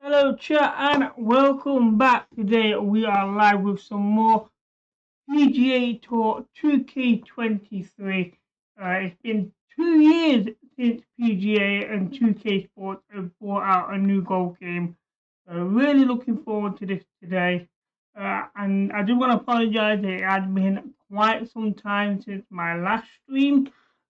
Hello chat and welcome back. Today we are live with some more PGA Tour 2K23. It's been 2 years since PGA and 2K Sports have brought out a new golf game. Really looking forward to this today. And I do want to apologize, it has been quite some time since my last stream.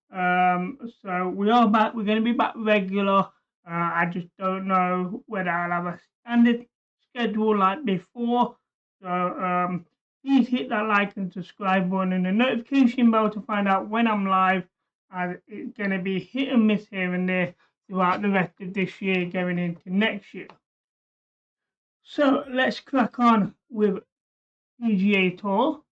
So we are back, we're going to be back regular. I just don't know whether I'll have a standard schedule like before. So please hit that like and subscribe button and the notification bell to find out when I'm live. As it's going to be hit and miss here and there throughout the rest of this year going into next year. So let's crack on with PGA Tour.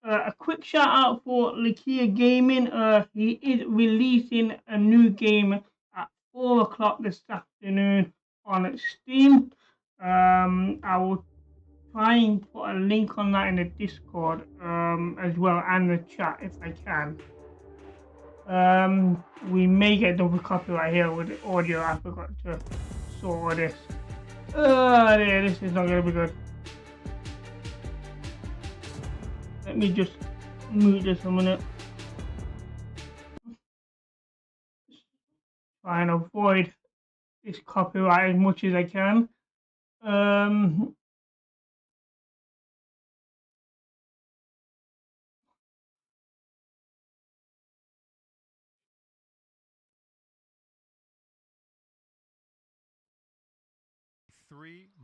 A quick shout out for Lakia Gaming. He is releasing a new game at 4 o'clock this afternoon on Steam. I will try and put a link on that in the Discord as well and the chat if I can. We may get double copyright here with the audio. I forgot to sort this. Yeah, this is not going to be good. Let me just mute this a minute. Try and avoid this copyright as much as I can.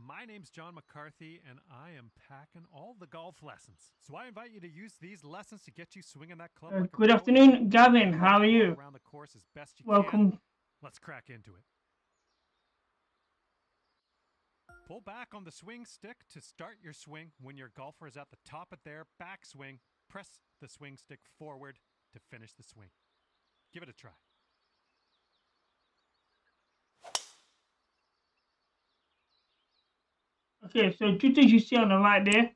My name's John McCarthy, and I am packing all the golf lessons. So I invite you to use these lessons to get you swinging that club like good afternoon, Gavin. How are you? Around the course as best you Welcome. can. Let's crack into it. Pull back on the swing stick to start your swing. When your golfer is at the top of their backswing, press the swing stick forward to finish the swing. Give it a try. Okay, so just as you see on the right there,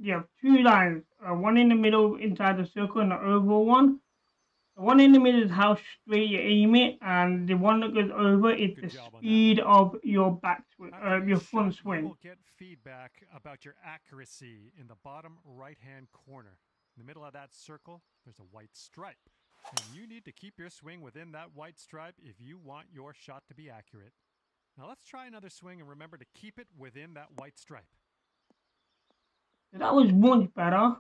you have two lines, one in the middle inside the circle and the oval one. The one in the middle is how straight you aim it, and the one that goes over is the speed of your backswing, your front swing. You will get feedback about your accuracy in the bottom right-hand corner. In the middle of that circle, there's a white stripe. And you need to keep your swing within that white stripe if you want your shot to be accurate. Now let's try another swing and remember to keep it within that white stripe. So that was much better.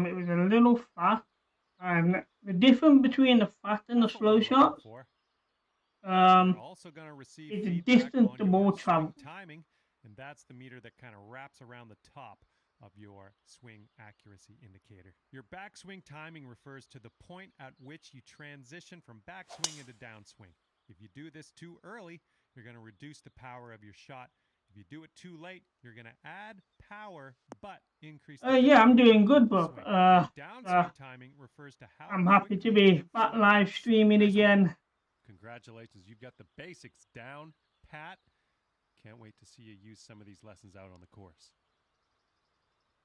It was a little fast. And the difference between the fast and the slow shots, also going to receive is the distance the ball travels. Timing, and that's the meter that kind of wraps around the top of your swing accuracy indicator. Your backswing timing refers to the point at which you transition from backswing into downswing. If you do this too early, you're going to reduce the power of your shot. If you do it too late, you're going to add power but increase the yeah, I'm doing good, bro. Downswing timing refers to how I'm happy to be back live streaming again. Congratulations, you've got the basics down pat. Can't wait to see you use some of these lessons out on the course.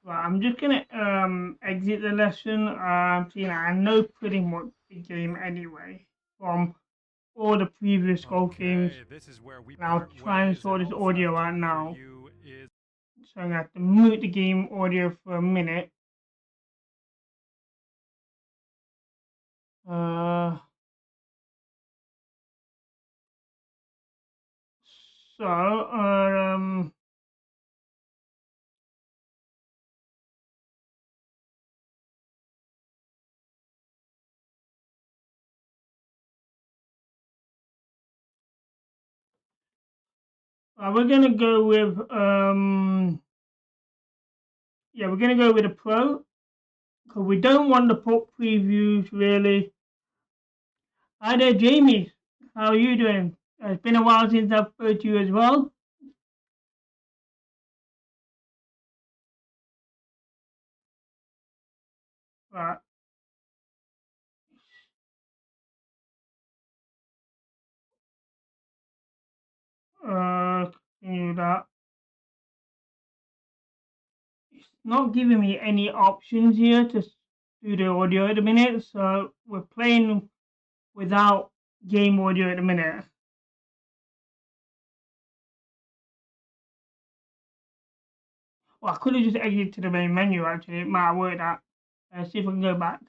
Right, I'm just gonna exit the lesson. I know pretty much the game anyway from all the previous golf games. This is where we I'll try and sort this audio out now. So I'm gonna have to mute the game audio for a minute. We're gonna go with we're gonna go with a pro because we don't want to put previews really. Hi there, Jamie. How are you doing? It's been a while since I've heard you as well. Right. Continue that. It's not giving me any options here to do the audio at the minute, so we're playing without game audio at the minute. Well, I could have just exited to the main menu actually. It might have worked out. Let's see if we can go back.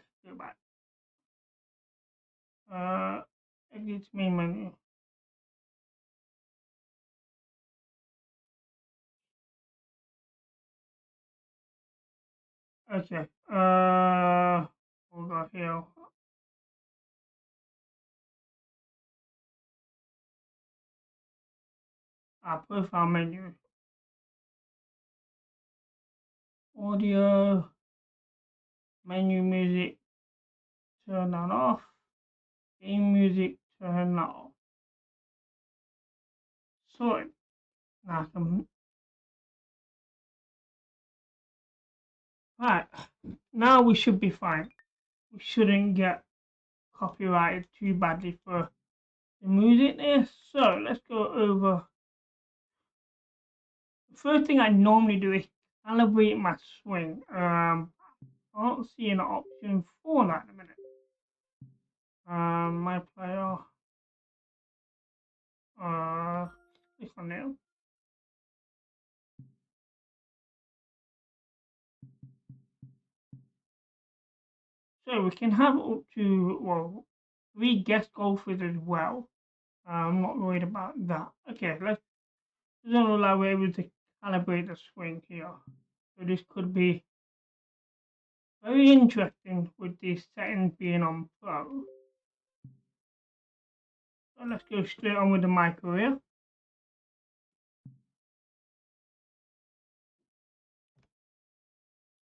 Exit to main menu. Okay. We'll go here. Profile menu. Audio. Menu music. Turn that off. Game music. Turn that off. So now I can. Right. Now we should be fine. We shouldn't get copyrighted too badly for the music there. So let's go over. The first thing I normally do is calibrate my swing. I don't see an option for that in a minute. My player. Click on it. So we can have up to 3 guest golfers as well. I'm not worried about that. Okay, let's don't allow we're able to calibrate the swing here. So this could be very interesting with these settings being on pro. So let's go straight on with the micro here.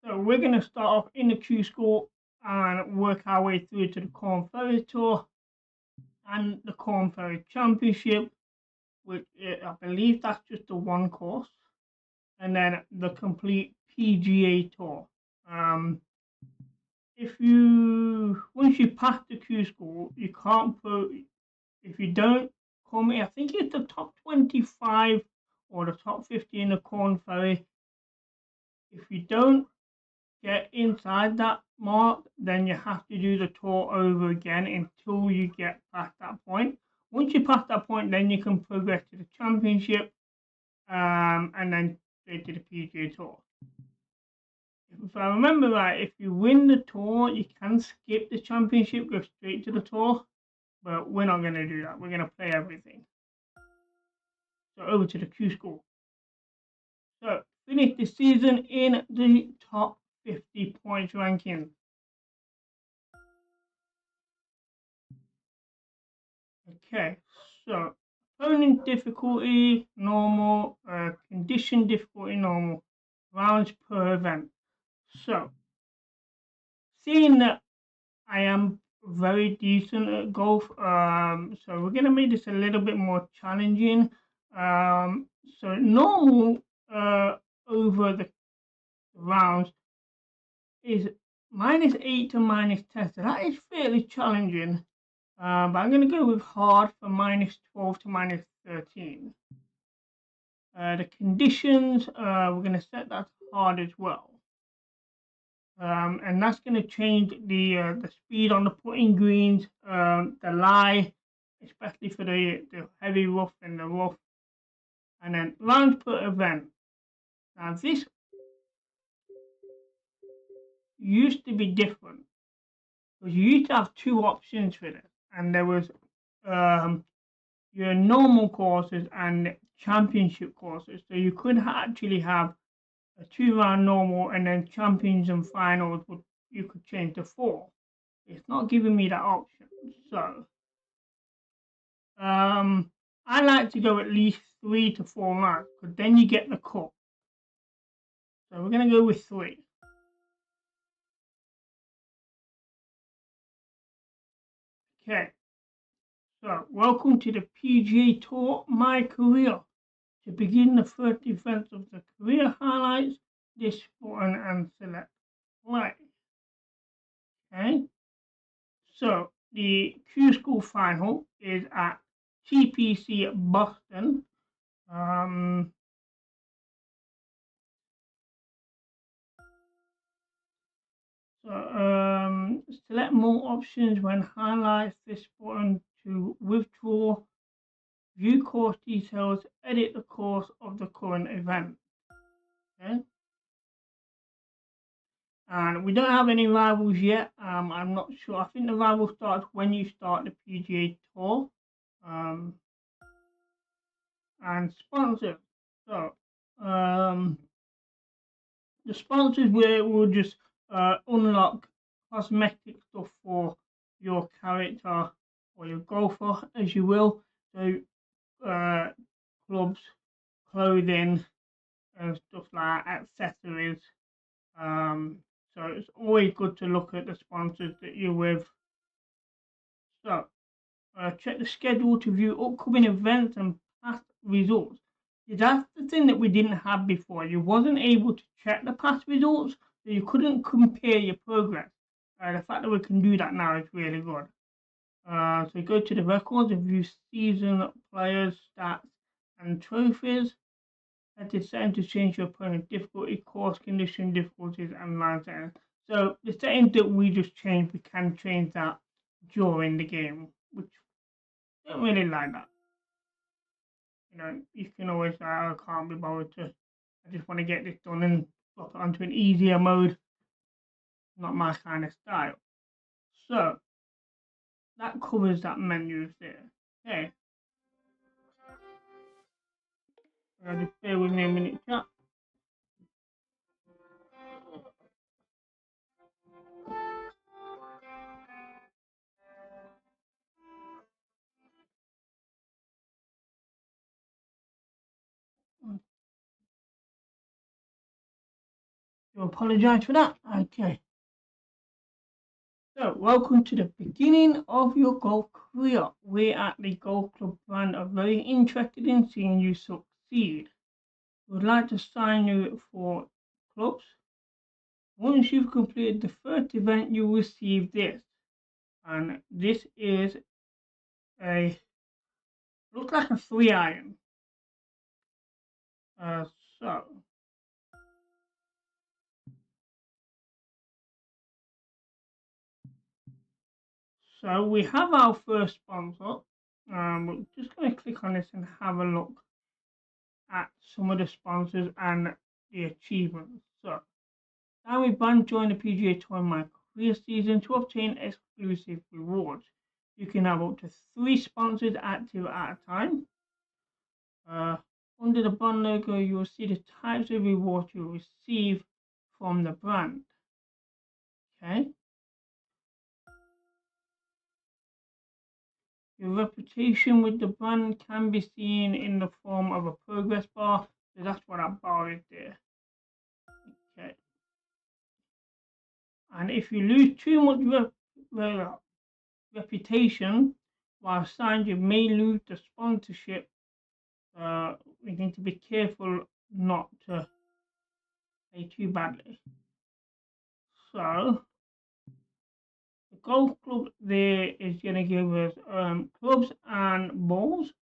So we're going to start off in the Q School and work our way through to the Ferry Tour and the Ferry Championship, which I believe that's just the one course, and then the complete PGA Tour. Once you pass the Q School, you can't put, if you don't come, I think it's the top 25 or the top 50 in the Corn Ferry. If you don't get inside that mark, then you have to do the tour over again until you get past that point. Once you pass that point, then you can progress to the championship, and then straight to the PGA Tour. If I remember right, if you win the tour, you can skip the championship, go straight to the tour, but we're not going to do that. We're going to play everything. So over to the Q School. So finish the season in the top 50 points ranking. Okay, so opponent difficulty normal, condition difficulty normal, rounds per event. So seeing that I am very decent at golf, so we're gonna make this a little bit more challenging. So normal over the rounds is -8 to -10, so that is fairly challenging. But I'm going to go with hard for -12 to -13. The conditions, we're going to set that hard as well. And that's going to change the speed on the putting greens, the lie, especially for the heavy rough and the rough. And then rounds per event. Now this used to be different, because you used to have two options for this, and there was your normal courses and championship courses. So you could actually have a 2-round normal, and then champions and finals you could change to 4. It's not giving me that option. So I like to go at least 3 to 4 rounds, because then you get the cut. So we're going to go with 3. Okay. So welcome to the PGA Tour, my career. To begin the first events of the career highlights, this button and select play. Okay. So the Q School final is at TPC Boston. Select more options when highlights this button to withdraw, view course details, edit the course of the current event. Okay. And we don't have any rivals yet. I'm not sure. I think the rival starts when you start the PGA Tour. And sponsors. So the sponsors will just unlock cosmetic stuff for your character or your golfer, as you will. So clubs, clothing, and stuff like accessories. So it's always good to look at the sponsors that you're with. So check the schedule to view upcoming events and past results. That's the thing that we didn't have before. You wasn't able to check the past results, so you couldn't compare your progress. The fact that we can do that now is really good. So go to the records and view season players, stats, and trophies. At the setting to change your opponent difficulty, course condition, difficulties, and line settings. So the settings that we just changed, we can change that during the game, which I don't really like that. You know, you can always say, I can't be bothered to, I just want to get this done and drop it onto an easier mode. Not my kind of style. So that covers that menu there. Okay. Just bear with me a minute, chat. I apologise for that. Okay. So, welcome to the beginning of your golf career. We at the Golf Club brand are very interested in seeing you succeed. We would like to sign you for clubs. Once you've completed the first event, you will receive this. And this is looks like a 3-iron. Uh, so, so we have our first sponsor. We're just going to click on this and have a look at some of the sponsors and the achievements. So, Sammy Band joined the PGA Tour in my career season to obtain exclusive rewards. You can have up to 3 sponsors active at a time. Under the brand logo, you will see the types of rewards you will receive from the brand. Okay. Your reputation with the brand can be seen in the form of a progress bar. So that's what that bar is there. Okay. And if you lose too much reputation while signed, you may lose the sponsorship. We need to be careful not to play too badly. So the golf club there is going to give us clubs and balls.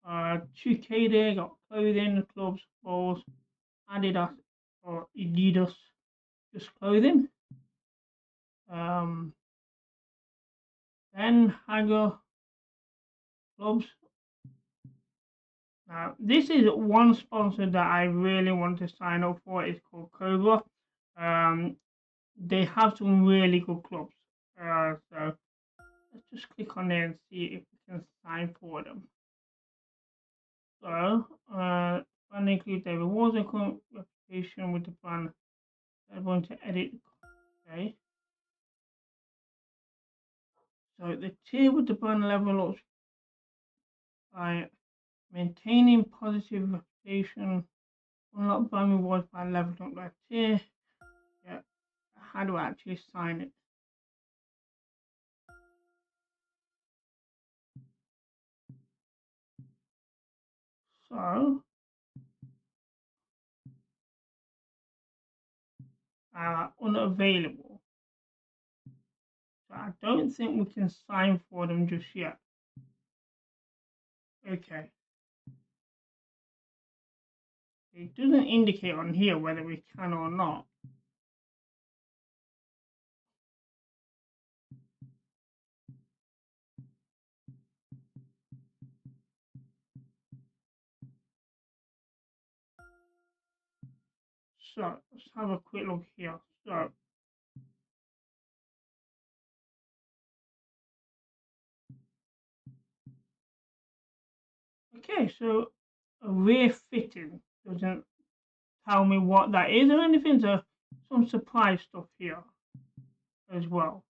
2K there got clothing, clubs, balls, Adidas or Adidas, just clothing. Then Hager clubs. Now this is one sponsor that I really want to sign up for. It's called Cobra. They have some really good clubs. So let's just click on there and see if we can sign for them. So, brand include their rewards and current reputation with the brand. I'm going to edit. Okay. So the tier with the brand level ups by maintaining positive reputation. Unlock brand rewards by leveling up that tier. Yeah. How do I actually sign it? So unavailable. So I don't think we can sign for them just yet. Okay. It doesn't indicate on here whether we can or not. So let's have a quick look here. So okay, so a rear fitting doesn't tell me what that is or anything. So some surprise stuff here as well.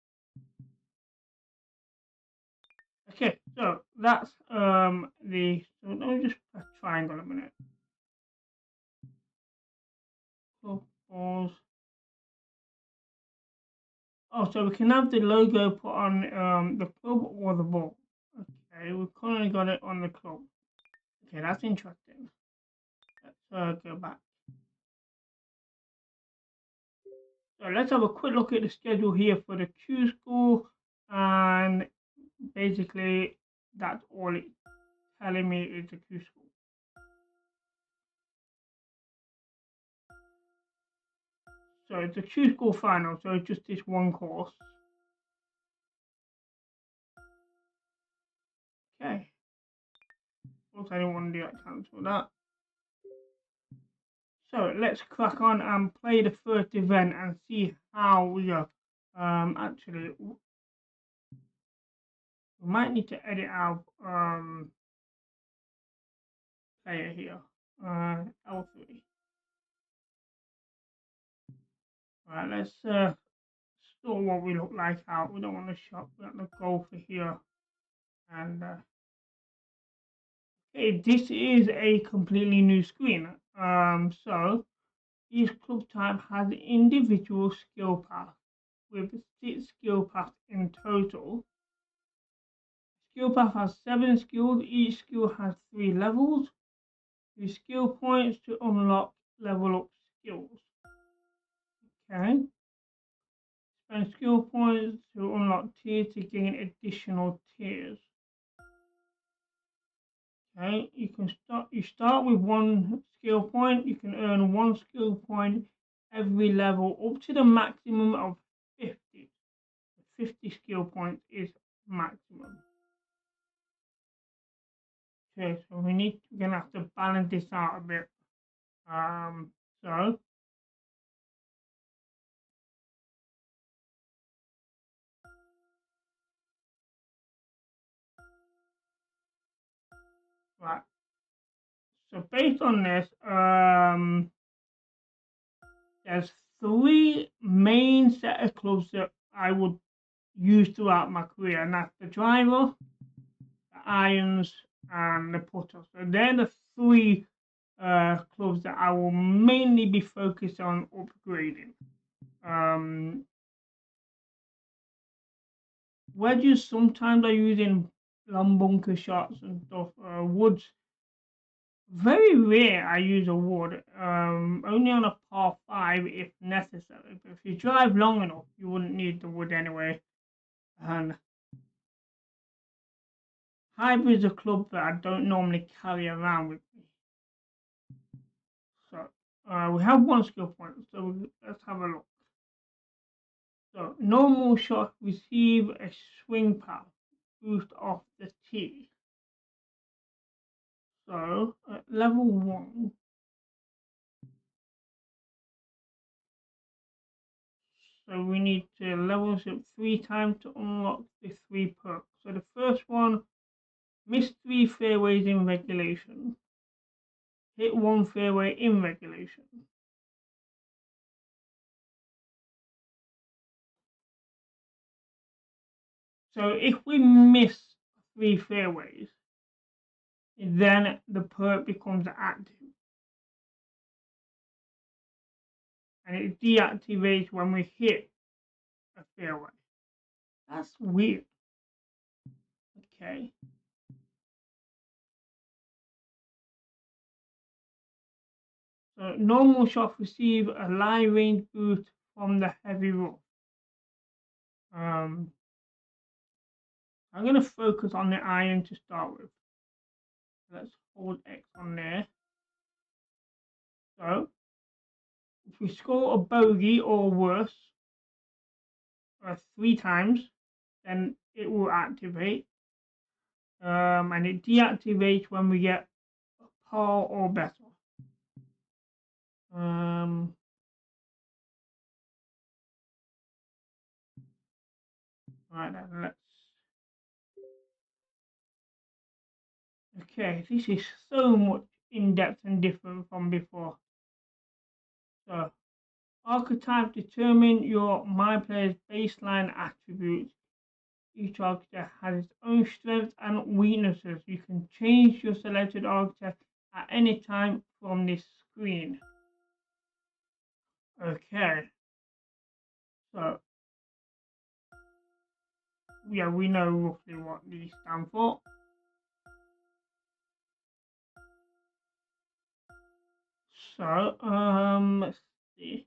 Okay, so that's so let me just press triangle a minute. Club balls. Oh, so we can have the logo put on the club or the ball. Okay, we've currently got it on the club. Okay, that's interesting. Let's go back. So let's have a quick look at the schedule here for the Q school, and basically that's all it's telling me is the Q school. So it's a Q school final, so it's just this one course. Okay. Of course, I didn't want to do that, cancel that. So let's crack on and play the first event and see how we go. Actually, we might need to edit our player here. L3. Alright, let's store what we look like out. We don't want to shop. We want the golfer here. And okay, this is a completely new screen. So each club type has individual skill path with 6 skill paths in total. Skill path has 7 skills. Each skill has 3 levels. Use skill points to unlock level up skills. Okay. Spend skill points to unlock tiers to gain additional tiers. Okay, you start with 1 skill point. You can earn 1 skill point every level up to the maximum of 50. 50 skill points is maximum. Okay, so we're gonna have to balance this out a bit. So right. So based on this, there's 3 main set of clubs that I would use throughout my career, and that's the driver, the irons, and the putter. So they're the 3 clubs that I will mainly be focused on upgrading. Wedges sometimes are using long bunker shots and stuff. Woods, very rare I use a wood. Only on a par 5 if necessary. But if you drive long enough, you wouldn't need the wood anyway. And hybrid's a club that I don't normally carry around with me. So we have 1 skill point. So let's have a look. So normal shot, receive a swing power boost off the tee. So at level 1, so we need to level up 3 times to unlock the 3 perks. So the first one, miss 3 fairways in regulation. Hit 1 fairway in regulation. So if we miss 3 fairways, then the perk becomes active. And it deactivates when we hit a fairway. That's weird. Okay. So normal shots receive a line range boost from the heavy rough. I'm going to focus on the iron to start with. Let's hold X on there. So if we score a bogey or worse 3 times, then it will activate. And it deactivates when we get a par or better. Right then, let's. Okay, this is so much in depth and different from before. So, archetype determine your my player's baseline attributes. Each archetype has its own strengths and weaknesses. You can change your selected archetype at any time from this screen. Okay, so yeah, we know roughly what these stand for. So, let's see.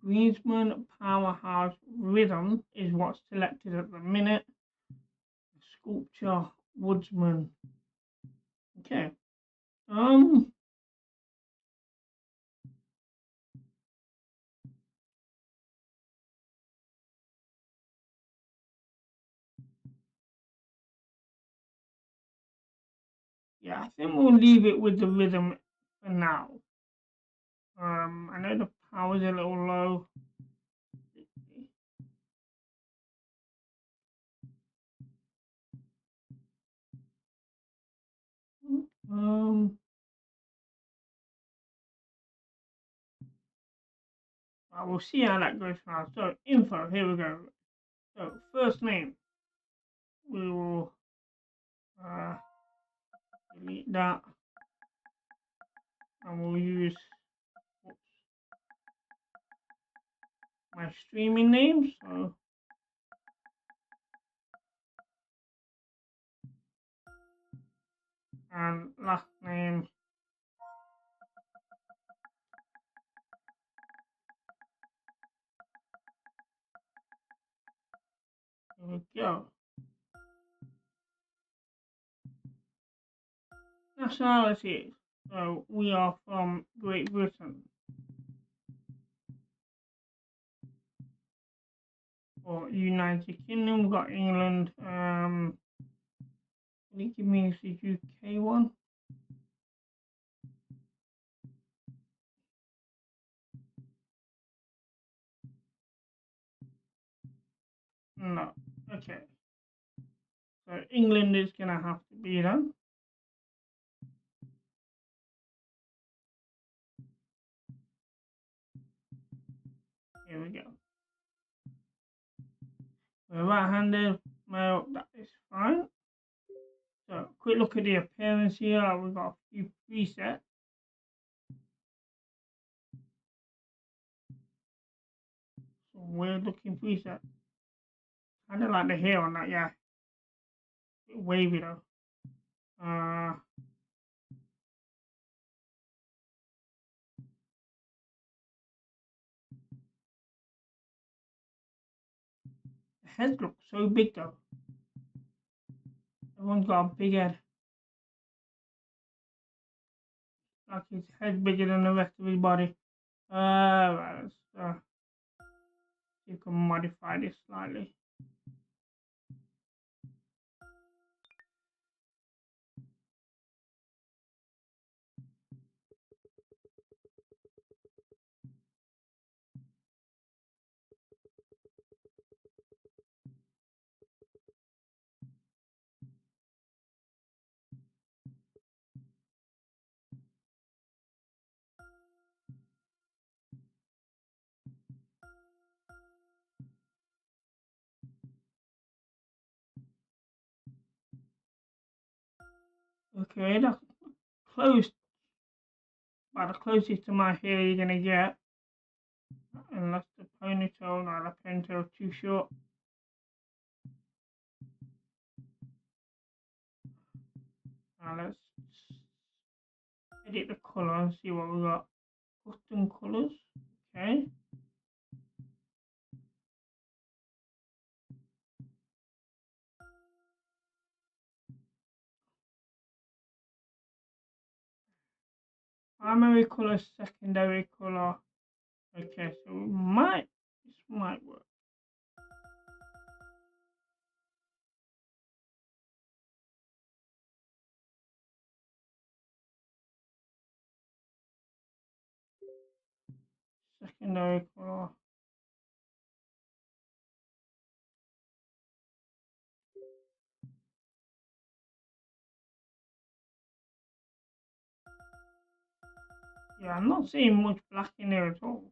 Greensman, Powerhouse, Rhythm is what's selected at the minute. Sculpture, Woodsman. Okay. Yeah, I think we'll leave it with the Rhythm for now. I know the power's a little low. We'll see how that goes now. So info, here we go. So first name, we will delete that, and we'll use my streaming name. So and last name. Here we go. nationalities. So we are from Great Britain. Or United Kingdom, we've got England. Can you give me the UK one? No. Okay. So England is gonna have to be done. Here we go. We're right-handed male, that is fine. So quick look at the appearance here. We've got a few presets. So weird looking preset. Kind of like the hair on that, yeah. Bit wavy though. The heads look so big though. Everyone's got a big head. Like his head's bigger than the rest of his body. Right, let's see if we can modify this slightly. Okay, that's close, about the closest to my hair you're gonna get. Unless the ponytail, no, the ponytail's too short. Now let's edit the colour and see what we got. Custom colours, okay. Primary colour, secondary colour. Okay, so this might work. Secondary colour. Yeah, I'm not seeing much black in there at all.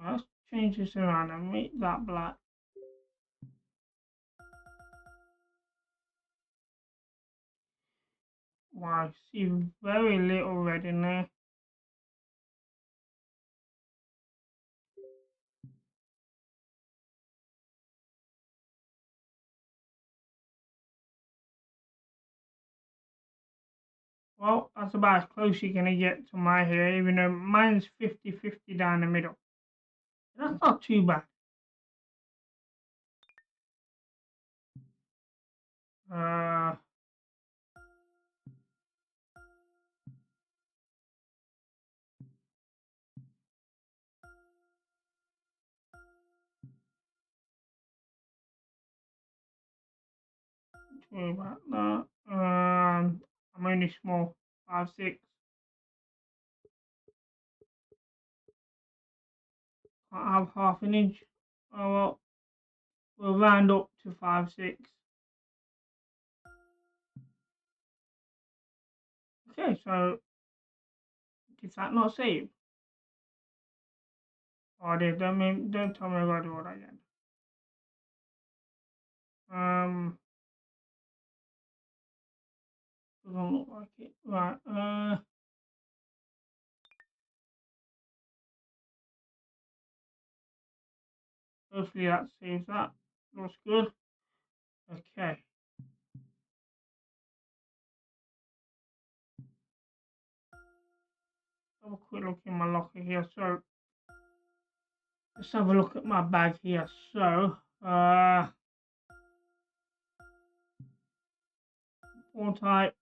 Let's change this around and make that black. Wow, I see very little red in there. Well, that's about as close you're gonna get to my hair, even though mine's 50-50 down the middle. That's not too bad. Uh, Sorry about that. I'm only small, 5'6". Can't have half an inch. Oh well, we'll round up to 5'6". Okay, so did that not save? Oh, I did. Don't tell me I gotta do all that again. Doesn't look like it. Right. Hopefully that saves that. Looks good. Okay. Have a quick look in my locker here. So let's have a look at my bag here. So, ball type.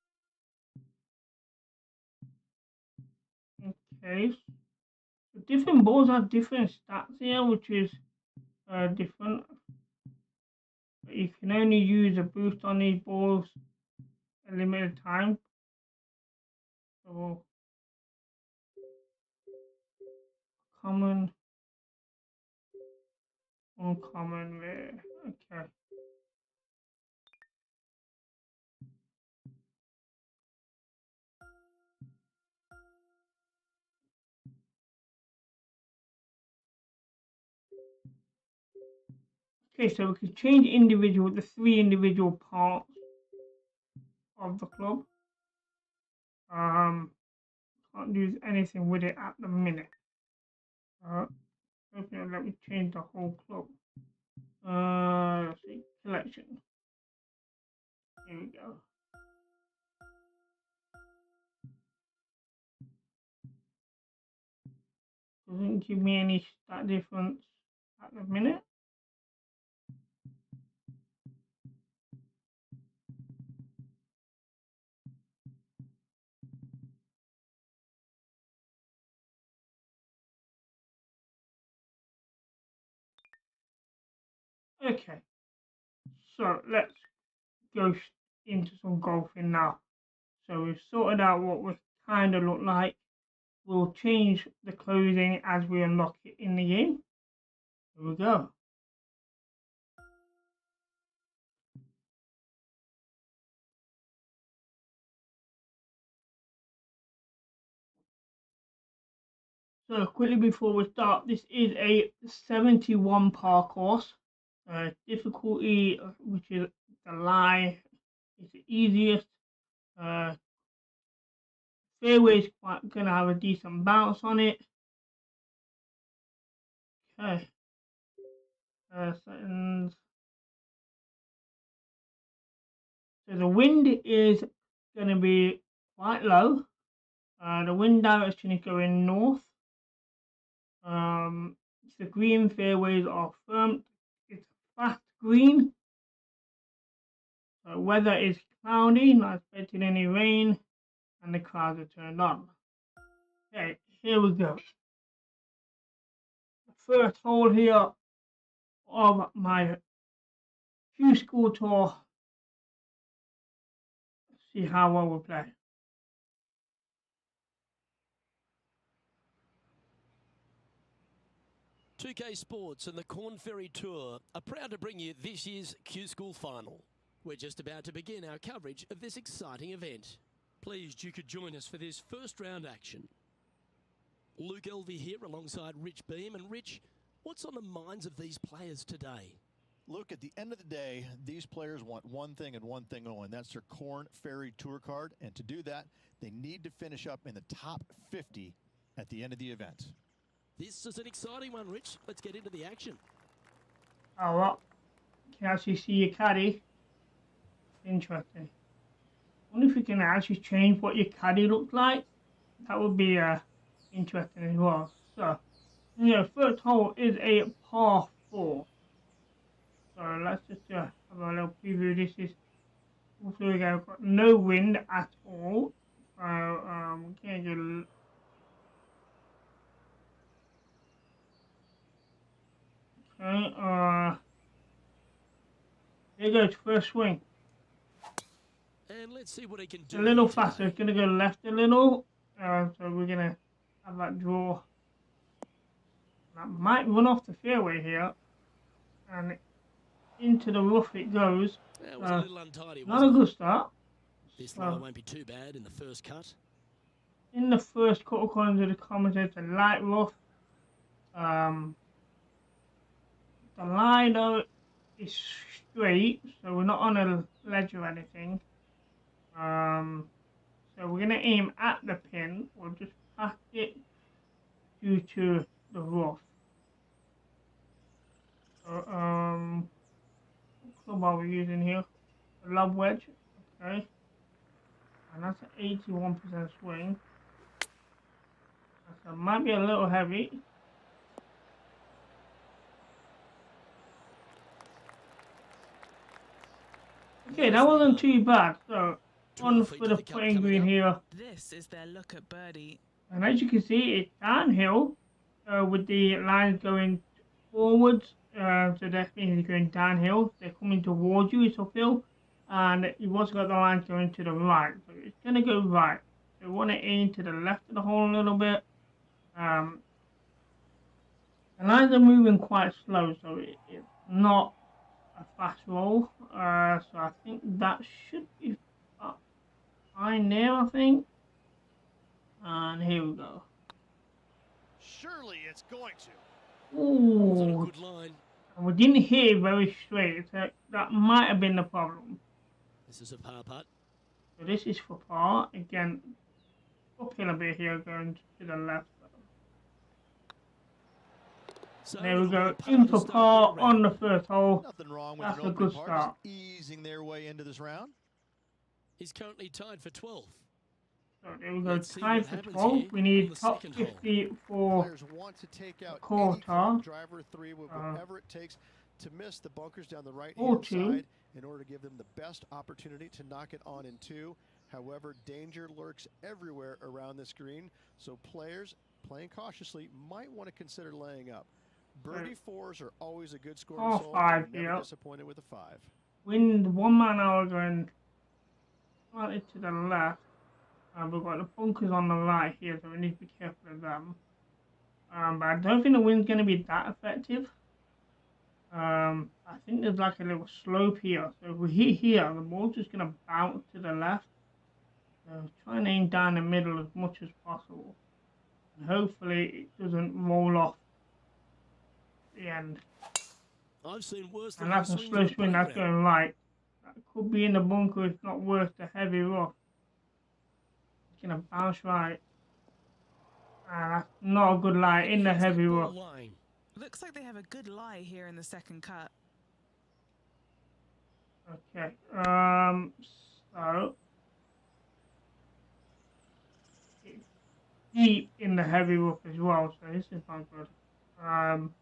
Okay. The different balls have different stats here, which is different. But you can only use a boost on these balls a limited time. So, common, uncommon, rare. Okay. Okay, so we can change the 3 individual parts of the club. Can't do anything with it at the minute. Okay, let me change the whole club. Let's see, collection. Here we go. Doesn't give me any stat difference at the minute. Okay, so let's go into some golfing now. So we've sorted out what we kind of look like. We'll change the clothing as we unlock it in the game. Here we go. So quickly before we start, this is a 71 par course. Difficulty, which is the lie, is the easiest. Fairways quite gonna have a decent bounce on it. Okay. Settings. So the wind is gonna be quite low. The wind direction is going north. The green fairways are firm. It's fast green. Weather is cloudy, not expecting any rain, and the clouds are turned on. Okay, here we go. The first hole here of my Q School Tour. Let's see how well we play. PGA Sports and the Ferry Tour are proud to bring you this year's Q School Final. We're just about to begin our coverage of this exciting event. Pleased you could join us for this first round action. Luke Elvey here alongside Rich Beam. And Rich, what's on the minds of these players today? Look, at the end of the day, these players want one thing and one thing only, and that's their Ferry Tour card. And to do that, they need to finish up in the top 50 at the end of the event. This is an exciting one, Rich. Let's get into the action. Oh, well, you can actually see your caddy. Interesting. I wonder if you can actually change what your caddy looks like. That would be interesting as well. So, first hole is a par 4. So let's just have a little preview. This is also we got no wind at all. Can't get. Okay. Here goes first swing. And let's see what he can do. A little faster. It's gonna go left a little. So we're gonna have that draw. That might run off the fairway here, and into the rough it goes. That was a little untidy. Not a good start. This lie won't be too bad in the first cut. In the first cut, according to the commentators, a light rough. The line though is straight, so we're not on a ledge or anything. So we're gonna aim at the pin. We'll just pass it due to the rough. So, what club are we using here? A lob wedge, okay. And that's an 81% swing. That might be a little heavy. Okay, that wasn't too bad. So, on for the putting green here. This is their look at birdie. And as you can see, it's downhill with the lines going forwards. So that means it's going downhill. They're coming towards you, it's uphill. And you've also got the lines going to the right. So it's going to go right. So you want to aim to the left of the hole a little bit. The lines are moving quite slow, so it's not a fast roll. So I think that should be fine there, I think. And here we go. Surely it's going to. Ooh. Good line. And we didn't hit it very straight, so that might have been the problem. This is a par putt. So this is for par. Again, uphill a bit here, going to the left. So There we go, in for par on the first hole. Nothing wrong with That's an a opening good par, start. just easing their way into this round. He's currently tied for 12th. So there we go, Let's see tied what for happens 12. here We on need the top second hole. 50 for Players want to take out quarter. any driver 3 with whatever it takes to miss the bunkers down the right-hand 42. side in order to give them the best opportunity to knock it on in 2. However, danger lurks everywhere around this green, so players playing cautiously might want to consider laying up. Birdie 4s are always a good score. Par 5 never here. disappointed with a 5. Wind 1 mile an hour going slightly to the left. We've got the bunkers on the right here, so we need to be careful of them. But I don't think the wind's going to be that effective. I think there's like a little slope here. So if we hit here, the ball's just going to bounce to the left. So try and aim down the middle as much as possible. And hopefully it doesn't roll off the end. I've seen worse And that's a slow swing, that's going right. That could be in the bunker, if not worse, the heavy rough. It's going to bounce right. And that's not a good lie in the heavy rough. Looks like they have a good lie here in the second cut. Okay, so it's deep in the heavy rough as well, so this is not good. I'm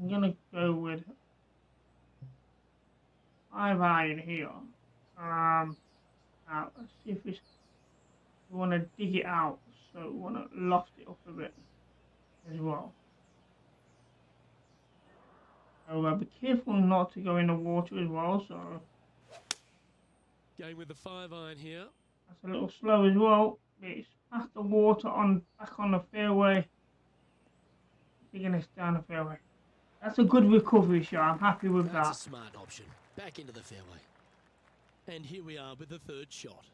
gonna go with 5 iron here. Now let's see if we want to dig it out, so we want to loft it up a bit as well. So be careful not to go in the water as well, so Going with the 5 iron here. that's a little slow as well. It's past the water back on the fairway. Digging this down the fairway. That's a good recovery shot. I'm happy with that. That's a smart option. Back into the fairway. And here we are with the 3rd shot.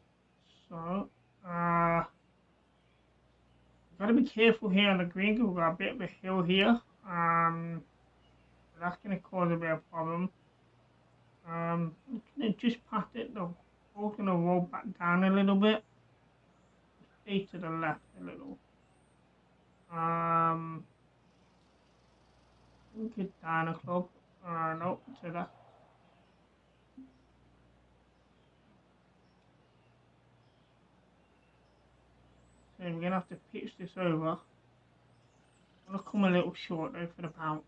So, got to be careful here on the green because we've got a bit of a hill here. That's going to cause a bit of problem. Just past it, the ball's going to roll back down a little bit. Stay to the left a little. Get down a club. No, to that. So we're going to have to pitch this over. I'm going to come a little short though for the bounce.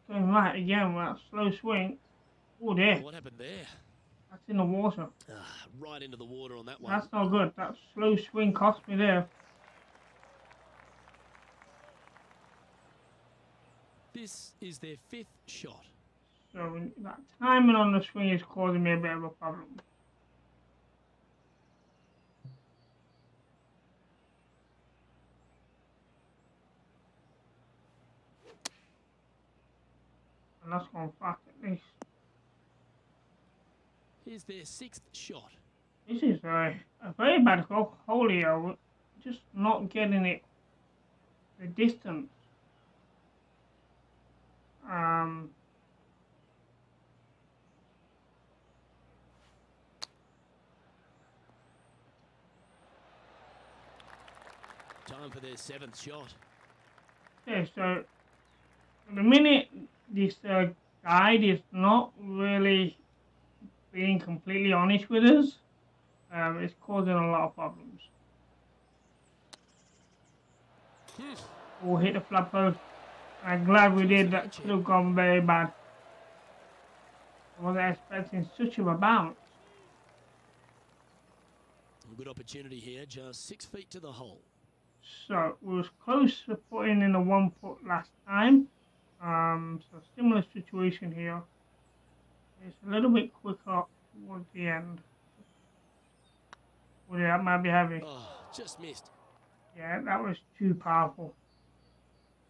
Going right again with that slow swing. Oh, there. What happened there? That's in the water. Right into the water on that one. That's not good. That slow swing cost me there. This is their 5th shot. So that timing on the swing is causing me a bit of a problem. And that's gone fast at least. Here's their 6th shot. This is a very bad hole here. We're just not getting it the distance. Time for their 7th shot. Okay, so at the minute this guide is not really being completely honest with us. It's causing a lot of problems. or hit the flag post. I'm glad we did. That could have gone very bad. I wasn't expecting such of a bounce. A good opportunity here, just 6 feet to the hole. So we was close to putting in a 1 putt last time. So similar situation here. It's a little bit quicker towards the end. Well, yeah, that might be heavy. Oh, just missed. Yeah, that was too powerful.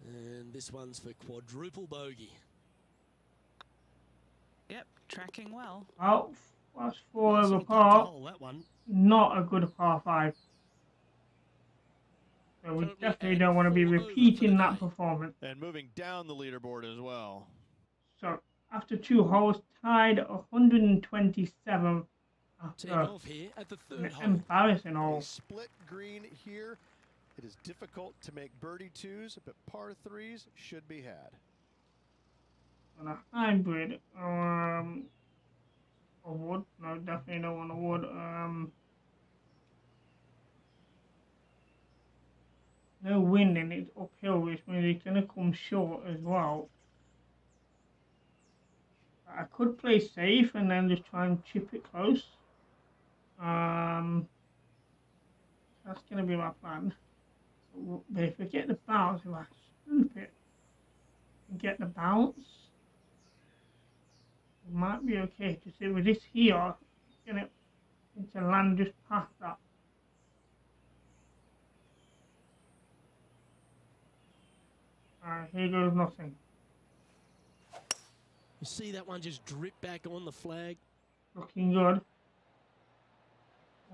And this one's for quadruple bogey. Yep, tracking well. Oh, that's 4 Nice over little putt to par. hole, that one. Not a good par 5. So we Currently definitely at don't want to be 4 over for repeating the that day. performance. And moving down the leaderboard as well. So after 2 holes, tied 127 Teeing after off here at the an third hole. embarrassing A hole. split green here. It is difficult to make birdie 2s, but par 3s should be had. On a hybrid, a wood. No, definitely don't want a wood. No wind and it's uphill, which means it's gonna come short as well. I could play safe and then just try and chip it close. That's gonna be my plan. But if I get the bounce, if I scoop it and get the bounce, it might be okay. To see with this here, it's gonna land just past that. Alright, here goes nothing. You see that one just drip back on the flag? Looking good.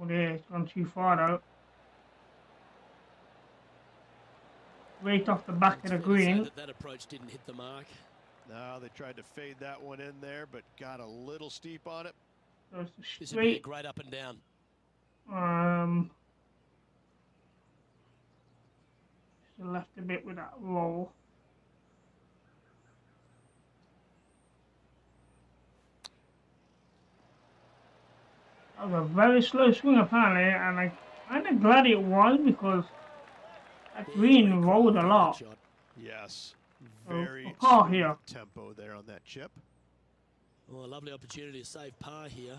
Oh dear, it's gone too far though. Right off the back of the green. That approach didn't hit the mark. No, they tried to fade that one in there, but got a little steep on it. So it's This would be a straight. great up and down. Just left a bit with that roll. That was a very slow swing apparently, and I'm kind of glad it was because that green rolled a lot. Yes, So, very a par smooth here. tempo there on that chip. Oh, a lovely opportunity to save par here.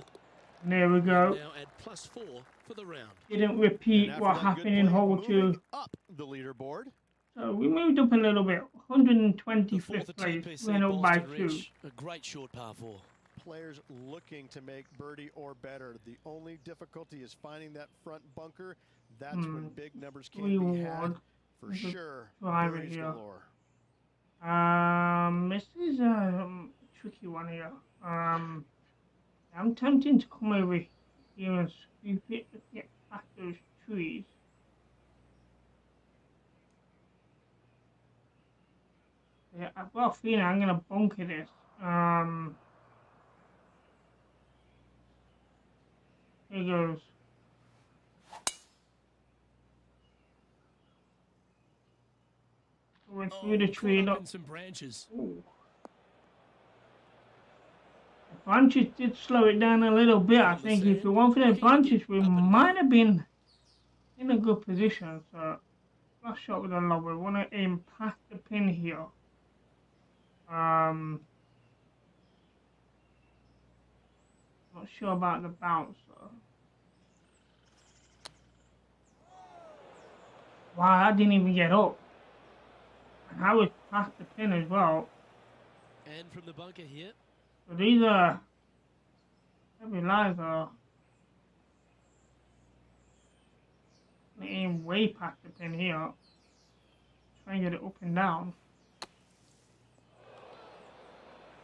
And there we go. Now at +4 for the round. Didn't repeat And what after that happened good in play, hole moving 2. up the leaderboard. So we moved up a little bit. The 125th fourth at place. TPC Went up by Boston 2. Ridge. A great short par 4. Players looking to make birdie or better. The only difficulty is finding that front bunker. That's when big numbers can be had. For sure, birdies galore. This is a tricky one here. I'm tempting to come over here and scoop it to get past those trees. Yeah, I've got a feeling I'm gonna bunker this. Here goes. Going through the tree. Caught up in some branches. Ooh. The branches did slow it down a little bit. I think if it weren't for the branches, we might have been in a good position. So, last shot with a lob. We want to aim past the pin here. Not sure about the bounce though. Wow, that didn't even get up. And I was past the pin as well. And from the bunker here. So these are heavy lies are aim way past the pin here. Try and get it up and down.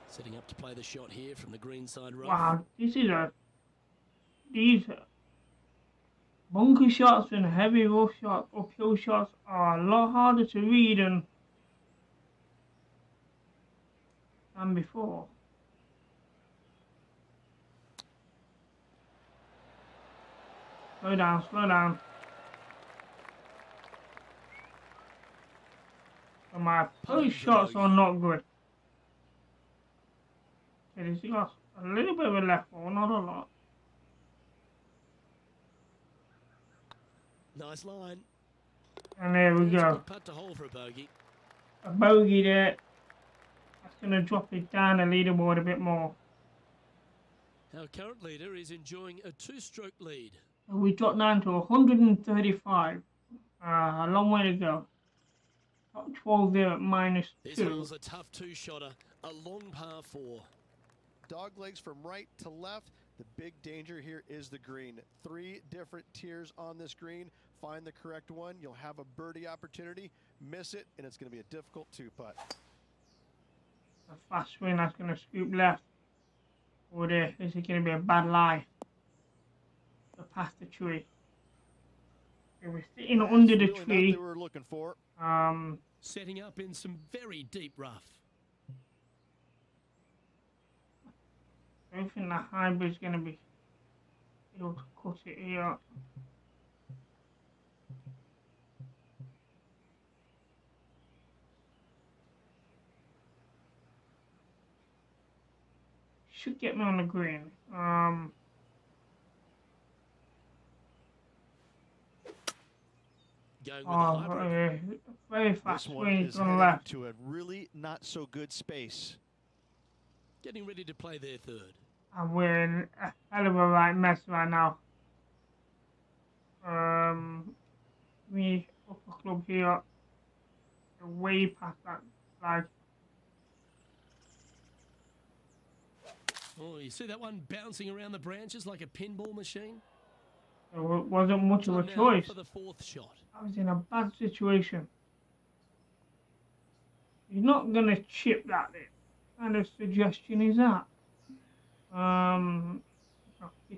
Setting up to play the shot here from the green side rough. Wow, these bunker shots and heavy rough shots, uphill shots are a lot harder to read than before. Slow down, slow down. So my post shots are not good. Okay, this got a little bit of a left ball, not a lot. Nice line. And there we That's a go. good putt to hole for a bogey. A bogey there. That's going to drop it down the leaderboard a bit more. Our current leader is enjoying a 2-stroke lead. We dropped down to 135. A long way to go. Top 12 there at -2. This hole's a tough 2-shotter, a long par 4. Dog legs from right to left. The big danger here is the green. 3 different tiers on this green. Find the correct one. You'll have a birdie opportunity. Miss it, and it's going to be a difficult 2-putt. A fast swing that's going to scoop left. Or there. This is going to be a bad lie. So past the tree. Okay, we're sitting under the really tree. Not what we were looking for. Setting up in some very deep rough. I don't think the hybrid's going to be able to cut it here. Should get me on the green. Going with the hybrid. Very fast This one swing is on the heading left. to a really not so good space. Getting ready to play their third. And we're in a hell of a right mess right now. We upper club here. Way past that flag. Oh, you see that one bouncing around the branches like a pinball machine? So it wasn't much of a Time now choice. for the 4th shot. I was in a bad situation. He's not gonna chip that. What kind of suggestion is that?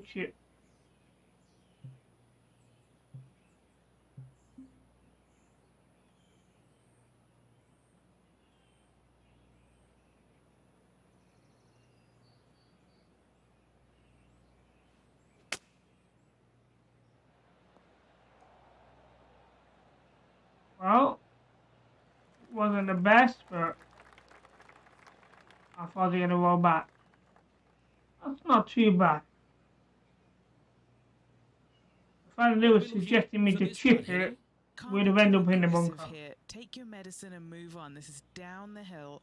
Chip. Well, wasn't the best, but I thought they were gonna roll back. That's not too bad. If I was suggesting me to chip it, we'd have ended up in the bunker. Here. Take your medicine and move on. This is down the hill.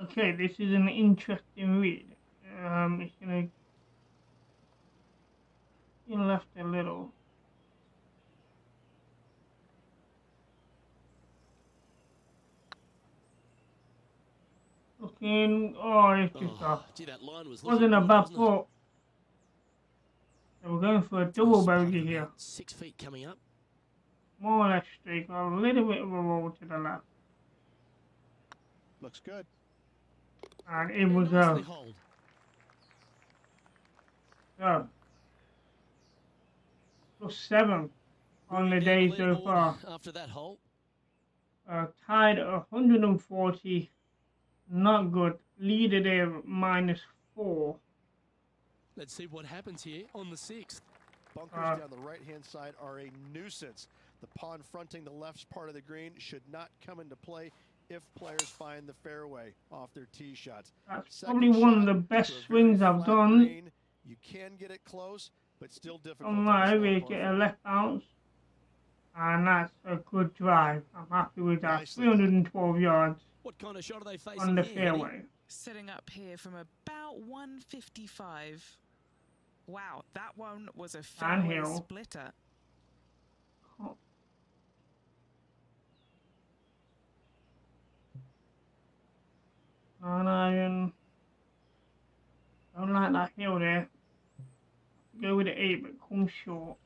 Okay, this is an interesting read. It's gonna get left a little. Looking, oh, it's just off. Gee, that line was Wasn't a good, bad wasn't it? putt. So we're going for a double bogey here. 6 feet coming up. More or less straight, a little bit of a roll to the left. Looks good. And in we Nicely go. holed. So, +7 on the Moving day down the so leaderboard far. After that hole. Tied at 140. Not good. Leader there -4. Let's see what happens here on the 6th. Bunkers down the right-hand side are a nuisance. The pond fronting the left part of the green should not come into play if players find the fairway off their tee shots. That's Second probably one of shot the to best a very swings I've flat done. green. You can get it close, but still difficult. On on my a over, small get par a left bounce. And that's a good drive. I'm happy with that. Nicely done. 312 yards What kind of shot are they facing on the here, fairway. Setting up here from about 155. Wow, that one was a fairway Downhill. splitter. Oh. Iron. Don't like that hill there. Go with the 8, but come short.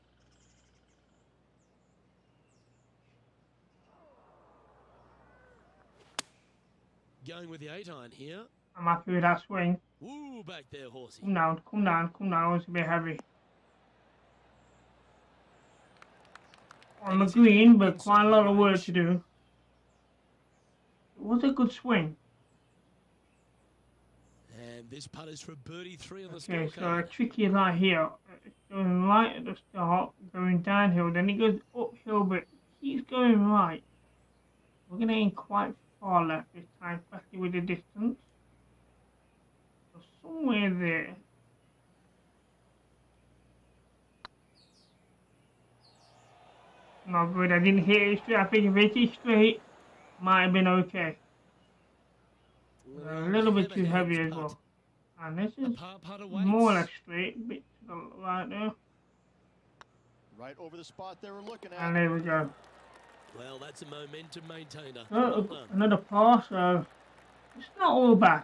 Going with the 8-iron here. I'm happy with that swing. Woo, back there, horsey. Come down, come down, come down. It's a bit heavy. On the green, but quite a lot of work to do. It was a good swing. And this putt is for birdie 3 on the Okay, so scorecard. tricky is right here. It's going right at the start, going downhill, then it goes uphill, but he's going right. We're going to aim quite far left this time, especially with the distance. So somewhere there. Not good. I didn't hit it straight. I think if I hit it straight, might have been okay. A little bit too heavy as well. And this is more or less straight, bit to the right there. Right over the spot they were looking at. And there we go. Well, that's a momentum maintainer. So, another par, so it's not all bad.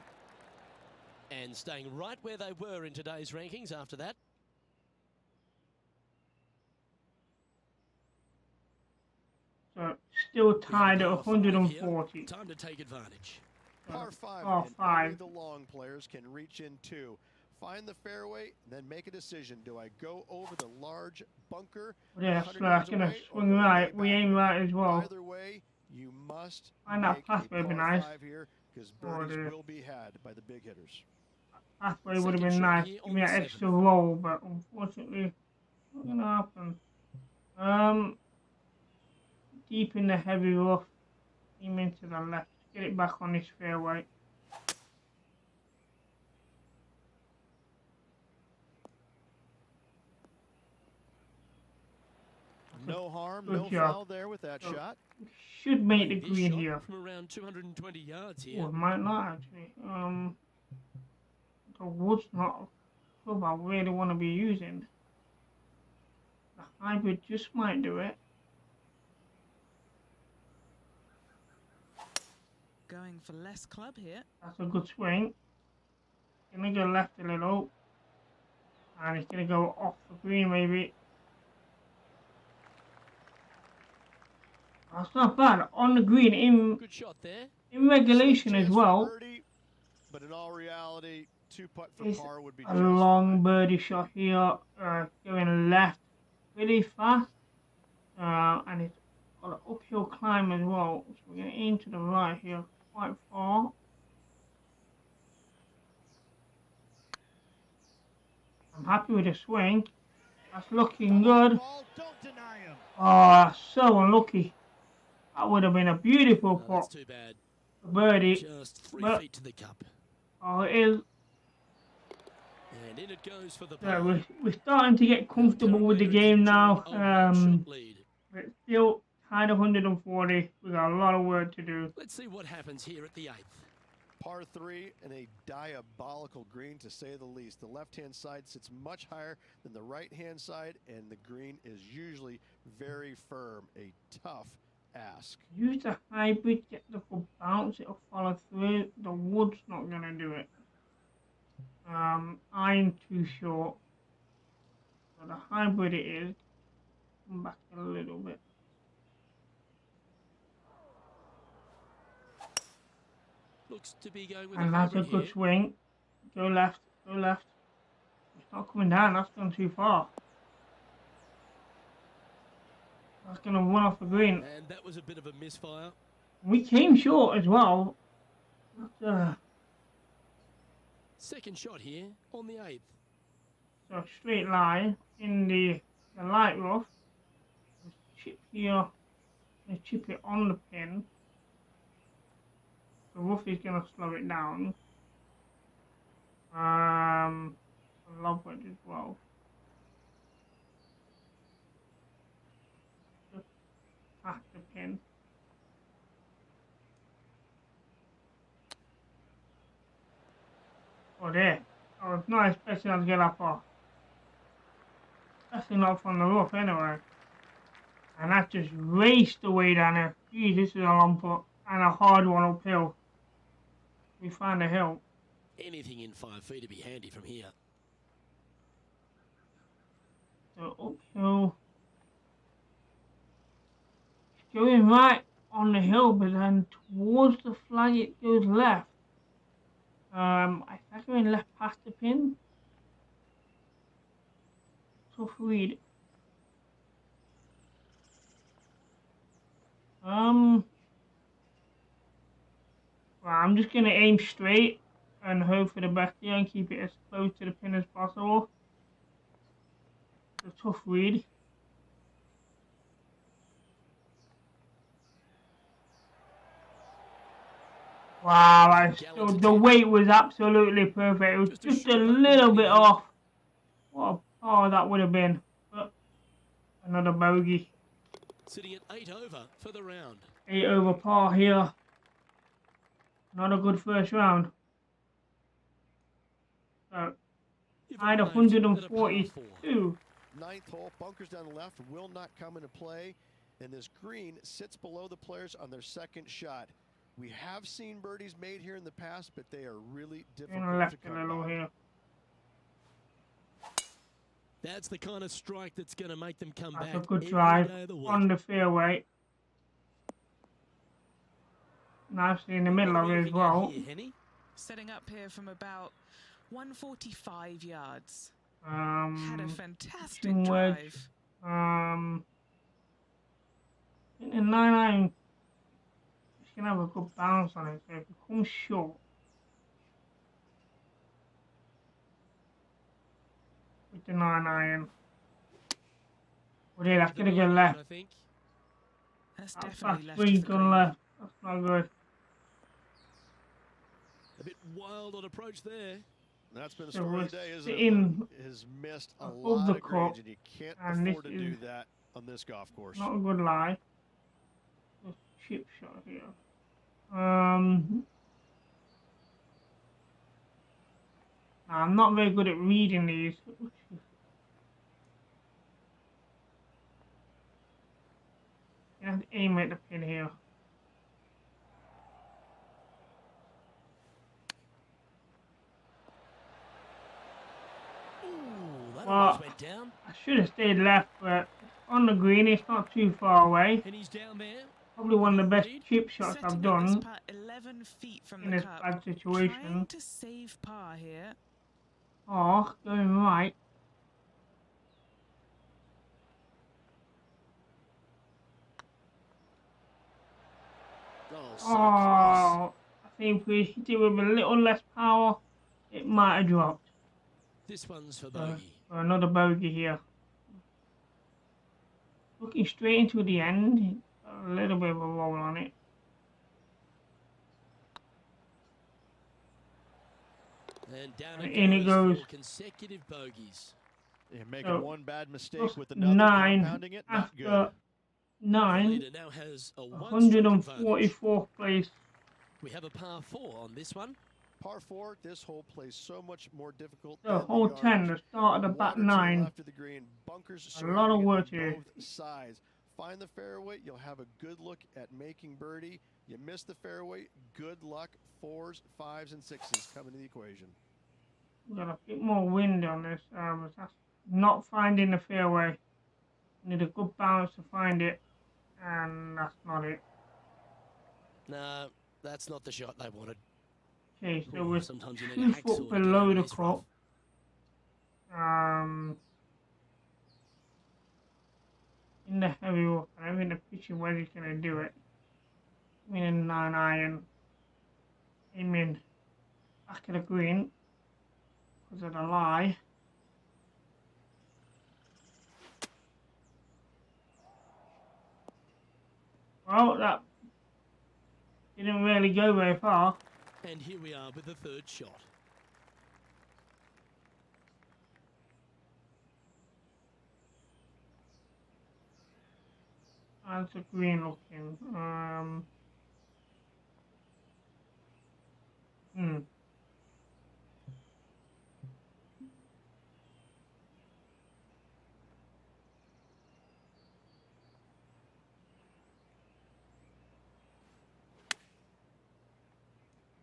And staying right where they were in today's rankings after that. So, still tied at 140. Time to take advantage. Par 5, Par and 5. only the long players can reach in 2. Find the fairway, then make a decision. Do I go over the large bunker? Yeah, so I'm going to swing right. We aim right as well. Either way, you must Find that make pathway a would be par nice. 5 here, because birdies will be had by the big hitters. Pathway would have been nice. Give me that extra roll, but unfortunately, not going to happen. Deep in the heavy rough. Aim into the left. Get it back on this fairway. No harm, Good no job. foul there with that shot. Should make the This green shot here. from around 220 yards here. Oh, it might not actually. The wood's not a club I really want to be using. The hybrid just might do it. Going for less club here. That's a good swing. Gonna go left a little. And it's gonna go off the green maybe. That's not bad. On the green in Good shot there. in regulation as well. Birdie, but in all reality, 2-putt for It's par would be a just long fine. birdie shot here. Going left really fast. And it's got an uphill climb as well. So we're gonna aim to the right here. Quite far. I'm happy with the swing. That's looking good. Don't deny him. Oh, so unlucky. That would have been a beautiful Oh, that's putt. too bad. Birdie. Just 3 But- feet to the cup. Oh, it is. And in it goes for the Yeah, par. we're starting to get comfortable with the game now. Shot lead. But still tied 140. We got a lot of work to do. Let's see what happens here at the 8th. Par 3 and a diabolical green, to say the least. The left-hand side sits much higher than the right-hand side, and the green is usually very firm. A tough ask. Use the hybrid, get the good bounce, it'll follow through. The wood's not gonna do it. I'm too short. So the hybrid it is. Come back a little bit. Looks to be going with And a that's a hybrid good here. swing. Go left, go left. It's not coming down, that's gone too far. That's gonna run off the green. And that was a bit of a misfire. We came short as well. But, Second shot here on the 8th. so straight line in the light rough. Just chip here and chip it on the pin. The rough is gonna slow it down. I love it as well. Just past the pin. Oh, there. I was not expecting us to get that far. Especially not from the rough anyway. And that just raced away down there. Geez, this is a long putt. And a hard one uphill. We found a hill. Anything in 5 feet to be handy from here. So uphill. It's going right on the hill, but then towards the flag it goes left. I think going left past the pin. Tough read. Well, I'm just gonna aim straight and hope for the best here and keep it as close to the pin as possible. It's a tough read. Wow, the weight was absolutely perfect. It was just a little bit off. What a par that would have been. But another bogey. Sitting at 8 over for the round. 8 over par here. Not a good first round. So, tied 142. Ninth hole, bunkers down the left will not come into play, and this green sits below the players on their second shot. We have seen birdies made here in the past, but they are really difficult to come by. Here. That's the kind of strike that's going to make them come That's back a good every drive day of the week. on the fairway. Nicely in the middle of it as well. Setting up here from about 145 yards. Had a fantastic drive. In the 9-iron, it's gonna have a good bounce on it. So if it comes short, with the 9-iron, well, yeah, that's gonna go left. I think. That's definitely left. 3 gone left. That's not good. A bit wild on approach there. That's been a story today, isn't it? Has missed a above lot the of greens, cup, and you can't and afford to do that on this golf course. Not a good lie. Just chip shot here. I'm not very good at reading these. You have to aim at the pin here. Well, went down. I should have stayed left, but on the green, it's not too far away. And he's down there. Probably one of the best chip shots Setting I've done up this putt 11 feet from in the this cup. bad situation. Trying to save par here. Oh, going right. So I think if we hit it with a little less power, it might have dropped. This one's for bogey. Another bogey here. Looking straight into the end, a little bit of a roll on it. And down And in it goes. Consecutive bogeys. You're making one bad mistake with another, 9 compounding it, not good. after 9, Now has a 144th place. We have a par 4 on this one. Par 4, this hole plays so much more difficult. So hole 10, the start of the back 9. After the green, bunkers A lot of work on here. both sides. Find the fairway, you'll have a good look at making birdie. You miss the fairway, good luck. 4s, 5s, and 6s come into the equation. Got a bit more wind on this. That's not finding the fairway. Need a good bounce to find it, and that's not it. No, that's not the shot they wanted. Okay, so we're Sometimes you 2 need a hacksaw foot to get below out of the this cup. In the heavy water, I'm in the picture where he's gonna do it. I'm in a 9-iron. Aim in back of the green because of the lie. Well, that didn't really go very far. And here we are with the third shot. That's a green looking.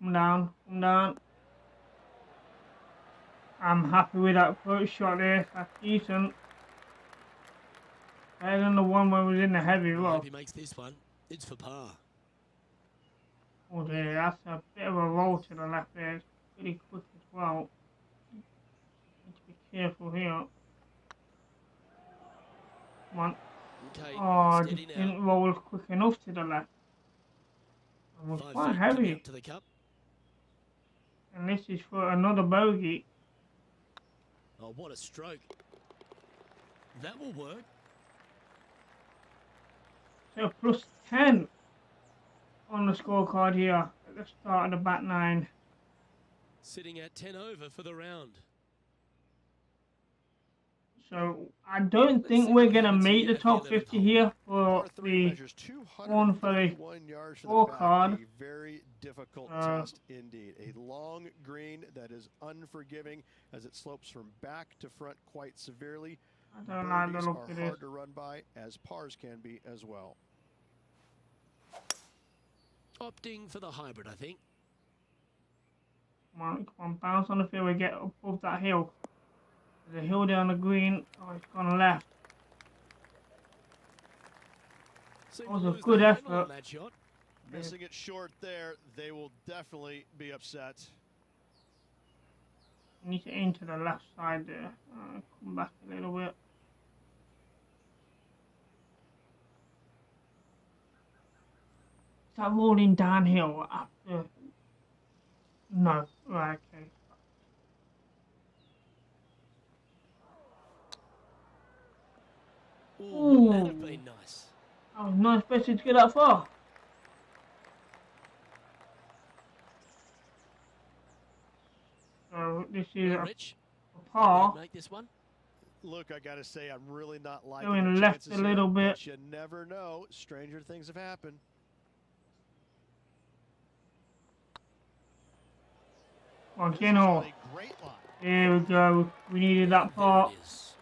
Come down, come down. I'm happy with that first shot there. That's decent. Better than the one where we was in the heavy I rough. hope he makes this one. It's for par. Oh dear, that's a bit of a roll to the left there. It's pretty quick as well. Need to be careful here. Come on. Okay, Oh, steady just now. didn't roll quick enough to the left. It was 5 quite feet coming heavy. up to the cup. And this is for another bogey. Oh, what a stroke. That will work. So plus 10 on the scorecard here at the start of the back 9. Sitting at 10 over for the round. So I don't Let's think see we're what gonna happens make here the at the top 11th 50 hole. here Par for 3 the measures Corn Ferry 231 yards to the back. scorecard. A very difficult test indeed. A long green that is unforgiving as it slopes from back to front quite severely. I don't like the Birdies look are of this. hard to run by, as pars can be as well. Opting for the hybrid, I think. Come on, bounce on the fairway, get above that hill. There's a hill down the green. Oh, it's gone left. Seem That was to a lose good the handle on effort. that shot. Missing it short there, they will definitely be upset. You need to aim to the left side there. Come back a little bit. Is that rolling downhill after? No. Right, okay. Ooh, wouldn't that have been nice? That was nice, especially to get that far. So this is Well, a Rich, par. make this one. Look, I got to say, I'm really not liking Going the left chances a little here, bit. but you never know. Stranger things have happened. Well, This you is know, on a great line. here we go. We needed that There par. it is.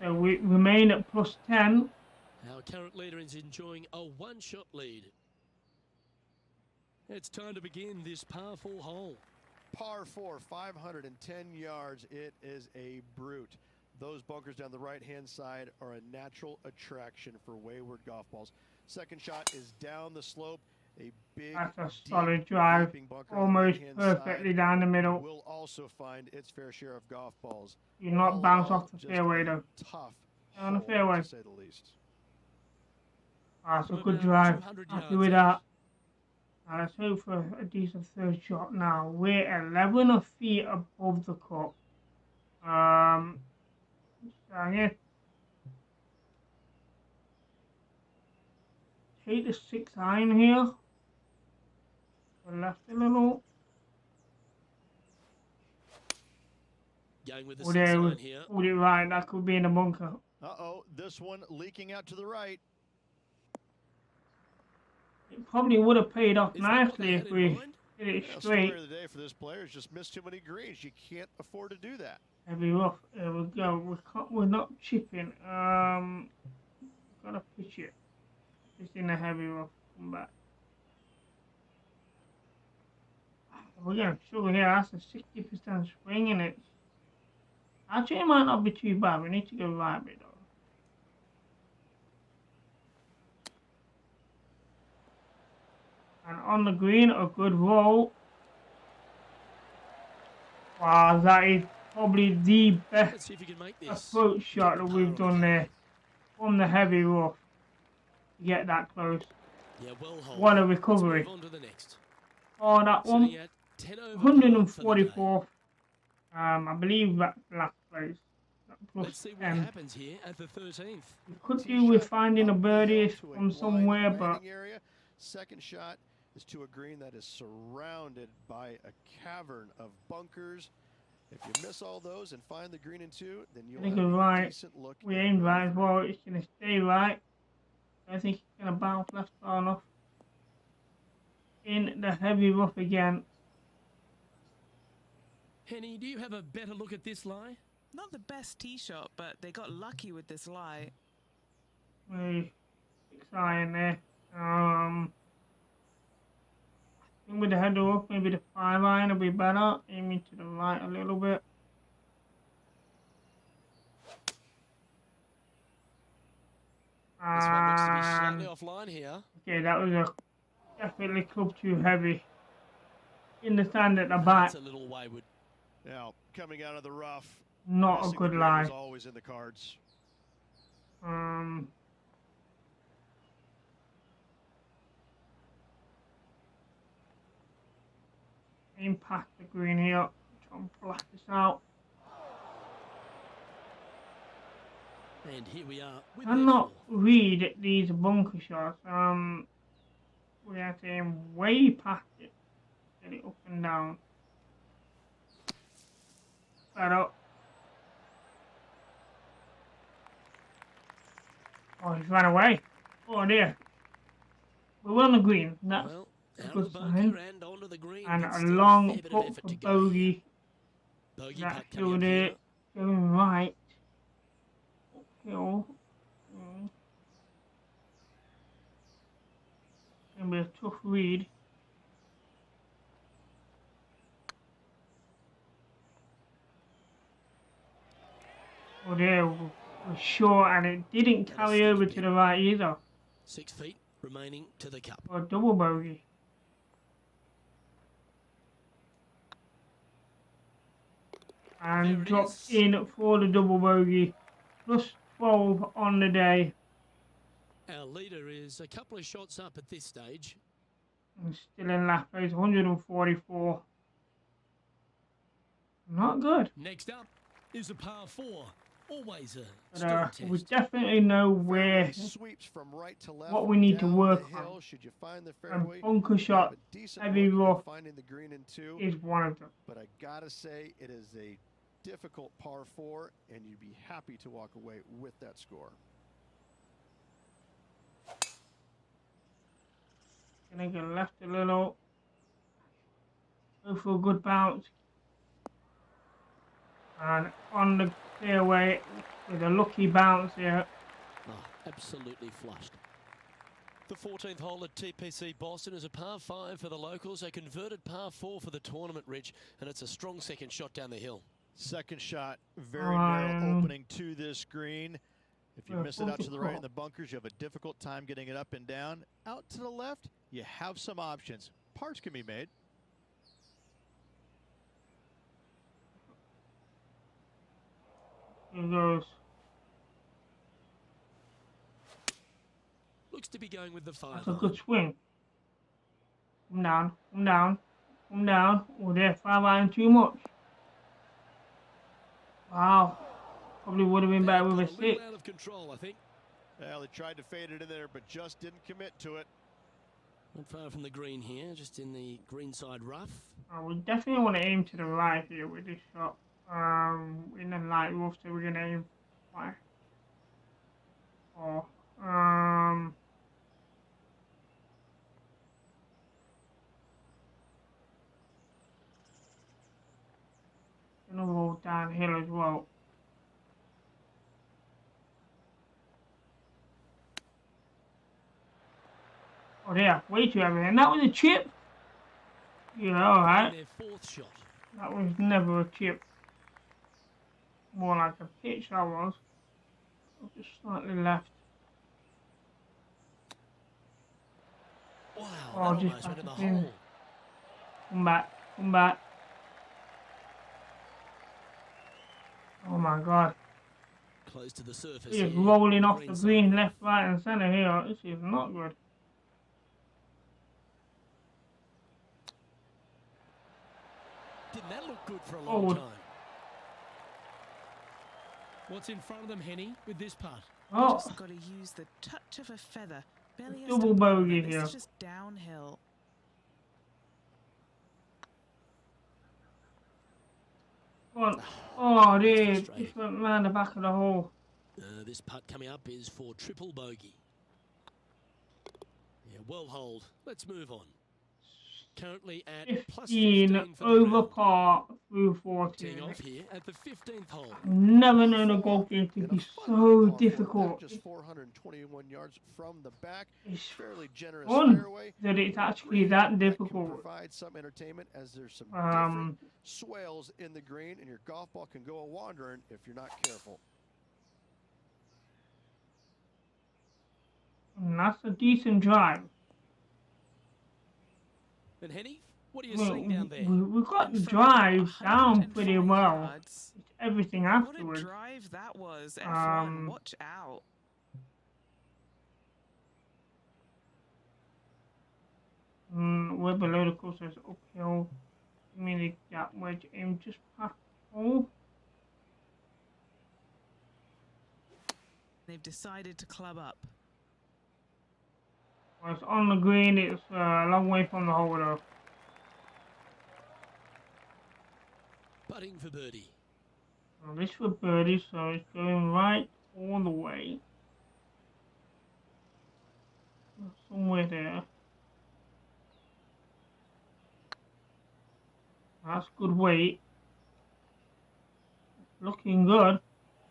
So we remain at plus 10. Our current leader is enjoying a one-shot lead. It's time to begin this par 4 hole. Par 4, 510 yards. It is a brute. Those bunkers down the right-hand side are a natural attraction for wayward golf balls. Second shot is down the slope. A big, That's a deep, solid drive. gaping bunker on the Almost right-hand perfectly side down the middle. will also find its fair share of golf balls. Do not All in bounce all, off the just fairway a though. Tough On the hole, fairway. to say the least. That's a From good about drive. 200 Happy yards with out. that. Now let's hope for a decent third shot now. We're 11 feet above the cup. Dang it. Take the 6 iron here. To left a little. Going with the Oh, 6 there we iron here. pulled it right. That could be in the bunker. Uh-oh, this one leaking out to the right. It probably would have paid off Is that what they nicely had if in we mind? did it Yeah, straight. story of the day for this player is just missed too many greens. You can't afford to do that. Heavy rough. There we go. We're not chipping. Gotta pitch it. Just in the heavy rough. Come back. We're gonna struggle here. That's a 60% swing in it. Actually, it might not be too bad. We need to go right a bit though. And on the green, a good roll. Wow, that is probably the best Let's see if you can make this. approach shot that Get the we've par on done the there. From the heavy rough. To get that close. Yeah, well hold. What a Let's recovery. move on to the next. Oh, that one. Sitting at 10 over par for the day. 144th. I believe that's last place. Plus Let's see what 10. happens here at the 13th. We could Tee do with shot finding a up the birdie hill to a from blind somewhere, but landing area. Second shot is to a green that is surrounded by a cavern of bunkers. If you miss all those and find the green in 2, then you'll think have you're a right. decent look. we at aimed birdie right as for well. It's going to stay right. I think it's going to bounce left far enough. In the heavy rough again. Henny, do you have a better look at this lie? Not the best tee shot, but they got lucky with this lie. Maybe 6 iron there. I think with the header up, maybe the 5 iron will be better. Aiming to the right a little bit. This one looks to be slightly offline here. Okay, that was definitely club too heavy. In the sand at the back. That's a little wayward. Now, coming out of the rough, Not a missing the good green lie. was always in the cards. Aim past the green here. Try and blast this out. And here we are with Cannot their read these bunker shots. We have to aim way past it. Get it up and down. Right up. Oh, he's run away. Oh dear. We're on the green. That's Well, a out good of the bunker sign. and onto the green, And but a still long fair bit of putt effort for to go here. bogey. Bogey That's putt coming still up here. there. Going right. Uphill. Gonna be a tough read. Oh dear, we're short, and it didn't That'll carry stick over a to bit. the right either. 6 feet remaining to the cup. For a double bogey. There And it dropped is. in for the double bogey. Plus 12 on the day. Our leader is a couple of shots up at this stage. And still in last place, 144. Not good. Next up is a par 4. Always a But still we test. definitely know where Fairway sweeps from right to left, what we need to down work the hill. on. Should you find the And fairway, bunker you have shot, a decent heavy look at rough finding the green in 2. is one of them. But I gotta say, it is a difficult par 4, and you'd be happy to walk away with that score. Gonna get left a little. Go for a good bounce. And on the fairway with a lucky bounce here. Oh, absolutely flushed. The 14th hole at TPC Boston is a par 5 for the locals, a converted par 4 for the tournament, Rich, and it's a strong second shot down the hill. Second shot, very narrow opening to this green. If you miss it out to the right in the bunkers, you have a difficult time getting it up and down. Out to the left, you have some options. Pars can be made. Here goes. Looks to be going with the 5. That's a good swing. Come down, come down, come down. Oh, there, 5 iron too much. Wow. Probably would have been better with a 6. Out of control, I think. Well, they tried to fade it in there, but just didn't commit to it. Not far from the green here, just in the greenside rough. We definitely want to aim to the right here with this shot. In the light rough, so we're going to aim right. Or, gonna roll downhill as well. Oh yeah, way too heavy. And that was a chip? Yeah, alright. Their 4th shot. That was never a chip. More like a pitch that was. Just slightly left. Wow, Oh, that just almost went in the back in. hole. Come back, come back. Oh my god. Close to the surface. He is here. rolling off the Greenside green rough. left, right and centre here. This is not good. Didn't that look good for a Oh. long time? What's in front of them, Henny, with this putt? Oh, Just got to use the touch of a feather. Barely has double to putt on bogey it. here. This is just downhill. oh dude, just went round the back of the hole. This putt coming up is for triple bogey. Yeah, well holed. Let's move on. Currently at plus 15 for the over round. par through Teeing 14. off here at the 15th hole. Never known a golf game to And be a fun so par four, difficult. Just 421 yards from the back. It's Fairly generous fun fairway. that it's actually that Can difficult. provide some entertainment as there's some Um, different swales in the green, and your golf ball can go a wandering if you're not careful. And that's a decent drive. And Henny, what are you seeing down there? We got And the from about drive down pretty 105 well. yards. It's everything What a afterwards. drive that was, F1. Watch out. We're below the course, so it's uphill. Meaning that wedge aim just past the hole. They've decided to club up. Well, it's on the green, it's a long way from the hole though. Putting for birdie. Now this for birdie, so it's going right all the way. Somewhere there. That's good weight. Looking good.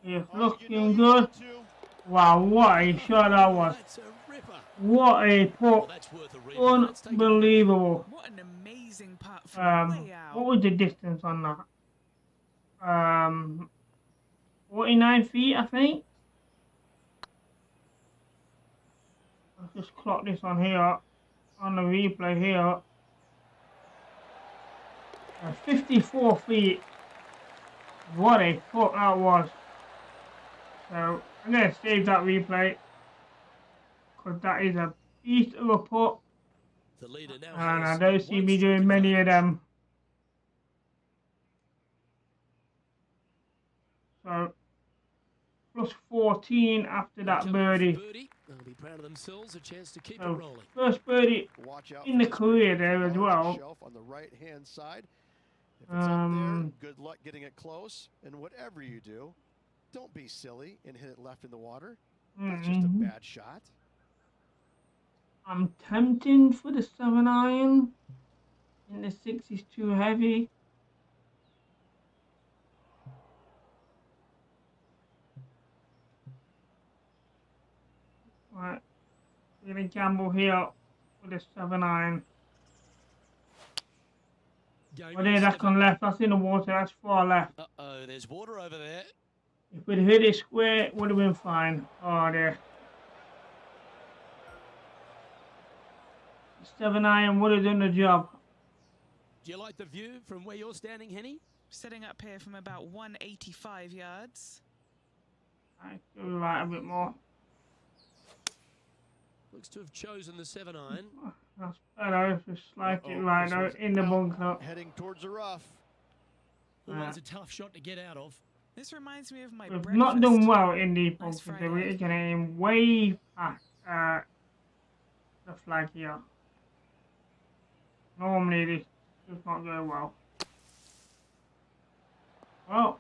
It's looking good. Wow, what a shot that was. What a putt. Unbelievable. What an amazing putt from way out. What was the distance on that? 49 feet, I think. Let's just clock this on here, on the replay here. 54 feet. What a putt that was. So I'm going to save that replay, because that is a beast of a putt. The leader now And I don't see me doing many of them. So plus 14 after that birdie. They'll be proud of themselves, a chance to keep it So rolling. first birdie in the career there as well. On the right-hand side. If it's up there, good luck getting it close. And whatever you do, don't be silly and hit it left in the water. That's just a bad shot. I'm tempting for the 7-iron. In the 6 is too heavy. Right, we're gonna gamble here with the 7-iron. Well, there, that's gone left. That's in the water. That's far left. Uh-oh, there's water over there. If we'd hit it square, it would have been fine. Oh, there. The 7-iron would have done the job. Do you like the view from where you're standing, Henny? Setting up here from about 185 yards. I go right a bit more. Looks to have chosen the 7-iron. That's better. Just slide it right now in the bunker. Heading towards the rough. Always a tough shot to get out of. This reminds me of my We've breakfast. not done well in the bunker. Nice So Friday. we're going to aim way past the flag here. Normally this does not go well. Well,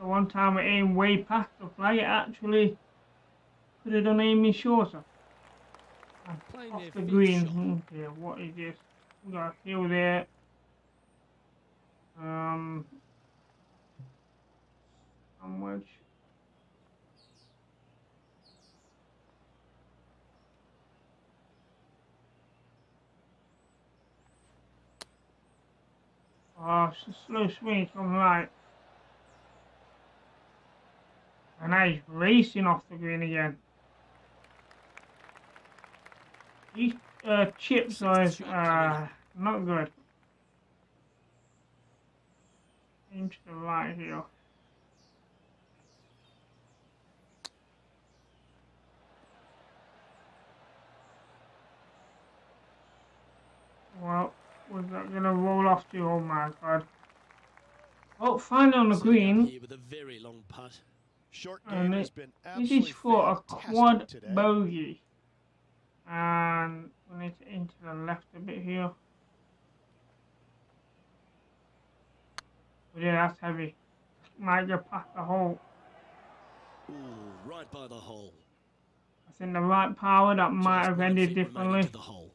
the one time we aimed way past the flag, it actually could have done aiming shorter. Playing Off their the fifth green. shot. Okay, what is this? We got a hill there. Sandwich. Oh, it's a slow swing from right. And now he's racing off the green again. These chips are not good. Aim to the right here. Well, was that gonna roll off to? Oh my god. Oh, finally on the green. Here with a very long putt. Short And game has been this absolutely is for a fantastic quad today. bogey. And we need to into the left a bit here. But yeah, that's heavy. Might go past the hole. Ooh, right by the hole. That's in the right power, that might Just have 9 ended feet remaining differently. to the hole.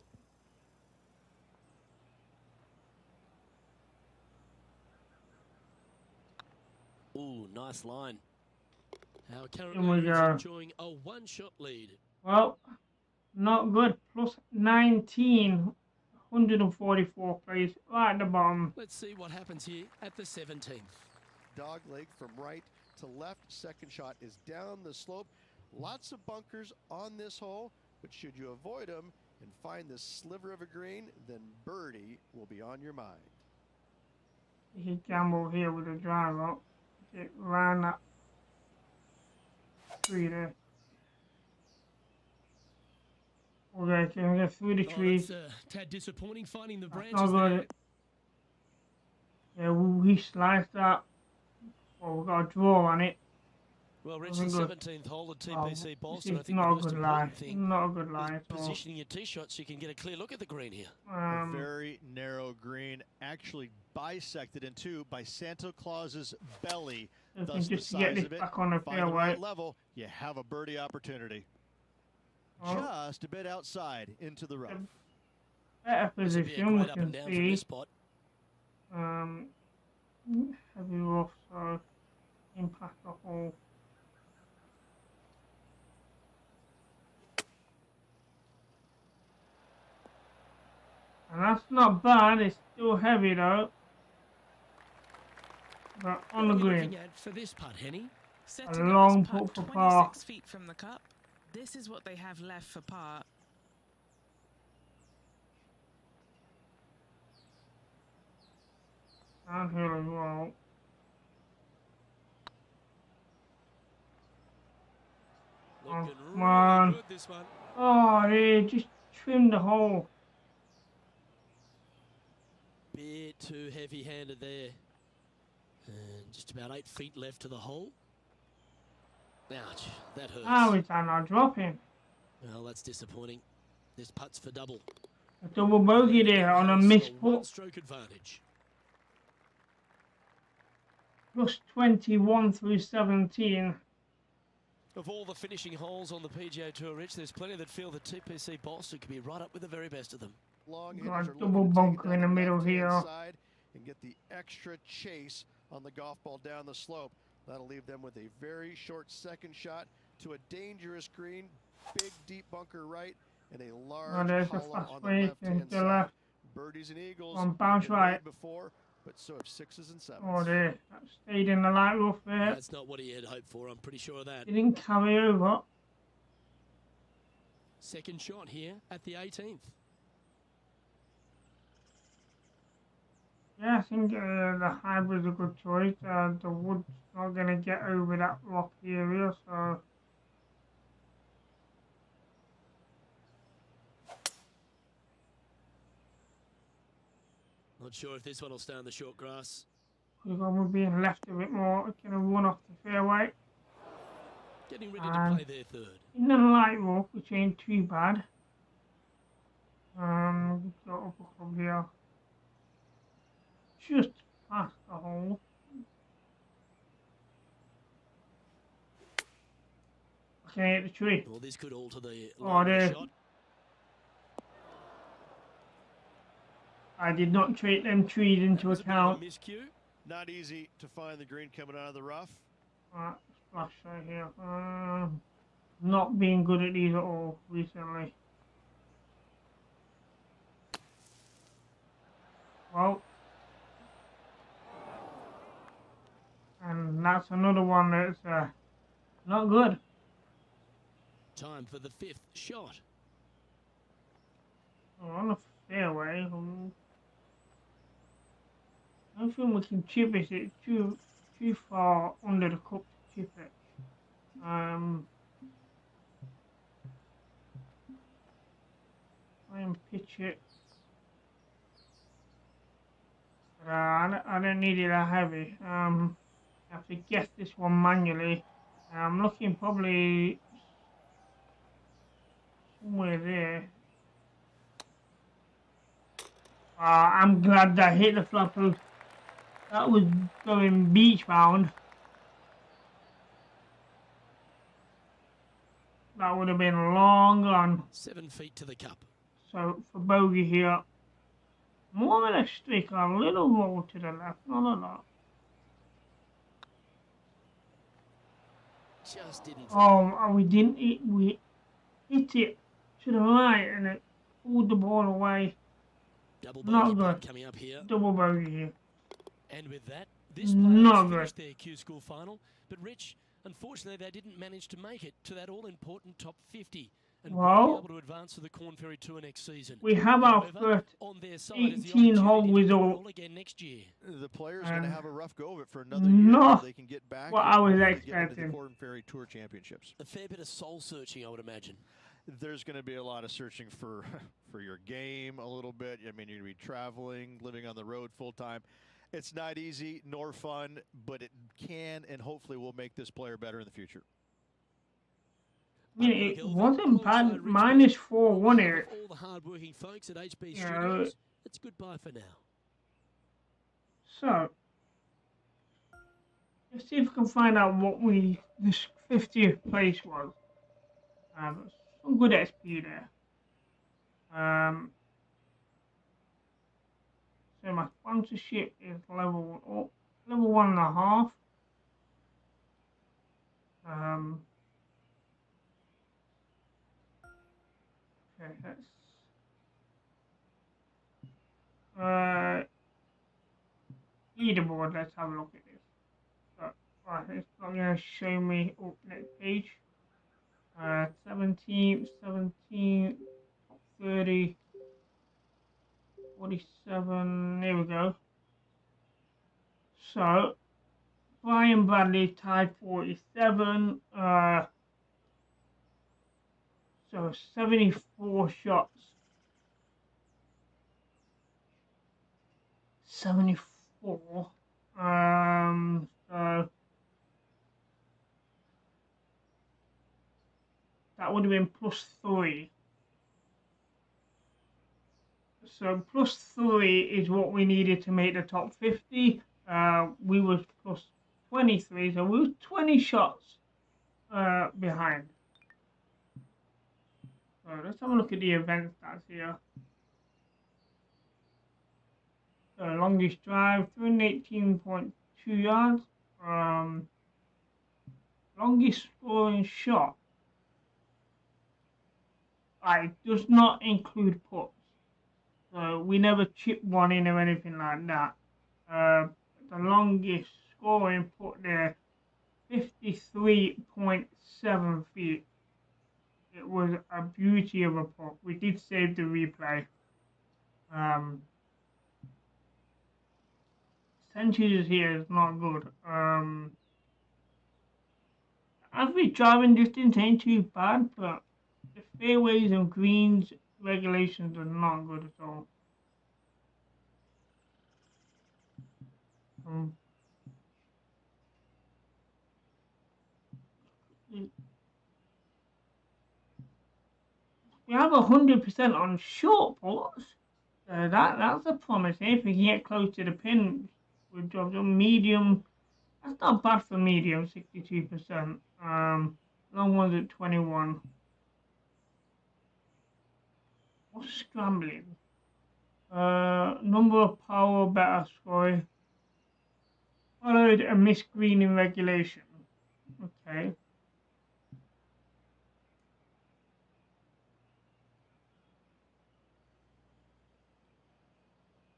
Ooh, nice line. Our current Here we leader is go. enjoying a one-shot lead. Well, not good. Plus 19. 144 plays right at the bottom. Let's see what happens here at the 17th. Dog leg from right to left. Second shot is down the slope. Lots of bunkers on this hole, but should you avoid them and find this sliver of a green, then birdie will be on your mind. He gambled here with a driver. It ran that tree there. Okay, can we get through the trees? That's a tad disappointing finding the That's branches not there. good. Yeah, we sliced that. Well, we got a draw on it. Well, Rich, the 17th hole at TPC Bolster, I This is think not the a most good lie. important thing Not a good lie is at all. positioning your tee shot so you can get a clear look at the green here. A very narrow green, actually bisected in two by Santa Claus's belly. Thus the just to get size this of it. back on the Find the right fairway. level, you have a birdie opportunity. Oh. Just a bit outside into the rough. Better This would be a position, we great up can and down from see. this spot. Heavy rough, so impact the hole. And that's not bad, it's still heavy though. But on the What are we green. looking at for this putt, Henny? Setting long up this putt putt for par. 26 feet from the cup. This is what they have left for par. Downhill as well. Looking come on. really good, this one. Oh, they just trimmed the hole. Bit too heavy-handed there. And just about 8 feet left to the hole. Ouch, that hurts. How is that not dropping? Well, that's disappointing. This putt's for double. A double bogey there on a missed putt. One-stroke advantage. Plus 21 through 17. Of all the finishing holes on the PGA Tour, Rich, there's plenty that feel that TPC Boston could be right up with the very best of them. Long Got a hitters are double looking to take it bunker down in the middle left-hand here. side and get the extra chase on the golf ball down the slope. That'll leave them with a very short second shot to a dangerous green, big deep bunker right, and a large there's a hollow fast on the break left-hand into side. left. Birdies and eagles On have bounce been right. made before, but so have sixes and sevens. Oh, there. That stayed in the light rough there. That's not what he had hoped for, I'm pretty sure of that. Didn't carry over. Second shot here at the 18th. Yeah, I think the hybrid's a good choice. The wood's not going to get over that rocky area, so... Not sure if this one will stay on the short grass. We're going to be being left a bit more. Going to run off the fairway. Getting ready to play their third. In the light rough, which ain't too bad. Got up a club here. Just past the hole. Okay, hit the tree. Well, this could alter the Oh, line of there. the shot. I did not take them trees into There's a bit of a account. miscue. Not easy to find the green coming out of the rough. Splash right here. Not being good at these at all recently. Well. And that's another one that's not good. Time for the 5th shot. On the fairway. I don't think we can chip it. It's too far under the cup to chip it. Try and pitch it. I don't need it that heavy. I have to guess this one manually. I'm looking probably somewhere there. I'm glad that I hit the flat post. That was going beach bound. That would have been long gone. 7 feet to the cup. So for bogey here, more than a streak, a little roll to the left, not a lot. Just didn't. Oh, we didn't hit, we hit it to the right and it pulled the ball away. Double Not bogey putt good. coming up here. Double bogey here. And with that, this Not player has good. finished their Q School final. But Rich, unfortunately, they didn't manage to make it to that all-important top 50. And Well, won't be able to advance to the Corn Ferry Tour next season. We have our However, first on their side is the 18 hole opportunity to do it result. all again next year. The player's going to And have a rough go of it for another year not until they can get back what and I was hopefully get into the expecting. Corn Ferry Tour Championships. A fair bit of soul-searching, I would imagine. There's going to be a lot of searching for your game a little bit. I mean, you're going to be traveling, living on the road full time. It's not easy nor fun, but it can and hopefully will make this player better in the future. I mean, it wasn't bad. Minus 4-1 here. All the hard-working folks at HB You know, Studios. It's goodbye for now. so let's see if we can find out what this 50th place was. Some good XP there. So my sponsorship is level 1.5. Okay, let's leaderboard. Let's have a look at this. So, right, it's not going to show me. Oh, next page. 17th, 30, 47. There we go. So Brian Bradley tied 47. So 74 shots. 74. So that would have been +3. So +3 is what we needed to make the top 50. We was +23, so we were 20 shots behind. So let's have a look at the event stats here. So longest drive, 318.2 yards. Longest scoring shot. It does not include putts. So we never chipped one in or anything like that. The longest scoring putt there, 53.7 feet. It was a beauty of a putt. We did save the replay. Centuries here is not good. Average driving distance ain't too bad, but the fairways and greens regulations are not good at all. We have 100% on short putts. That's a promise. If we can get close to the pin, we've dropped on medium. That's not bad for medium, 62%. Long ones at 21. What's scrambling? Number of power, better score. Followed a missed green in regulation. Okay.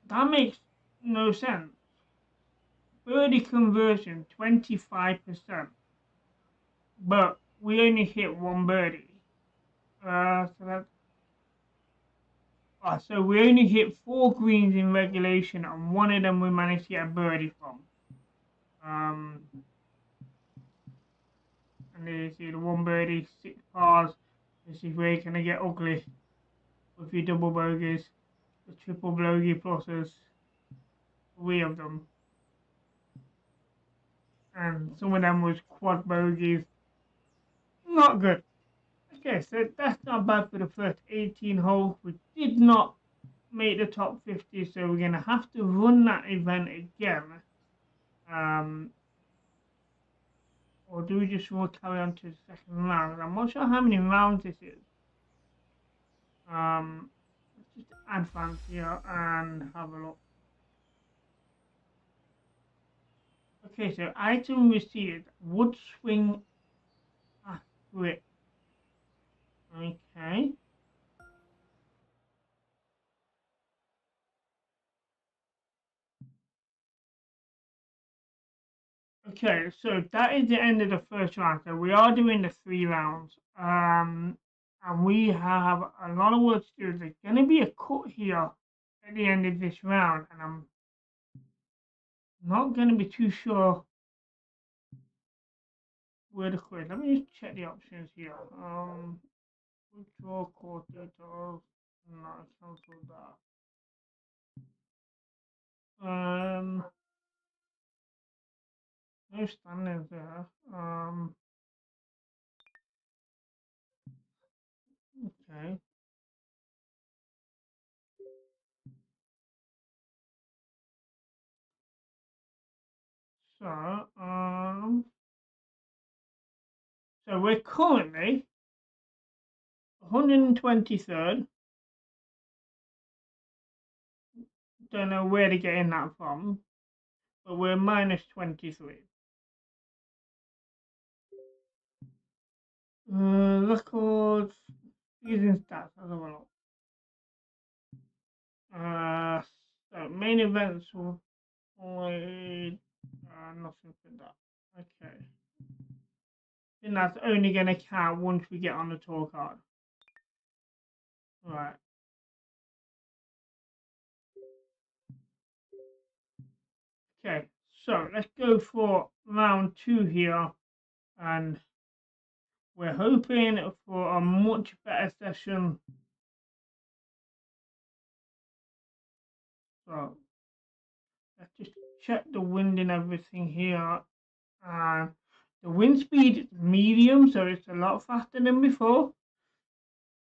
That makes no sense. Birdie conversion, 25%. But we only hit one birdie. So we only hit 4 greens in regulation, and one of them we managed to get a birdie from. And there you see the 1 birdie, 6 pars. This is where you're gonna get ugly with your double bogeys, the triple bogey pluses, 3 of them. And some of them was quad bogeys. Not good. Okay, so that's not bad for the first 18 holes. We did not make the top 50, so we're going to have to run that event again. Or do we just want to carry on to the second round? I'm not sure how many rounds this is. Let's just advance here and have a look. Okay, so item received, wood swing grip. Okay. Okay, so that is the end of the first round. So we are doing the 3 rounds. And we have a lot of work to do. There's going to be a cut here at the end of this round, and I'm not going to be too sure where the cut is. Let me just check the options here. Withdraw core details. No, cancel that. No standings there. Okay. So we're currently 123rd. Don't know where to get in that from, but we're minus 23. Records, season stats. Let's have a look. So main events will only nothing for that. Okay. And that's only going to count once we get on the tour card. Right. Okay, so let's go for round 2 here, and we're hoping for a much better session. So let's just check the wind and everything here. The wind speed is medium, so it's a lot faster than before.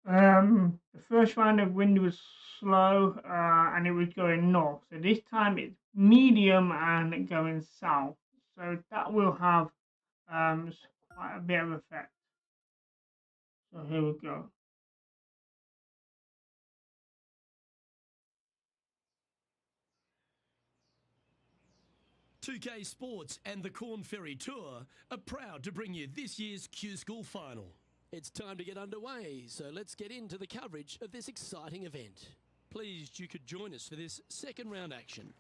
The first round of wind was slow and it was going north. So this time it's medium and going south. So that will have quite a bit of effect. So here we go. .2K Sports and the Corn Ferry Tour are proud to bring you this year's Q School Final. It's time to get underway, so let's get into the coverage of this exciting event. Pleased you could join us for this second round action.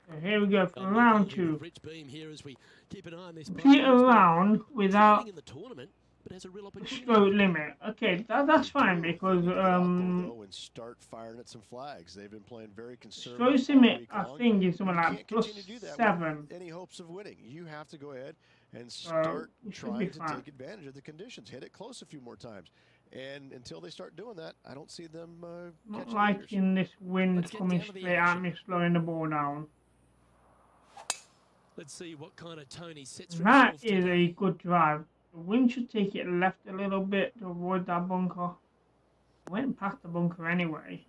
So here we go for round 2. Rich Beam here as we keep an eye on this. Repeat a round without in the tournament, but has a real opportunity. stroke limit. Okay, that's fine because and start firing at some flags. They've been playing very conservative. stroke limit I think is something like +7. Any hopes of winning? You have to go ahead and start trying to take advantage of the conditions. Hit it close a few more times. And until they start doing that, I don't see them not liking this wind coming straight at me, slowing the ball down. Let's see what kind of tone he sets. That is a good drive. The wind should take it left a little bit to avoid that bunker. I went past the bunker anyway.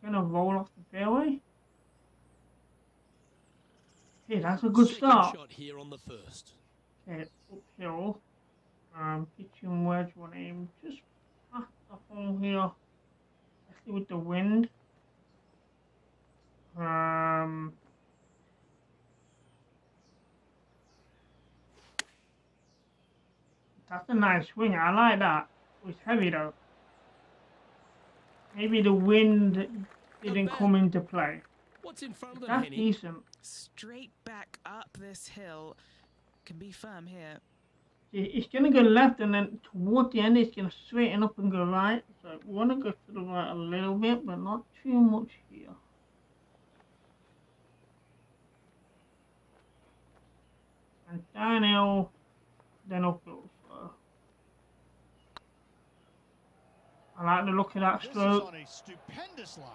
Gonna roll off the fairway. Okay, that's a good start. Shot here on the first. Okay, uphill. Pitching wedge, one aim just past the hole here, especially with the wind. That's a nice swing. I like that. It's heavy though. Maybe the wind didn't come into play. What's in front of them, that's decent. Straight back up this hill. Can be firm here. It's going to go left and then toward the end it's going to straighten up and go right. So we want to go to the right a little bit, but not too much here. And downhill, then uphill. So I like the look of that stroke. This is on a stupendous line.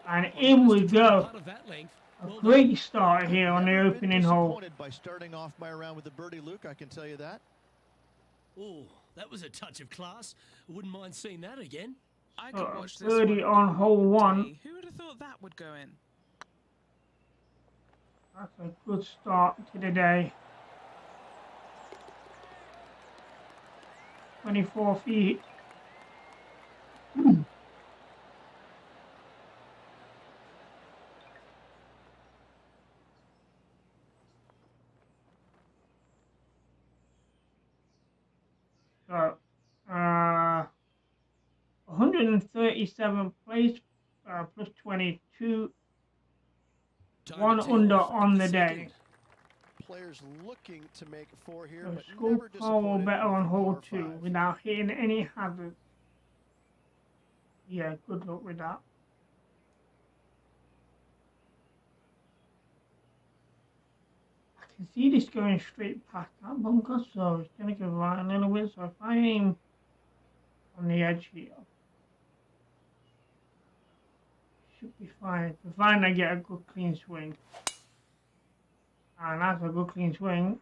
And in we go. A great start here on the opening hole. By starting off my round with the birdie, Luke, I can tell you that. Oh, that was a touch of class. I wouldn't mind seeing that again. I could watch this birdie on hole 1. Who would have thought that would go in? That's a good start to the day. 24 feet. So, 137th place, plus 22, one under on the day. Players looking to make 4 here, So but school never disappointed better on hole 2 5. without hitting any hazards. Yeah, good luck with that. I can see this going straight past that bunker, so it's going to go right a little bit. So if I aim on the edge here, should be fine. Provided I get a good clean swing. And that's a good clean swing.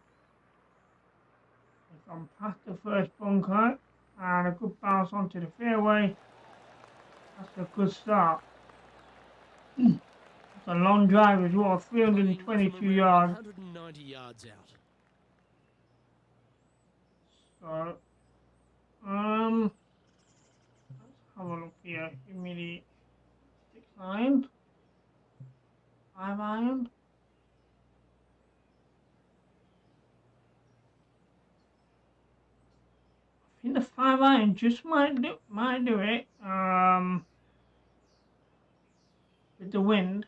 It's gone past the first bunker and a good bounce onto the fairway. That's a good start. It's a long drive as well, 322 yards. 190 yards out. So, let's have a look here. Give me the 6 iron, 5 iron. I think the 5 iron just might do it. With the wind.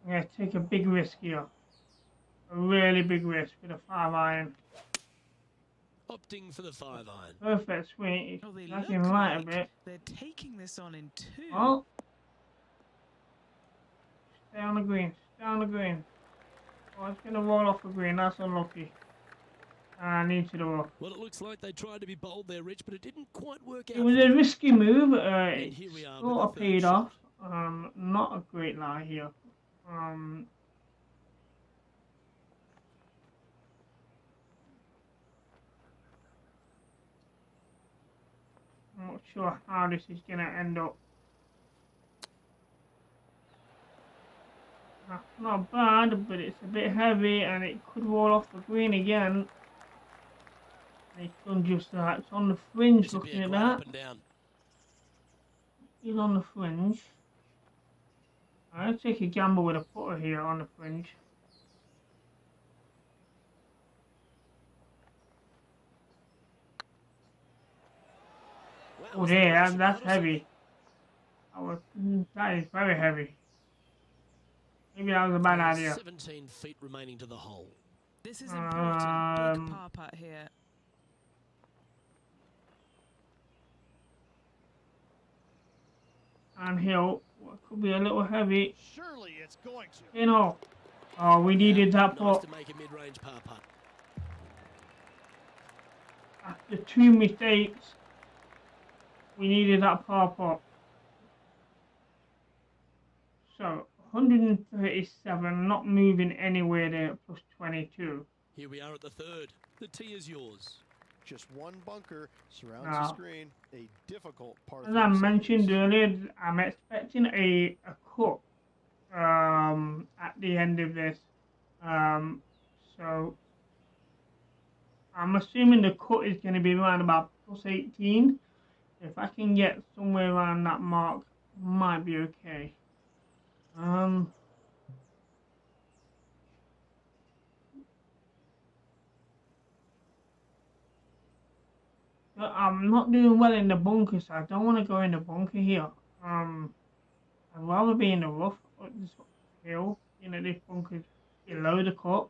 I'm gonna take a big risk here. A really big risk with a 5 iron. Opting for the 5 iron. Perfect swing. Oh, they It's look lagging right a like bit. they're taking this on in 2. Oh. Stay on the green. Stay on the green. Oh, it's gonna roll off the green. That's unlucky. I need to the rough. Well, it looks like they tried to be bold there, Rich, but it didn't quite work out. It was a risky move. It here we are sort of with the paid third off. Not a great lie here. I'm not sure how this is gonna end up. That's not bad, but it's a bit heavy and it could roll off the green again. It's done just that. It's on the fringe, looking at that. Up and down. He's on the fringe. I'll take a gamble with a putter here on the fringe. Wow, Oh dear, that's heavy. That is very heavy. Maybe that was a bad idea. 17 feet remaining to the hole. This is important. Big par putt here. And hill, could be a little heavy. Surely it's going to. You know. Oh, we needed that Nice putt. to make a mid-range par putt. After 2 mistakes, we needed that par putt. So 137, not moving anywhere there, plus 22. Here we are at the third. The tee is yours. Just one bunker surrounds the screen. A difficult part. As I mentioned earlier, I'm expecting a cut at the end of this. So I'm assuming the cut is going to be around about plus 18. If I can get somewhere around that mark, might be okay. I'm not doing well in the bunker, so I don't want to go in the bunker here. I'd rather be in the rough up this hill. You know, this bunker's below the cut.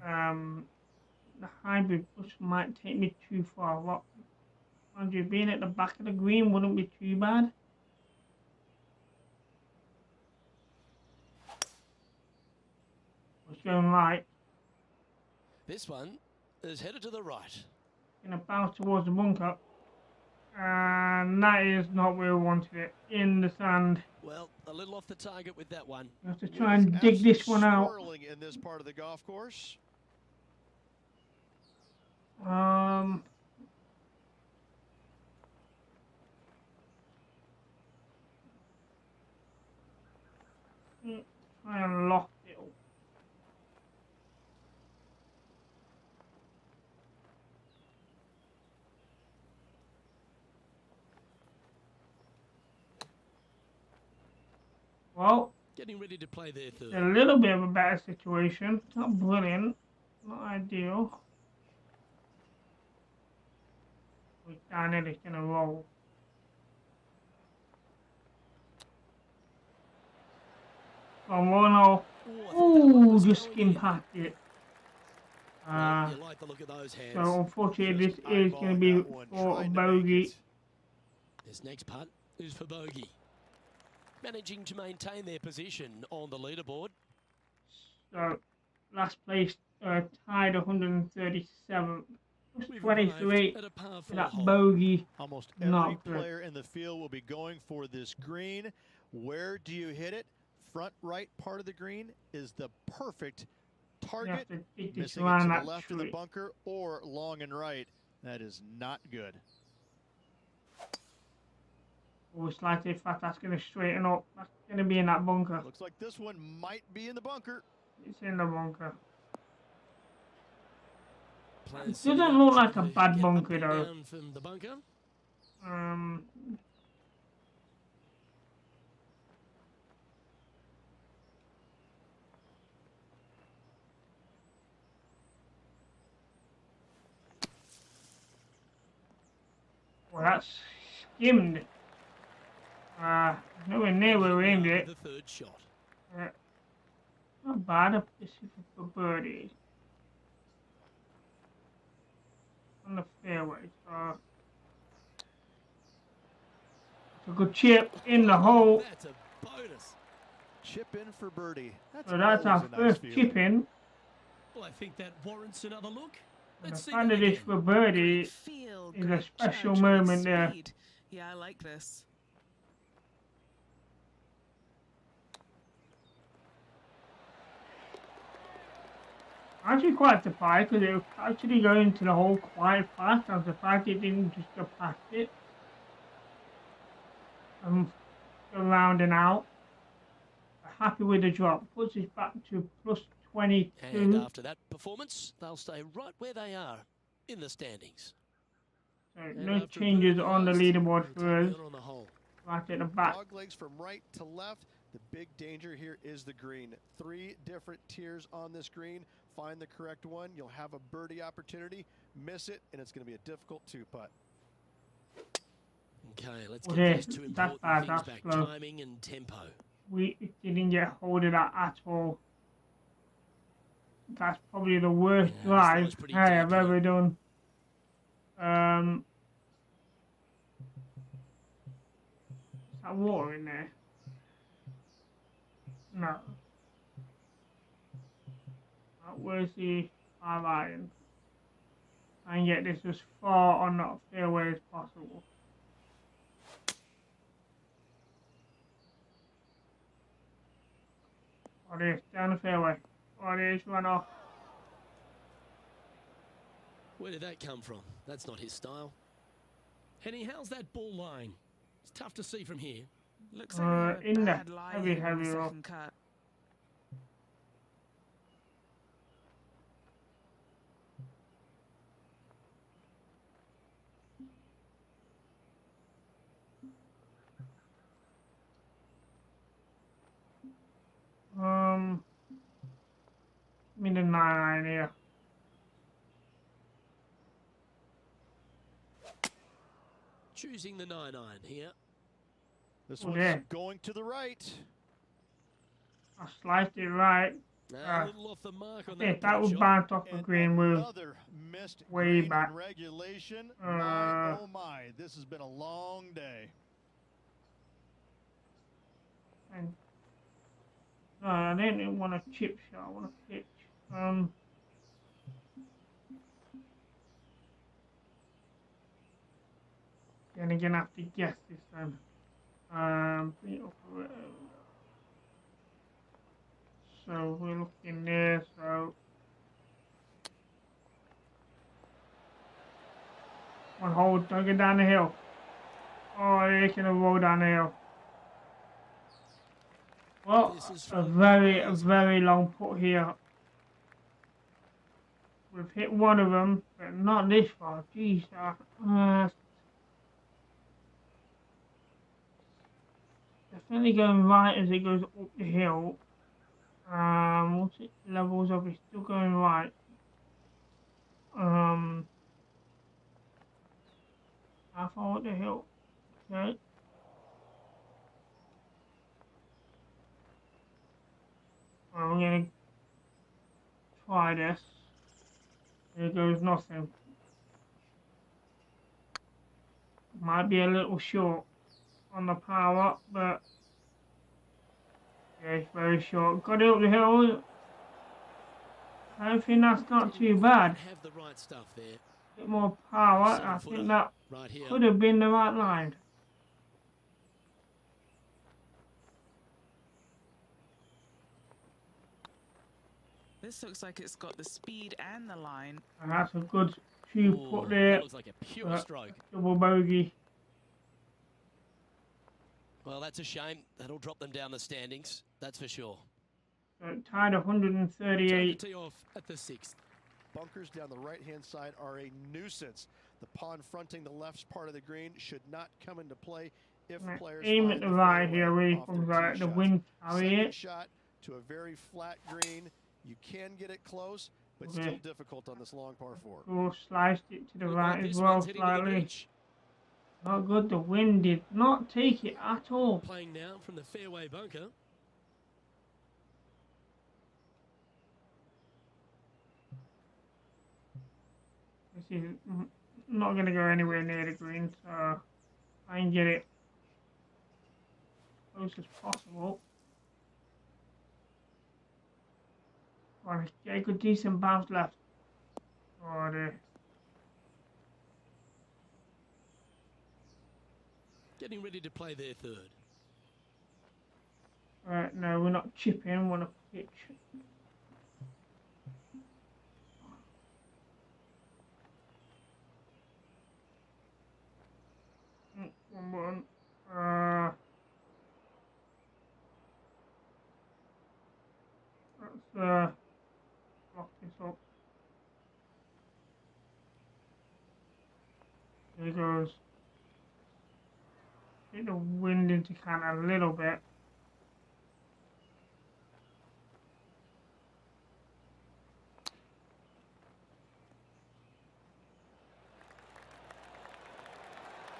The hybrid bush might take me too far. What? Andrew, being at the back of the green wouldn't be too bad. It's going right. This one is headed to the right. Gonna bounce towards the bunker. And that is not where we wanted it. In the sand. Well, a little off the target with that one. You have to try and dig this one out. Swirling in this part of the golf course. Try and lock it up. Well, Getting ready to play their third. a little bit of a better situation. Not brilliant, not ideal. We're down there, it's gonna roll. From 1-0. Ooh, just skin past it. You like the look of those hands. So unfortunately, this is going to be for a bogey. This next putt is for bogey. Managing to maintain their position on the leaderboard. So last place tied 137. We've 23 at a par for that hole. bogey. Almost every Not good. player in the field will be going for this green. Where do you hit it? Front right part of the green is the perfect target. Missing it to the left of the bunker or long and right. That is not good. Always like if that's going to straighten up. That's going to be in that bunker. Looks like this one might be in the bunker. It's in the bunker. Players It doesn't look like a bad get bunker up and though. down from the bunker. Well, that's skimmed. Nowhere near where we aimed it. The third shot. Not bad up this for birdie. On the fairway, so it's a good chip in the hole. That's a bonus. Chip in for birdie. So that's our first chip in. Well, I think that warrants another look. And Let's the see fun of that this again. for birdie Feel, is a great special judge, moment good there. speed. Yeah, I like this. I'm actually quite surprised because it was actually going to the hole quite fast. I'm surprised it didn't just go past it. I'm still rounding out. Happy with the drop. Puts us back to plus 22. And after that performance, they'll stay right where they are in the standings. So And no after changes birdie on the last, leaderboard they'll for take us. it on the hole. Right at the back. Dog legs from right to left. The big danger here is the green. 3 different tiers on this green. Find the correct one. You'll have a birdie opportunity. Miss it, and it's going to be a difficult 2-putt. Okay, let's Well, get yeah, those two that's important bad, things that's back. slow. Timing and tempo. We didn't get hold of that at all. That's probably the worst Yeah, this drive line's pretty I have deep here. ever done. Is that water in there? No. Where's the 5 iron? And get this as far on that fairway as possible. Oh, there's down the fairway. Oh, there's run off. Where did that come from? That's not his style. Henny, how's that ball lying? It's tough to see from here. Looks like in a the bad lie heavy, here on the heavy rock. second cut. I'm in the 9 here. Choosing the 9-iron here. This Oh, one's yeah. going to the right. I sliced it right. A little off the mark on Yeah, that that was shot. bounced off the And green with another missed way green back. in regulation. My, Uh, oh my, this has been a long day. and no, I didn't want a chip shot. I want a pitch. Then again, I have to guess this time. Bring it up a bit. So we're looking there. So one hold. Don't get down the hill. Oh, they can roll down the hill. Well, This is a from very long putt here. We've hit one of them, but not this far. Jeez, definitely going right as it goes up the hill. Once it levels up, it's still going right. How far up the hill? Okay. I'm gonna try this. There goes nothing. Might be a little short on the power, but yeah, it's very short. Got it up the hill. I don't think that's not too bad. Have the right stuff there. A bit more power. I 7-footer think that right here. could have been the right line. this looks like it's got the speed and the line. And that's a good 2 Ooh, put there. that looks like a pure stroke. Double bogey. Well, that's a shame. That'll drop them down the standings, that's for sure. Tied Time 138. to tee off at the 6th. Bunkers down the right-hand side are a nuisance. The pond fronting the left part of the green should not come into play if players Aim find at the right fairway here, really, off from their the tee shots. wind carry Second it. shot to a very flat green. You can get it close, but Okay. still difficult on this long par 4. So sliced it to the Look right like as this well, one's hitting to the slightly. beach. Not good. The wind did not take it at all. Playing now from the fairway bunker. This is not going to go anywhere near the green, so I can get it close as possible. Or get a good decent bounce left. Oh dear. Getting ready to play their 3rd. Right, no, we're not chipping, we're on a pitch. One. Let's lock this up. There goes. Get the wind into kind of a little bit.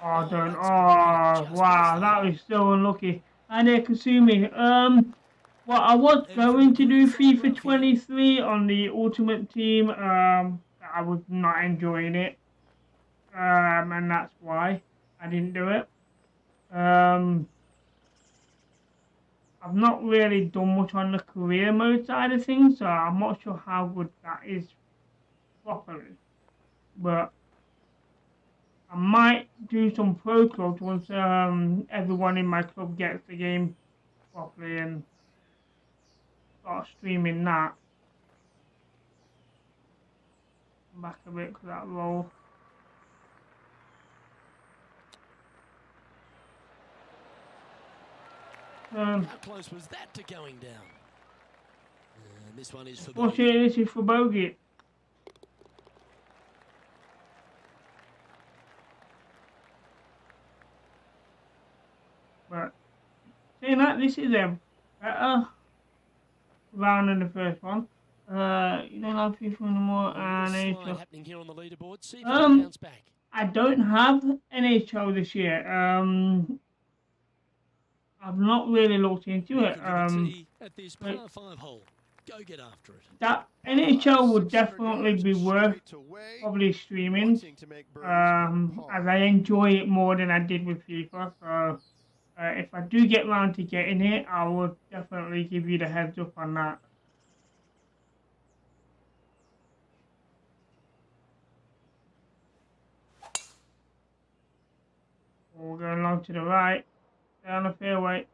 Oh, don't. Oh, wow, that was so unlucky. And it consumed me. Well, I was going to do FIFA 23 on the Ultimate Team. I was not enjoying it. And that's why I didn't do it. I've not really done much on the career mode side of things, so I'm not sure how good that is properly. But I might do some pro clubs once everyone in my club gets the game properly and start streaming that. Back a bit for that roll. How close was that to going down? And this one is for Watch bogey. it, this is for bogey. But saying that, this is a better round than the first one. You don't have FIFA anymore, and Slide happening here on the leaderboard. See if you can bounce back. I don't have NHL this year. I've not really looked into it. At this par 5 hole. Go get after it. That NHL would definitely be worth probably streaming, as I enjoy it more than I did with FIFA. So if I do get round to getting it, I will definitely give you the heads up on that. We're going along to the right, down the fairway.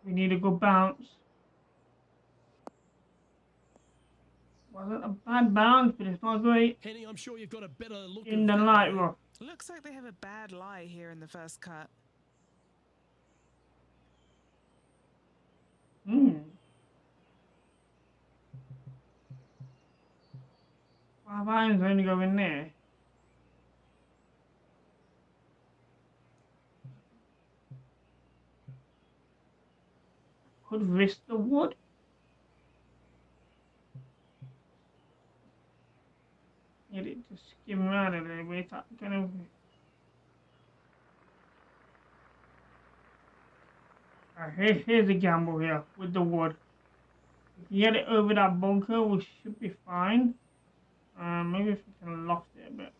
We need a good bounce. Wasn't a bad bounce, but it's not great. Henny, I'm sure you've got a better look In at the that light way. rough. Looks like they have a bad lie here in the first cut. Five irons only go in there. Could risk the wood. Get it to skim around a little bit. That kind of. Here's a gamble here with the wood. If you get it over that bunker, we should be fine. Maybe if we can loft it a bit.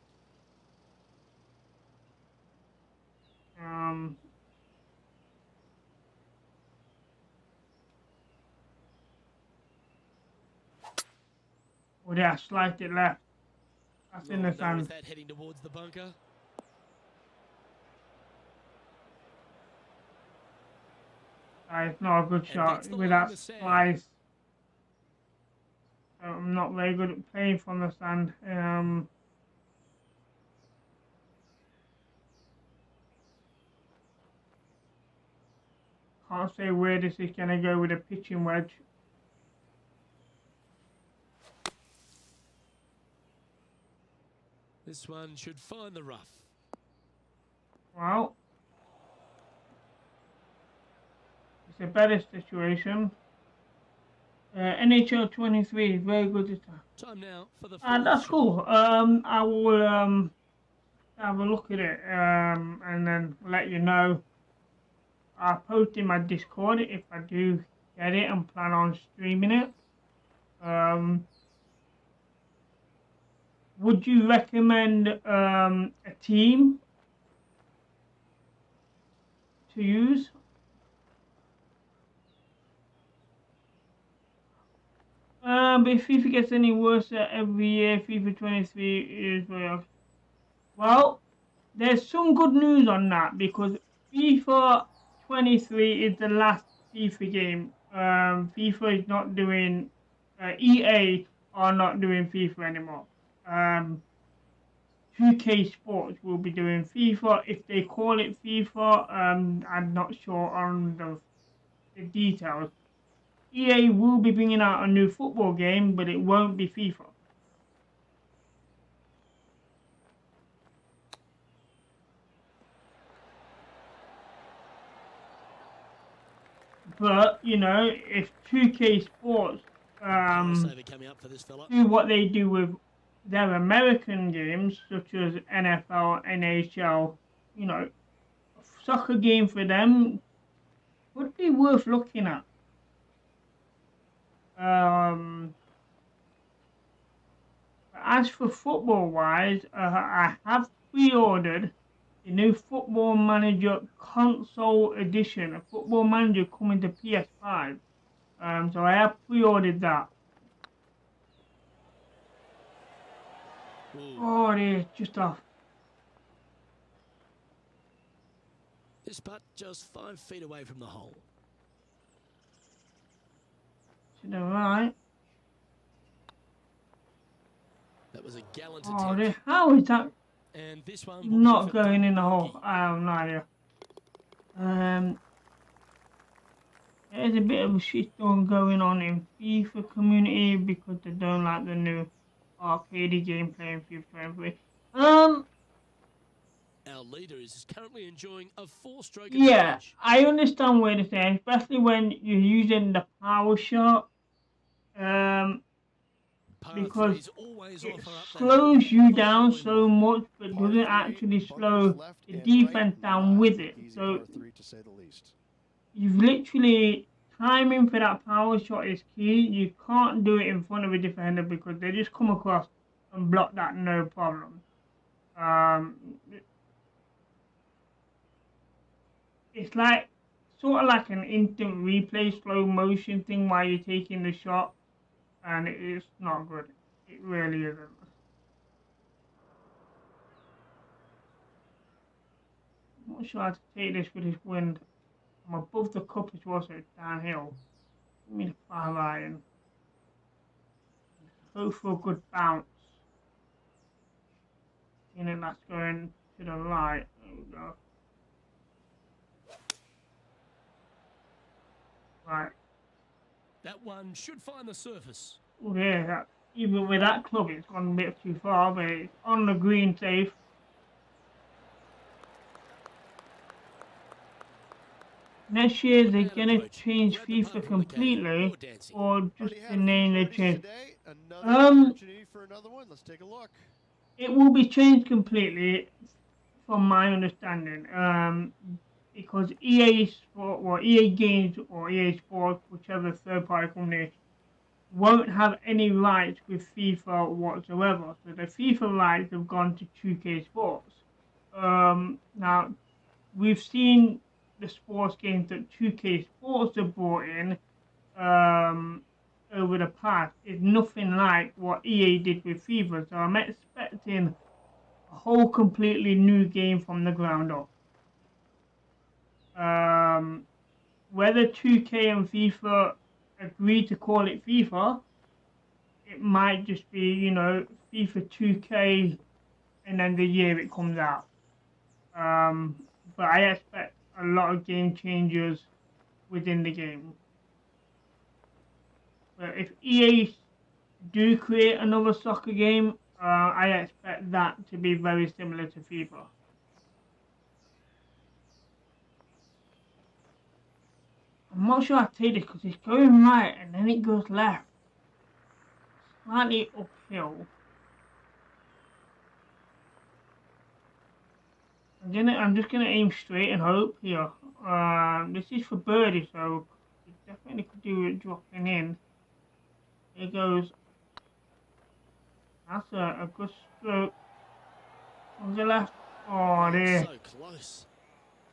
Oh yeah, sliced it left. That's in the Is sand. that heading towards the bunker? It's not a good shot that's the with line in that the sand. slice. I'm not very good at playing from the stand. Can't say where this is going to go with a pitching wedge. This one should find the rough. Well, it's a better situation. NHL 23 is very good this time. Time now for the That's shot. cool. I will have a look at it and then let you know. I'll post in my Discord if I do get it and plan on streaming it. Would you recommend a team to use? If FIFA gets any worse every year, FIFA 23 is well. There's some good news on that because FIFA 23 is the last FIFA game. FIFA is not doing. EA are not doing FIFA anymore. 2K Sports will be doing FIFA. If they call it FIFA, I'm not sure on the details. EA will be bringing out a new football game, but it won't be FIFA. But, you know, if 2K Sports do what they do with their American games, such as NFL, NHL, you know, a soccer game for them would be worth looking at. As for football-wise, I have pre-ordered the new Football Manager Console Edition, a Football Manager coming to PS5. So I have pre-ordered that. Ooh. Oh, it is just off. This putt just 5 feet away from the hole. To the right. That was a gallant Oh, attempt. how is that And this one will not be for going in the double hole? I have no idea. There's a bit of a shitstorm going on in FIFA community because they don't like the new arcade gameplay in FIFA 23. Our leader is currently enjoying a 4-stroke Yeah, advantage. I understand what they're saying, especially when you're using the power shot. Because it slows you down so much, but doesn't actually slow the defense down with it. So you've literally, timing for that power shot is key. You can't do it in front of a defender because they just come across and block that no problem. It's like sort of like an instant replay slow motion thing while you're taking the shot, and it's not good. It really isn't. I'm not sure how to take this with this wind. I'm above the cup as well, so it's downhill. Give me the 5 iron. Hope for a good bounce. And then that's going to the right. There we go. Right. That one should find the surface. Oh yeah, even with that club it's gone a bit too far, but it's on the green safe. Next year they're gonna change FIFA completely, or just the name they change. Let's take a look. It will be changed completely, from my understanding. Because EA Sport, or EA Games, or EA Sports, whichever third-party company, won't have any rights with FIFA whatsoever. So the FIFA rights have gone to 2K Sports. Now, we've seen the sports games that 2K Sports have brought in over the past is nothing like what EA did with FIFA. So I'm expecting a whole completely new game from the ground up. Whether 2K and FIFA agree to call it FIFA it might just be, you know, FIFA 2K and then the year it comes out. But I expect a lot of game changers within the game. But if EA do create another soccer game, I expect that to be very similar to FIFA. I'm not sure I take this because it's going right and then it goes left. Slightly uphill. I'm just gonna aim straight and hope here. This is for birdie, so it definitely could do it dropping in. Here goes. That's a good stroke. On the left. Oh, there. So close.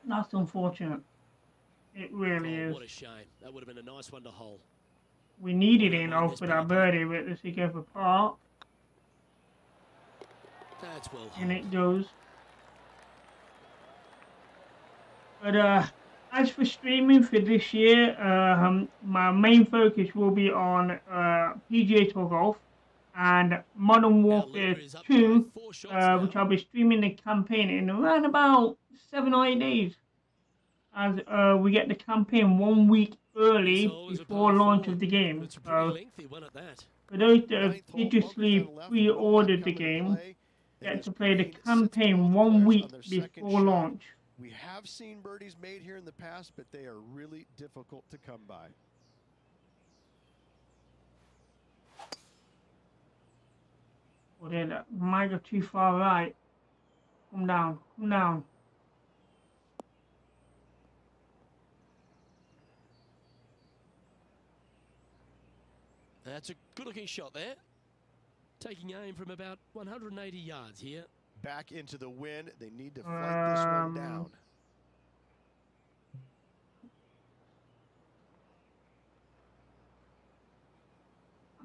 That's unfortunate. It really is. What a shame. That would have been a nice one to hole. We needed it now for that birdie, but this is go for par. That's well And held. it goes. But as for streaming for this year, my main focus will be on PGA Tour Golf and Modern Warfare 2, which I'll be streaming the campaign in around about 7 or 8 days. As we get the campaign 1 week early before launch of the game. So for those that have digitally pre-ordered the game, get to play the campaign 1 week before launch. We have seen birdies made here in the past, but they are really difficult to come by. Well, then that might go too far right. Come down, come down. That's a good-looking shot there. Taking aim from about 180 yards here. Back into the wind. They need to fight this one down.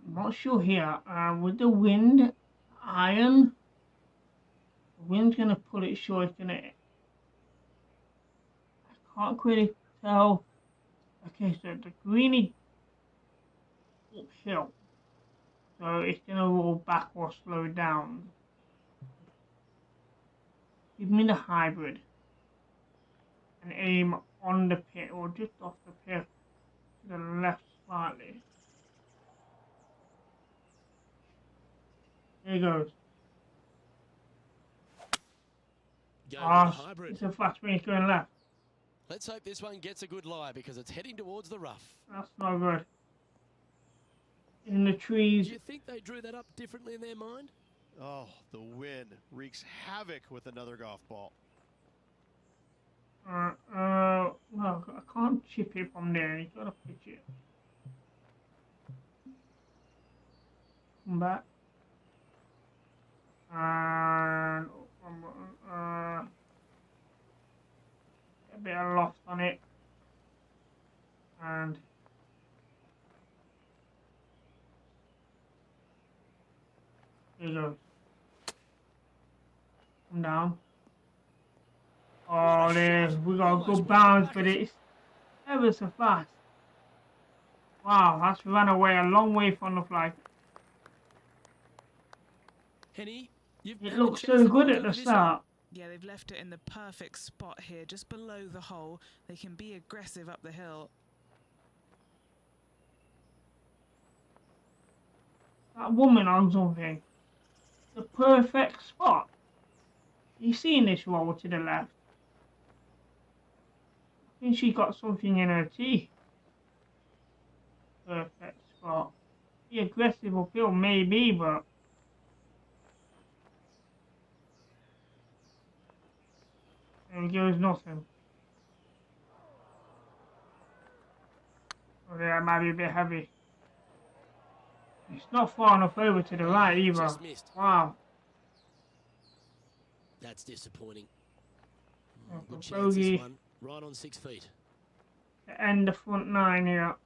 I'm not sure here. With the wind, iron. The wind's gonna pull it short. It's gonna. I can't quite tell. Okay, so the green is uphill, so it's gonna roll back or slow down. Give me the hybrid and aim on the pit or just off the pit to the left slightly. There it goes. It's a fast range going left. Let's hope this one gets a good lie because it's heading towards the rough. That's not good. In the trees. Do you think they drew that up differently in their mind? Oh, the wind wreaks havoc with another golf ball. Well, I can't chip it from there. You gotta pitch it. Come back. And a bit of loft on it. And there you go. Come down. Oh, there. We got a good bounce, but it's ever so fast. Wow, that's run away a long way from the flag. Henny, it looks so good at the start. Yeah, they've left it in the perfect spot here, just below the hole. They can be aggressive up the hill. That woman on something. The perfect spot. You seeing this roll to the left? I think she got something in her teeth. Perfect spot. Be aggressive uphill, maybe, but there goes nothing. Okay, that might be a bit heavy. It's not far enough over to the right either. Just missed. Wow. That's disappointing. Good Good chance bogey. this one. Right on 6 feet. To end the front nine here.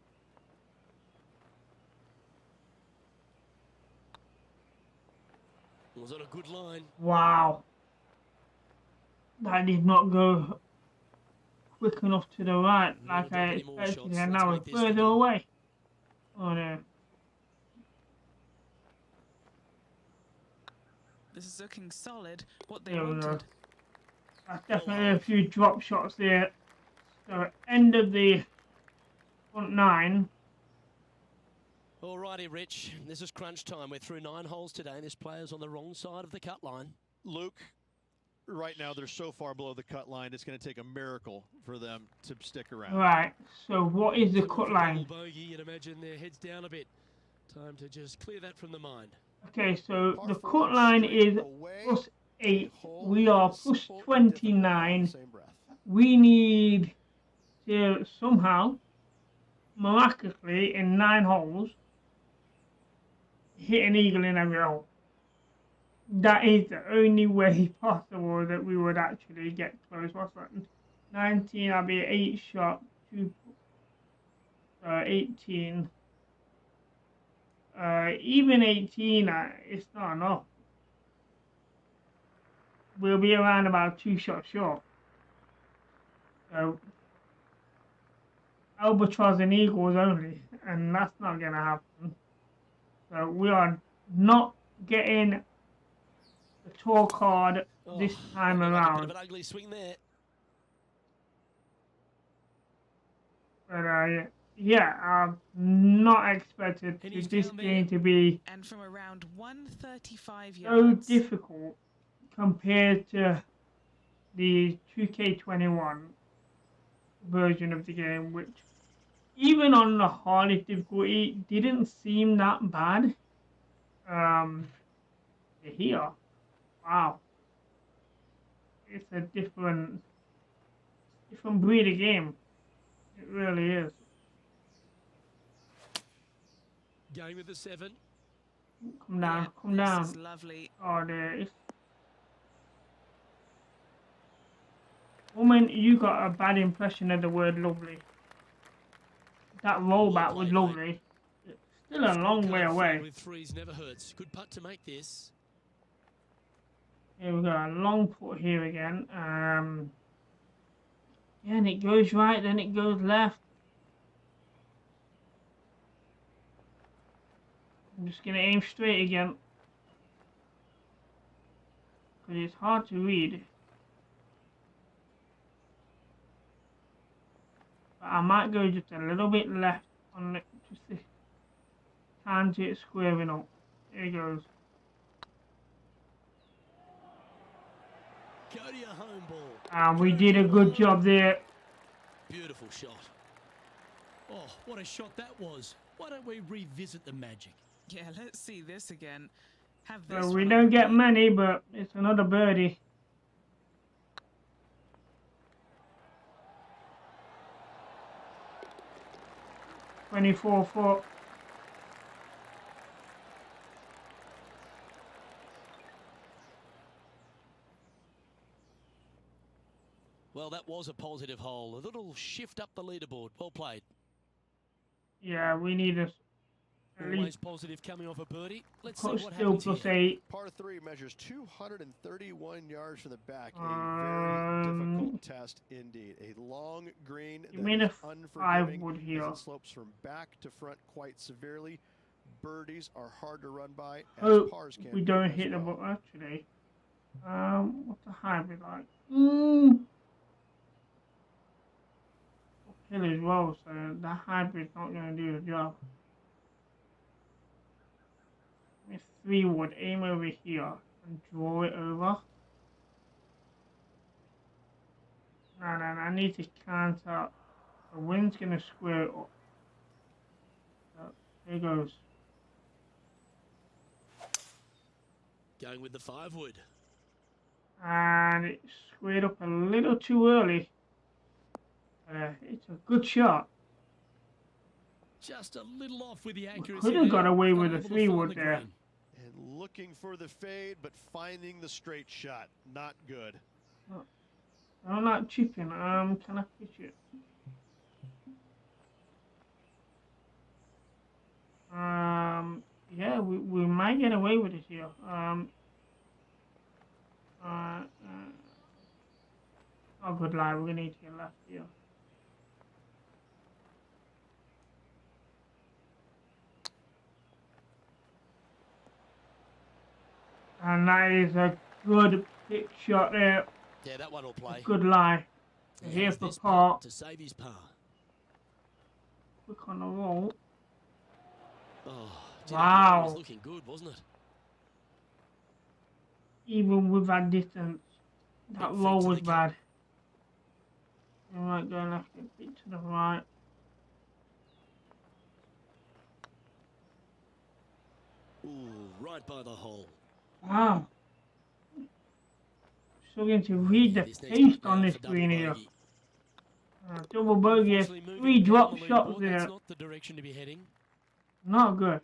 Was on a good line. Wow. That did not go quick enough to the right like I expected, and now we're further away. Oh no. This is looking solid. What they There we go. wanted. That's definitely a few drop shots there. So end of the front 9. Alrighty, Rich. This is crunch time. We're through 9 holes today, and this player's on the wrong side of the cut line. Luke, right now they're so far below the cut line, it's going to take a miracle for them to stick around. Right. So what is the cut line? Bogey, you'd imagine their heads down a bit. Time to just clear that from the mind. Okay, so the cut line is +8. We are +29. We need to somehow, miraculously, in 9 holes, hit an eagle in every hole. That is the only way possible that we would actually get close. What's that? 19, I'll be 8 shot, 2, 18. Even 18, it's not enough. We'll be around about 2 shots short. So, albatross and eagles only, and that's not going to happen. So, we are not getting the tour card this time around. A bit of an ugly swing there. But, yeah, I'm not expected this game to be and from around 135 so yards. difficult compared to the 2K21 version of the game, which even on the hardest difficulty didn't seem that bad. Here, wow, it's a different breed of game. It really is. Going with the 7. Come down, Yeah, come down. This is lovely. Oh, there it is. Woman, you got a bad impression of the word lovely. That rollback was lovely. It's still a long way away. With 3s never hurts. Good putt to make this. Here we go, a long putt here again. Yeah, and it goes right, then it goes left. I'm just gonna aim straight again, because it's hard to read. But I might go just a little bit left on it, just to time it squaring up. There it goes. Go to your home ball. And we did a good job there. Beautiful shot. Oh, what a shot that was. Why don't we revisit the magic? Yeah, let's see this again. Have this. So we don't get many, but it's another birdie. .24 foot. Well, that was a positive hole. A little shift up the leaderboard. Well played. Yeah, we need a Always positive coming off a birdie. Let's see cut what still happens here. +8. Par 3 measures 231 yards from the back. A very difficult test indeed. A long green You mean a that is 5 unforgiving wood as here? it slopes from back to front quite severely. Birdies are hard to run by, as Oh, pars can we be don't as hit the well. ball actually. What's the hybrid like? Uphill as well, so the hybrid's not going to do the job. With 3 wood, aim over here and draw it over. No, I need to counter. The wind's going to square it up. So, here goes. Going with the 5 wood. And it squared up a little too early. It's a good shot. Just a little off with the accuracy. Could have got there. away with a Unable to 3 find wood the there. green. And looking for the fade, but finding the straight shot. Not good. I'm not chipping. Can I pitch it? Yeah, we might get away with it here. Oh, good lie. We're gonna need to get left here. And that is a good pitch shot there. Yeah, that one will play. Good lie. He Here has for this par. putt to save his par. Quick on the roll. Oh, Wow. It was looking good, wasn't it? Even with that distance, that Big roll feet to was the cup. bad. You might go left and bit to the right. Ooh, right by the hole. Wow. Struggling to read the This next pace putt on now this for double green here. bogey. Double bogey, Unfortunately, moving 3 down drop the shots leaderboard, there. That's not the direction to be heading. Not good.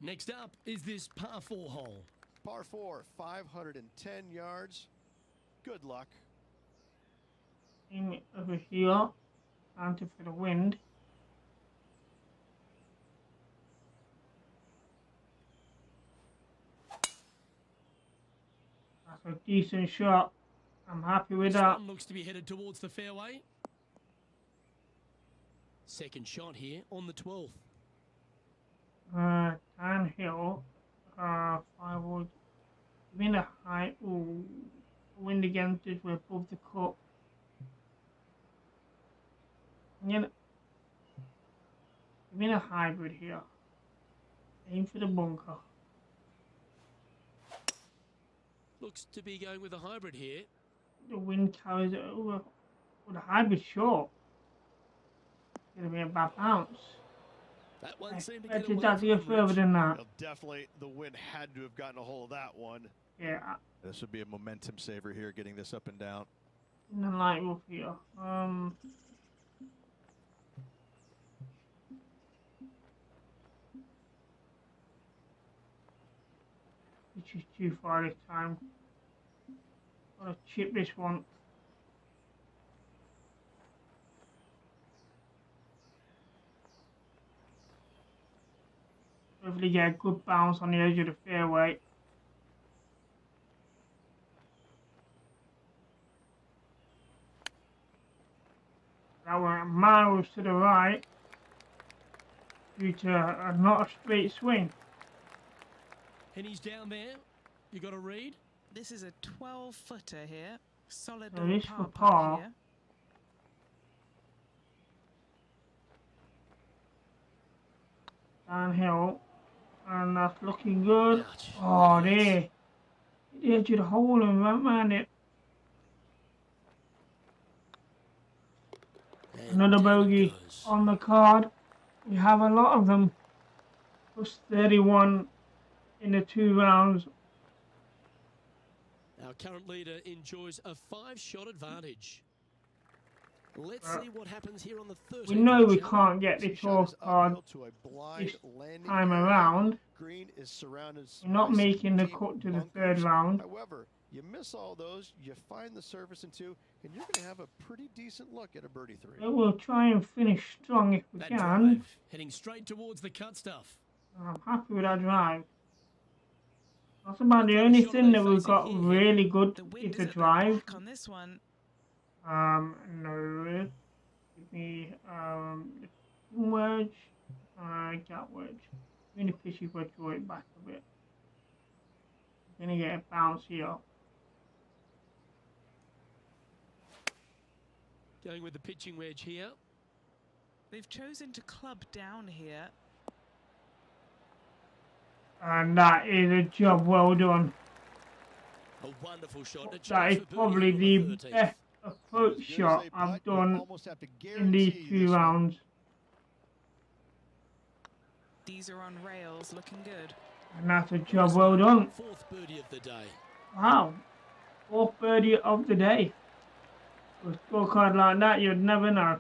Next up is this par 4 hole. Par 4, 510 yards. Good luck. Aim it over here. Counter for the wind. That's a decent shot. I'm happy with This that. one looks to be headed towards the fairway. Second shot here on the 12th. Downhill. 5 wood. Wind a high. Ooh. Wind against us. We're above the cup. I'm in a hybrid here. Aim for the bunker. Looks to be going with a hybrid here. The wind carries it over. Well, the hybrid short. It's going to be a bad bounce. That I one seemed to get expected away that to from go him, further Rich. than that. Well, definitely the wind had to have gotten a hold of that one. Yeah, This would be a momentum saver here, getting this up and down. in the light rough here. Which is too far this time. Gotta chip this one. Hopefully get a good bounce on the edge of the fairway. That went miles to the right due to not a straight swing. And he's down there. You got a read? This is a 12-footer here. Solid So little this for par putt par. here. Downhill, and that's looking good. Ouch. Oh, Nice. there. The edge of the hole and went round it. And Another down it bogey goes. on the card. We have a lot of them. Plus 31 in the 2 rounds. Our current leader enjoys a 5-shot advantage. Let's see what happens here on the 13th. We know we shall can't get the Tee shot tour is card uphill to a blind this landing time area. around. Green is surrounded We're not by some making the deep cut to the bunkers. 3rd round. However, you miss all those, you find the surface in 2, and you're going to have a pretty decent look at a birdie 3. But we'll try and finish strong if we That can. drive heading straight towards the cut stuff. I'm happy with that drive. That's about the only thing that we've got really good The is wind is the at the drive. back on this one. No. Give me the wedge, gap wedge. I'm gonna pitchy wedge, draw it back a bit. Gonna get a bounce here. Going with the pitching wedge here. They've chosen to club down here. And that is a job well done. A wonderful shot. A That chance is for birdie probably on the 13th. best approach As good as shot they I've putt, you done almost have to in these guarantee 2 this one. rounds. These are on rails, looking good. And that's a job well done. 4th birdie of the day. Wow. 4th birdie of the day. With a scorecard like that, you'd never know.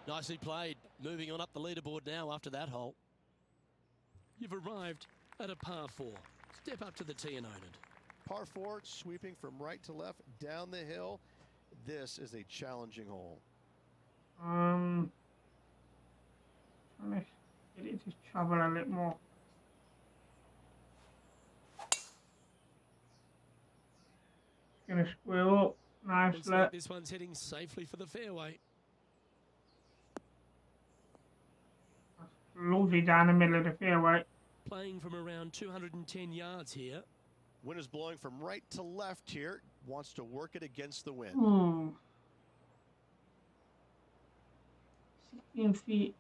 Nicely played. Moving on up the leaderboard now after that hole. You've arrived at a par 4. Step up to the tee and own it. Par 4, sweeping from right to left down the hill. This is a challenging hole. Trying to get it to travel a little more. Gonna square up. Nice Looks like let. this one's heading safely for the fairway. Lovely down the middle of the fairway. playing from around 210 yards here. Wind is blowing from right to left here. Wants to work it against the wind. 16 feet.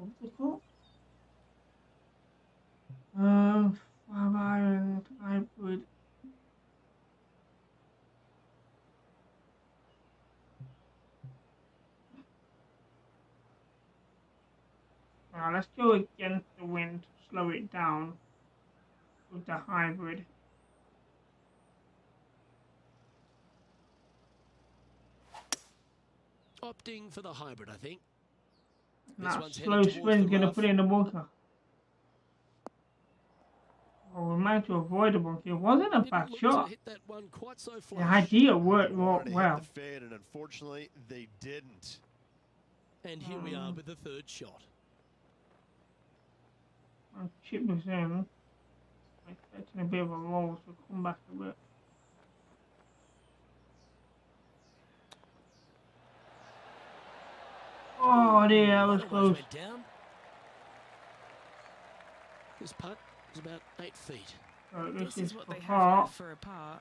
Obstacle. 5-iron hybrid. Now let's go against the wind to slow it down with the hybrid. Opting for the hybrid, I think. That one's slow headed towards spin's the going to rough. put it in the bunker. Oh, we managed to avoid the bunker. It wasn't a Didn't bad look shot. to hit that one quite so The flush. idea worked Wanted to well. hit the fade, and unfortunately, they didn't. And here we are with the third shot. And chip was in. I'm expecting a bit of a roll, so come back a bit. Oh dear, that was That almost close. went down. This putt is about 8 feet. So This is what for they have par. left for a par.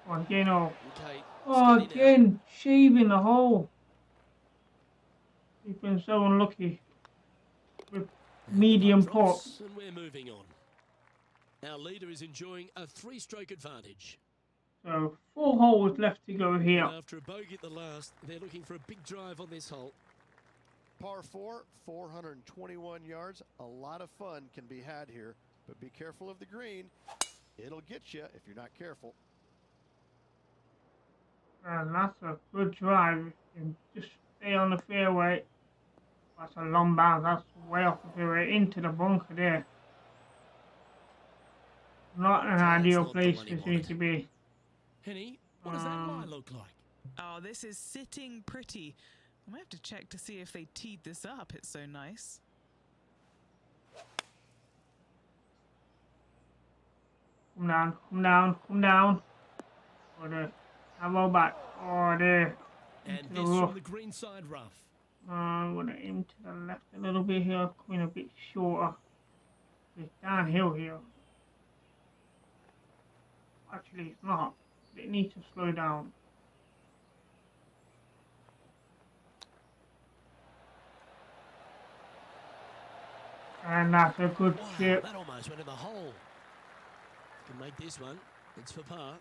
Oh, again, oh. Okay. Oh, steady now. again, shaving the hole. You've been so unlucky with And the medium putt drops, pot. And we're moving on. Our leader is enjoying a 3-stroke advantage. So 4 holes left to go here. And after a bogey at the last, they're looking for a big drive on this hole. Par 4, 421 yards. A lot of fun can be had here, but be careful of the green. It'll get you if you're not careful. And that's a good drive. And just stay on the fairway. That's a long bounce. That's way off the fairway into the bunker there. Not an That's ideal not the place one for he it wanted. to be. Henny, what does that lie look like? Oh, this is sitting pretty. I might have to check to see if they teed this up. It's so nice. Come down, come down, come down. Oh, there. Have roll back. Oh, there. And Into the this rough. from the green side rough. I'm going to aim to the left a little bit here. Coming a bit shorter. It's downhill here. Actually, it's not. It needs to slow down. And that's a good Wow, chip. that almost went in the hole. Can make this one. It's for par.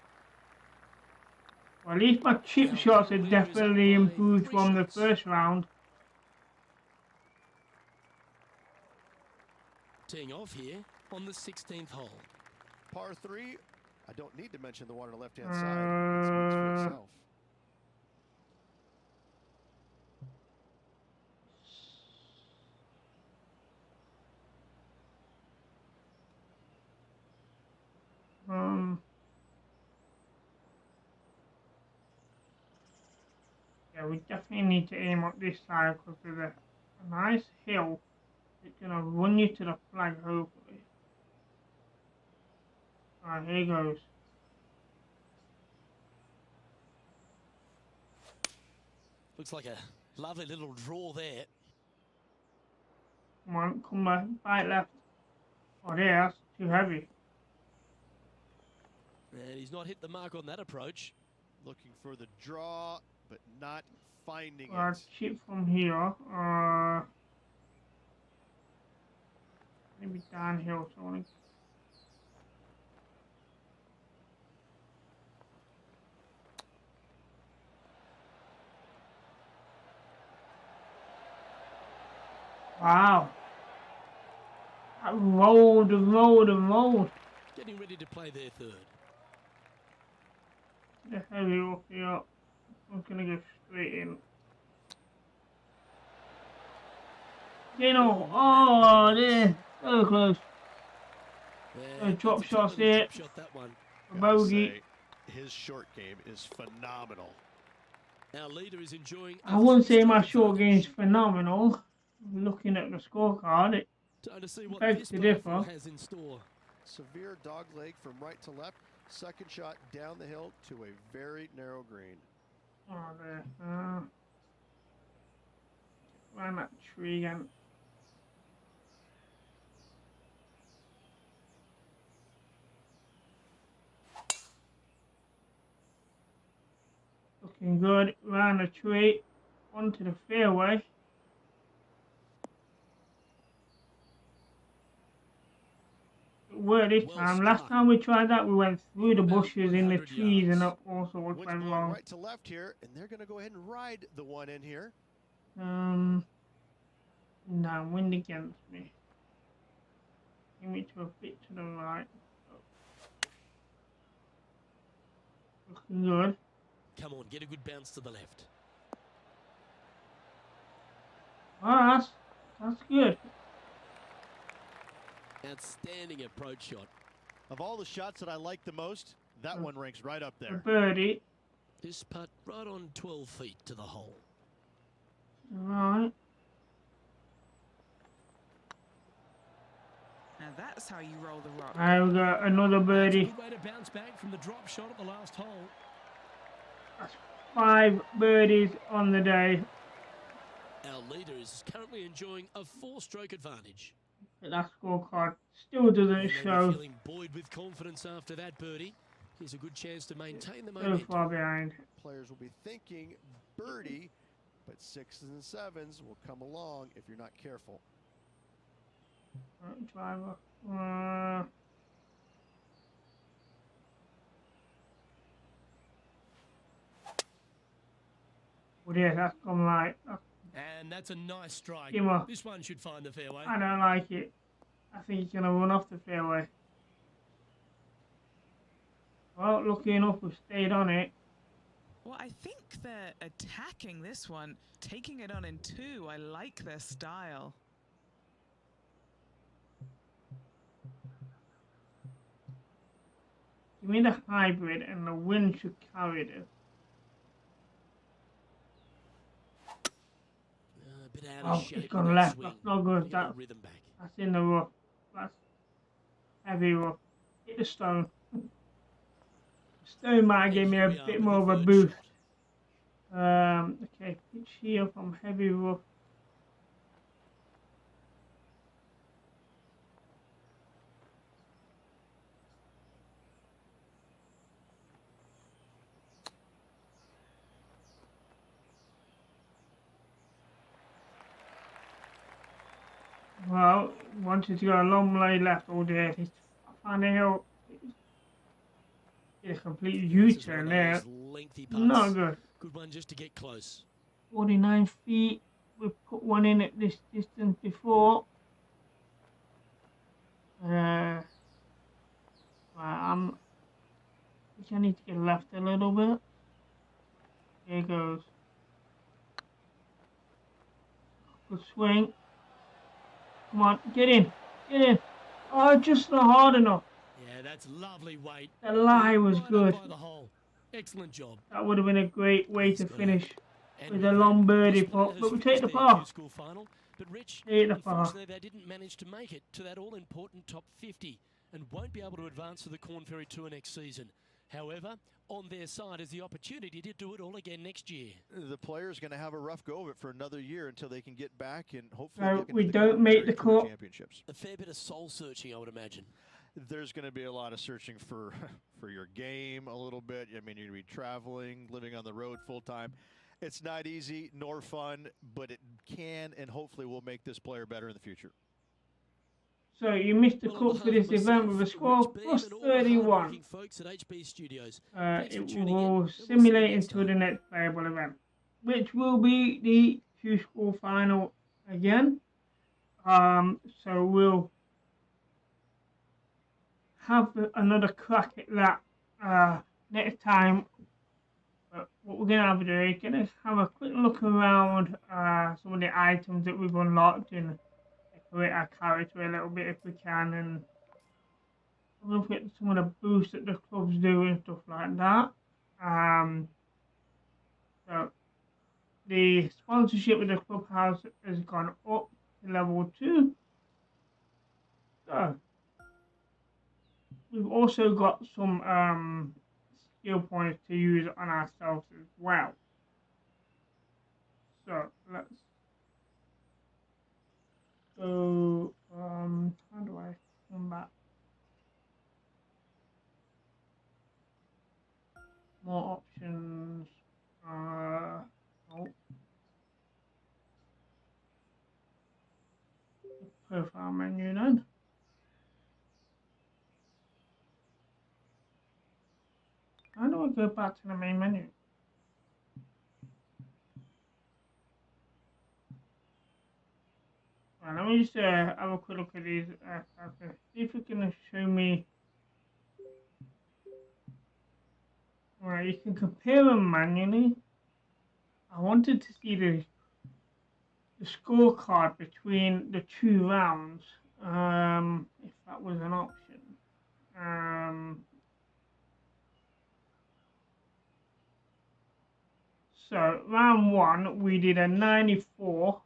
Well, at least my chip Now, shots are Leader is up definitely by improved 3 from the shots. first round. Teeing off here on the 16th hole. Par 3, I don't need to mention the one on the left-hand side. It speaks for itself. Yeah, we definitely need to aim up this side because there's a nice hill. It's gonna run you to the flag, hopefully. Alright, here goes. Looks like a lovely little draw there. Come on, come back, right left. Oh, there, that's too heavy. And he's not hit the mark on that approach. Looking for the draw, but not finding Well, it. chip from here. Maybe downhill, so I wanna... Wow. That rolled and rolled and rolled. Getting ready to play their third. The heavy off here. I'm gonna go straight in. You know, oh, there. So close. And drop that's a shots good little there. drop shot, that one. A Gotta bogey. say, his short game is phenomenal. Our leader is enjoying. I wouldn't say my 3-stroke short game is advantage. phenomenal. Looking at the scorecard, it Time to see what begs this to par differ. 4 has in store. Severe dog leg from right to left. Second shot down the hill to a very narrow green. Oh, there. Around that tree again. Looking good. Round the tree. Onto the fairway. Well, this time. Last time we tried that, we went through the bushes in the trees and also what went wrong. Right to left here, and they're going to go ahead and ride the one in here. No, wind against me. Give me to a bit to the right. Looking good. Come on, get a good bounce to the left. Oh, that's good. Outstanding approach shot. Of all the shots that I like the most, that one ranks right up A there. birdie. This putt right on 12 feet to the hole. Right. Now that's how you roll the rock. I've got another birdie. That's a good way to bounce back from the drop shot at the last hole. That's 5 birdies on the day. Our leader is currently enjoying a 4-stroke advantage. That scorecard still doesn't show. Feeling buoyed with confidence after that birdie. Here's a good chance to maintain the So momentum. far behind. Players will be thinking birdie, but 6s and 7s will come along if you're not careful. Driver. Oh yeah, that's gone right. And that's a nice strike. Skimmer. This one should find the fairway. I don't like it. I think he's going to run off the fairway. Well, lucky enough we've stayed on it. Well, I think they're attacking this one, taking it on in 2. I like their style. Give me the hybrid and the wind should carry this. A bit out of shape. It's gone left. That's not good. That's in the rough. That's heavy rough. Hit the stone. Stone might give me a bit more of a boost. Okay, pitch here from heavy rough. Well, wanted to go a long way left all day. I found a hill. A complete U-turn there. Not good. Good one just to get close. 49 feet. We put one in at this distance before. I think I need to get left a little bit. There goes. Good swing. Come on, get in. Get in. Oh, just not hard enough. Yeah, that's lovely weight. The lie was good. By the hole. Excellent job. That would have been a great way to finish with a long birdie putt, but we take the par. But Rich, Take the par. unfortunately, they didn't manage to make it to that all-important top 50 and won't be able to advance to the Corn Ferry Tour next season. However, on their side is the opportunity to do it all again next year. The player's going to have a rough go of it for another year until they can get back and hopefully we don't make the cut. Championships. A fair bit of soul searching, I would imagine. There's going to be a lot of searching for your game a little bit. I mean, you're going to be traveling, living on the road full time. It's not easy nor fun, but it can and hopefully will make this player better in the future. So you missed the cut for this event with a score plus 31. It will simulate into the next playable event, which will be the 2-score final again. So we'll have another crack at that next time. But what we're going to have to do is going to have a quick look around some of the items that we've unlocked and decorate our character a little bit if we can, and look at some of the boosts that the clubs do and stuff like that. So the sponsorship with the Clubhouse has gone up to level 2. So we've also got some skill points to use on ourselves as well. So let's go. How do I come back? More options. Oh. Profile menu then. How do I go back to the main menu? Right, let me just have a quick look at these. See if it's going to show me. Right, you can compare them manually. I wanted to see the scorecard between the 2 rounds, if that was an option. So round 1 we did a 94,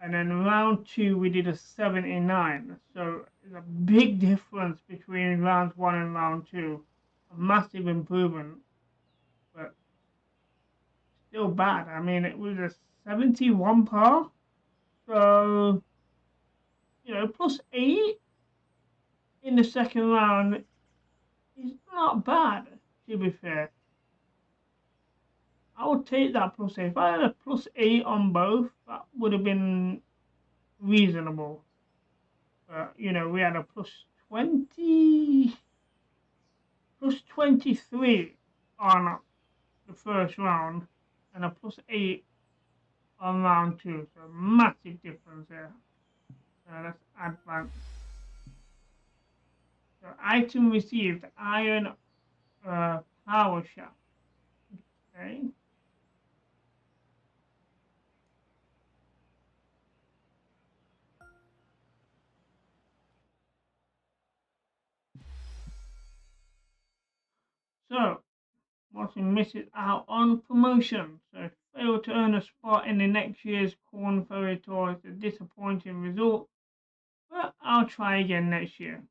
and then round 2 we did a 79. So there's a big difference between round 1 and round 2. A massive improvement, but still bad. I mean, it was a 71 par, so +8 in the second round is not bad, to be fair. I would take that +8. If I had a +8 on both, that would have been reasonable. But we had a +20, +23 on the first round, and a +8 on round 2. So massive difference there. Let's advance. So item received: iron power shaft. Okay. So Martin misses out on promotion. So failed to earn a spot in the next year's Corn Ferry Tour is a disappointing result, but I'll try again next year.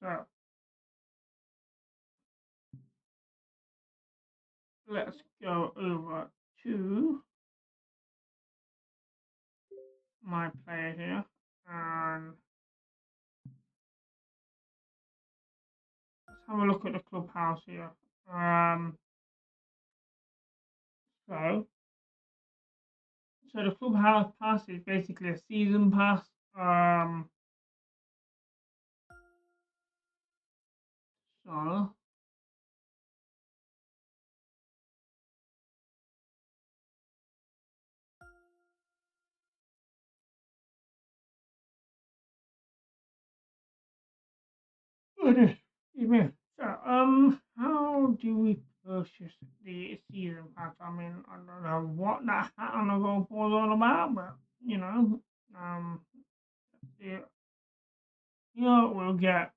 So let's go over to my player here, and let's have a look at the clubhouse here. So the clubhouse pass is basically a season pass. So so how do we purchase the season pass? I mean, I don't know what that hat on the golf ball is all about, but yeah, we'll get.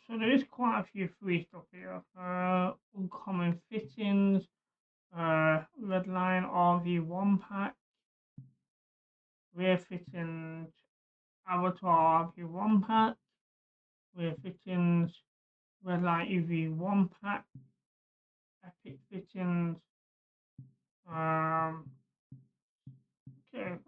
So there is quite a few free stuff here. Uncommon fittings, red line RV1 pack, rear fittings, avatar RV1 pack, rear fittings, red line EV1 pack, epic fittings. Okay.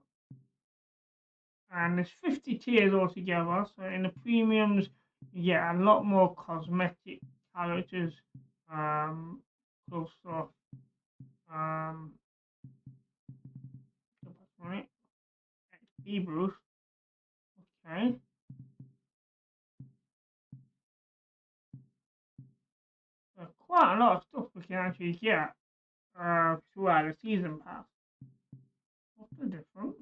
And there's 50 tiers altogether. So in the premiums, you get a lot more cosmetic characters, close stuff, right? XP boost. Okay. So quite a lot of stuff we can actually get throughout the season pass. What's the difference?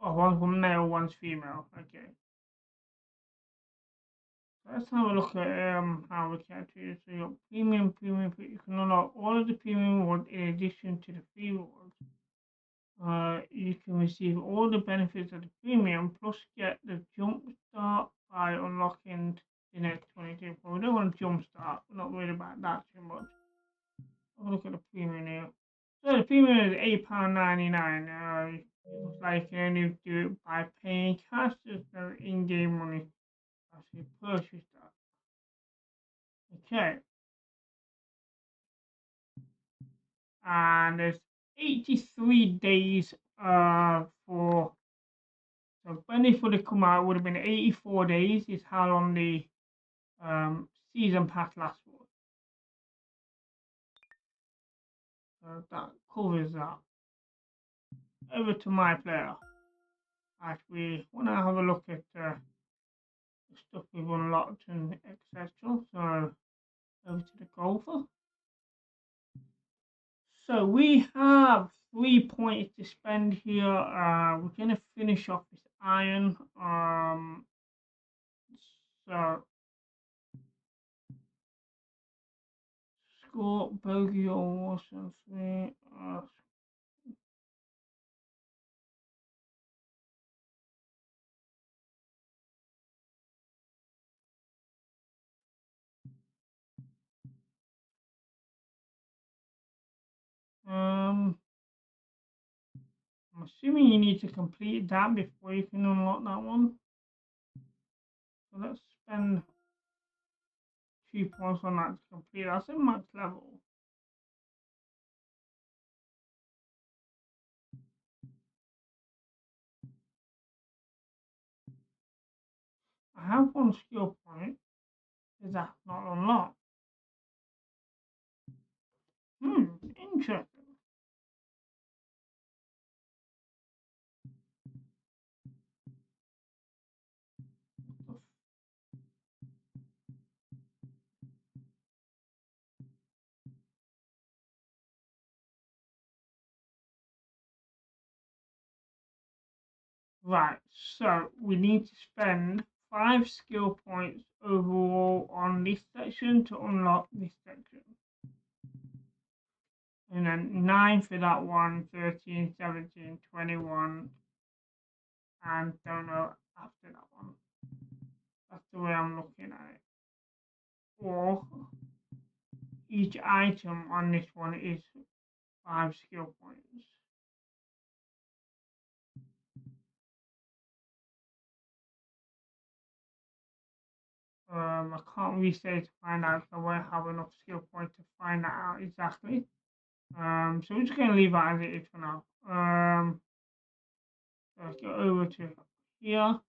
Oh, one's male, one's female. Okay. Let's have a look at how we can do this. So you got premium. You can unlock all of the premium rewards in addition to the free rewards. You can receive all the benefits of the premium, plus get the jump start by unlocking the next 22. But we don't want to jump start. We're not worried about that too much. Have a look at the premium here. So the premium is £8.99. It looks like you can only do it by paying cash. There's no in-game money. Actually purchase that. Okay. And there's 83 days for. So when this would have come out, it would have been 84 days. Is how long the season pass lasts for. So that covers that. Over to my player. Actually, when I have a look at the stuff we've unlocked and etc. So over to the golfer. So we have 3 points to spend here. We're gonna finish off this iron. So score bogey or worse than 3. I'm assuming you need to complete that before you can unlock that one. So let's spend 2 points on that to complete. That's a max level. I have 1 skill point. Is that not unlocked? Interesting. Right, so we need to spend 5 skill points overall on this section to unlock this section. And then 9 for that one, 13, 17, 21, and don't know after that one. That's the way I'm looking at it. Or each item on this one is 5 skill points. I can't really say to find out because I won't have enough skill points to find that out exactly. So we're just going to leave that as it is for now. So let's go over to here.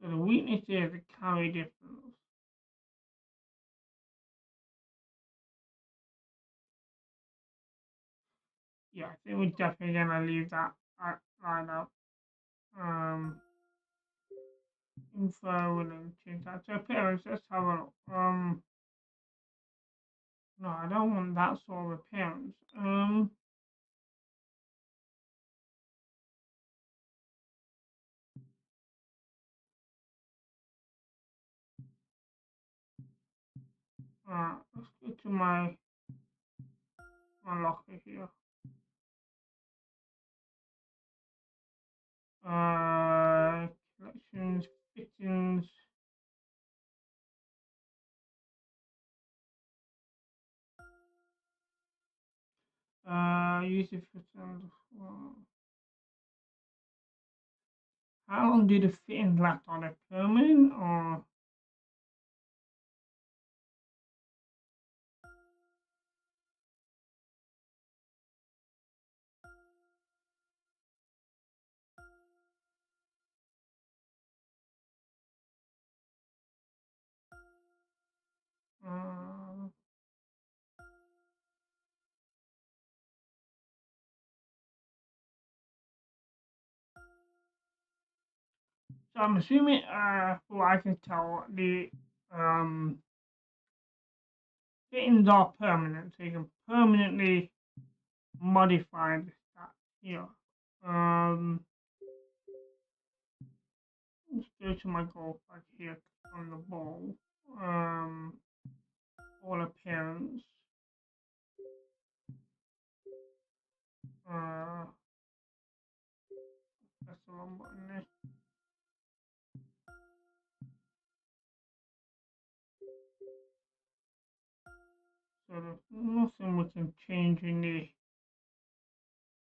So the weakness is the carry difference. Yeah, I think we're definitely gonna leave that line up. Info will change that. So appearance, let's have a look. No, I don't want that sort of appearance. Let's go to my locker here. Collections, fittings. User fittings. How long do the fittings last? Are they permanent or? So I'm assuming, from what I can tell, the fittings are permanent, so you can permanently modify the stats here. Let's go to my golf bag here on the ball. All appearance. That's the wrong button there. So there's nothing we can change in the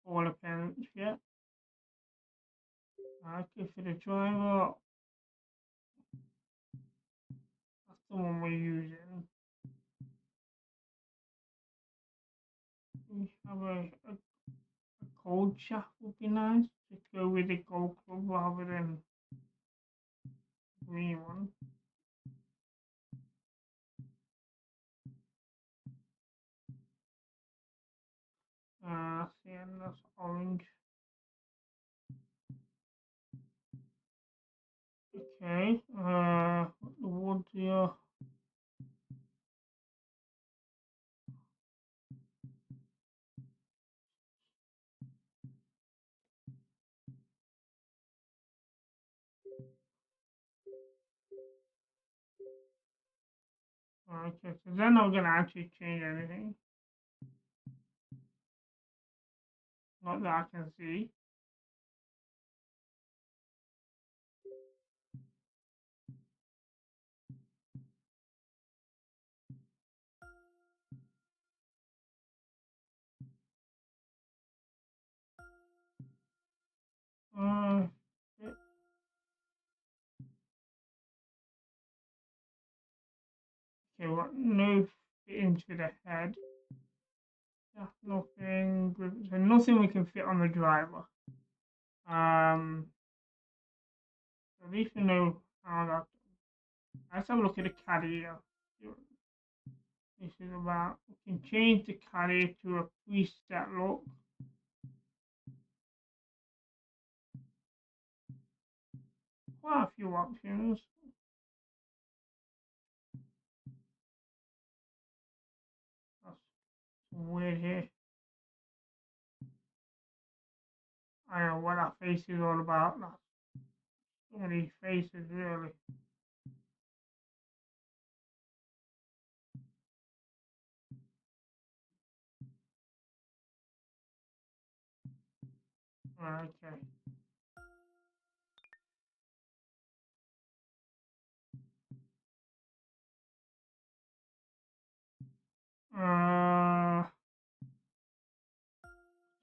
all appearance yet. Okay, for the driver, that's the one we're using. We have a cold shaft would be nice to go with the gold club rather than green one. See, and that's orange. Okay, the wood here. Okay, so they're not gonna actually change anything. Not that I can see. Yeah. Okay, what? No fit into the head. Yeah, nothing. So nothing we can fit on the driver. At least we know how that. Let's have a look at the caddy here. See what this is about. We can change the caddy to a preset look. Quite a few options. That's weird here. I don't know what that face is all about. That's so many faces, really. Okay.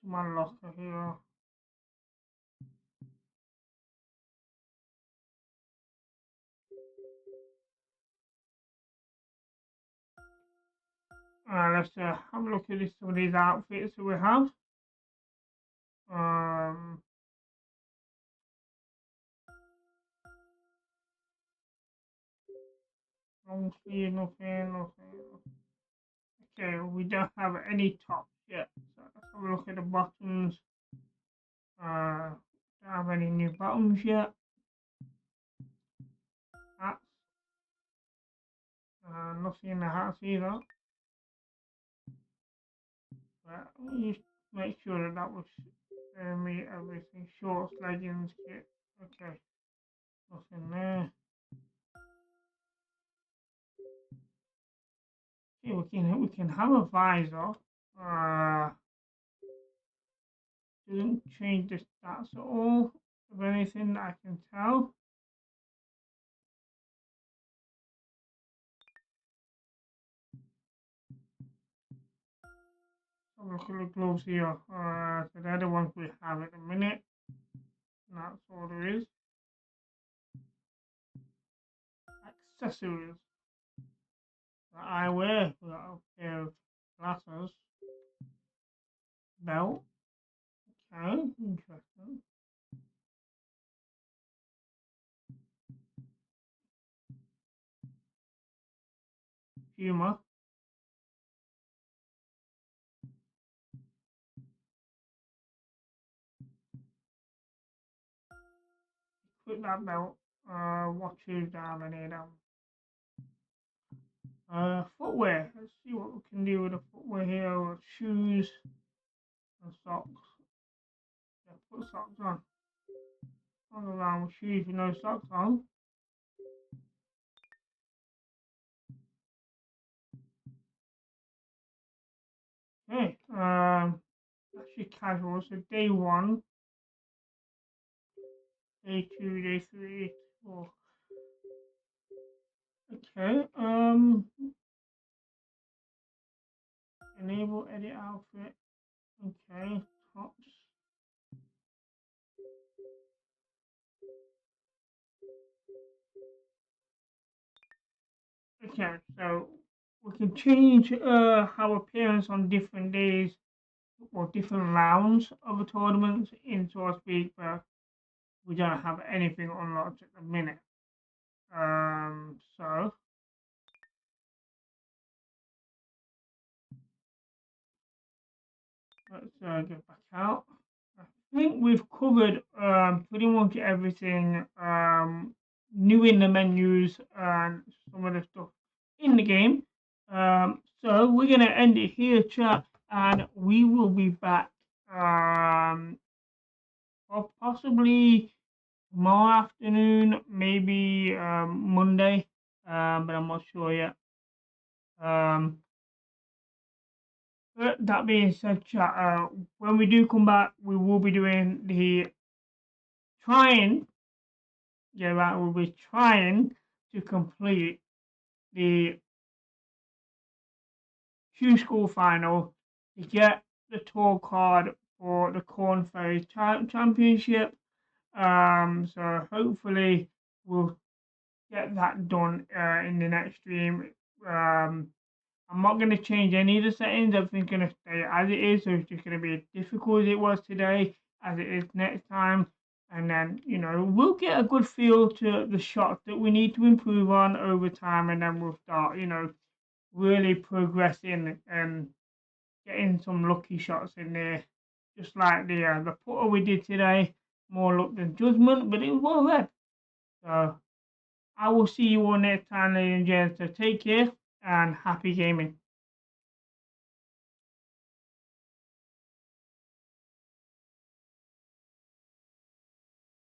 My locker here. Let's have a look at some of these outfits that we have. Long sleeve, nothing. Okay, we don't have any tops yet. So let's have a look at the bottoms. Don't have any new bottoms yet. Hats. Nothing in the hats either. But we just make sure that was me everything. Shorts, leggings, kit. Okay, nothing there. Okay, we can have a visor. Didn't change the stats at all of anything that I can tell. Have a look at the gloves here. So they're the ones we have at the minute. And that's all there is. Accessories that I wear. We got a pair of glasses. Belt. Okay, interesting. Humor. Put that belt. What shoes do I have any of them? Footwear. Let's see what we can do with the footwear here. Shoes. and socks. Yeah, put socks on. Run around with shoes with no socks on. Okay, actually casual. So day 1, day 2, day 3, 4. Okay, enable edit outfit. Okay, tops. Okay, so we can change our appearance on different days or different rounds of a tournament in so to speak, but we don't have anything unlocked at the minute. So let's get back out. I think we've covered pretty much everything new in the menus and some of the stuff in the game. So we're gonna end it here, chat, and we will be back or possibly tomorrow afternoon, maybe Monday, but I'm not sure yet. But that being said, chat, when we do come back, we will be doing the trying. Yeah, right. We'll be trying to complete the Q School final to get the tour card for the Corn Ferry Championship. So hopefully we'll get that done in the next stream. I'm not going to change any of the settings. Everything's going to stay as it is. So it's just going to be as difficult as it was today, as it is next time. And then, we'll get a good feel to the shots that we need to improve on over time. And then we'll start, really progressing and getting some lucky shots in there. Just like the putter we did today. More luck than judgment, but it was well read. So I will see you all next time, ladies and gents. So take care and happy gaming.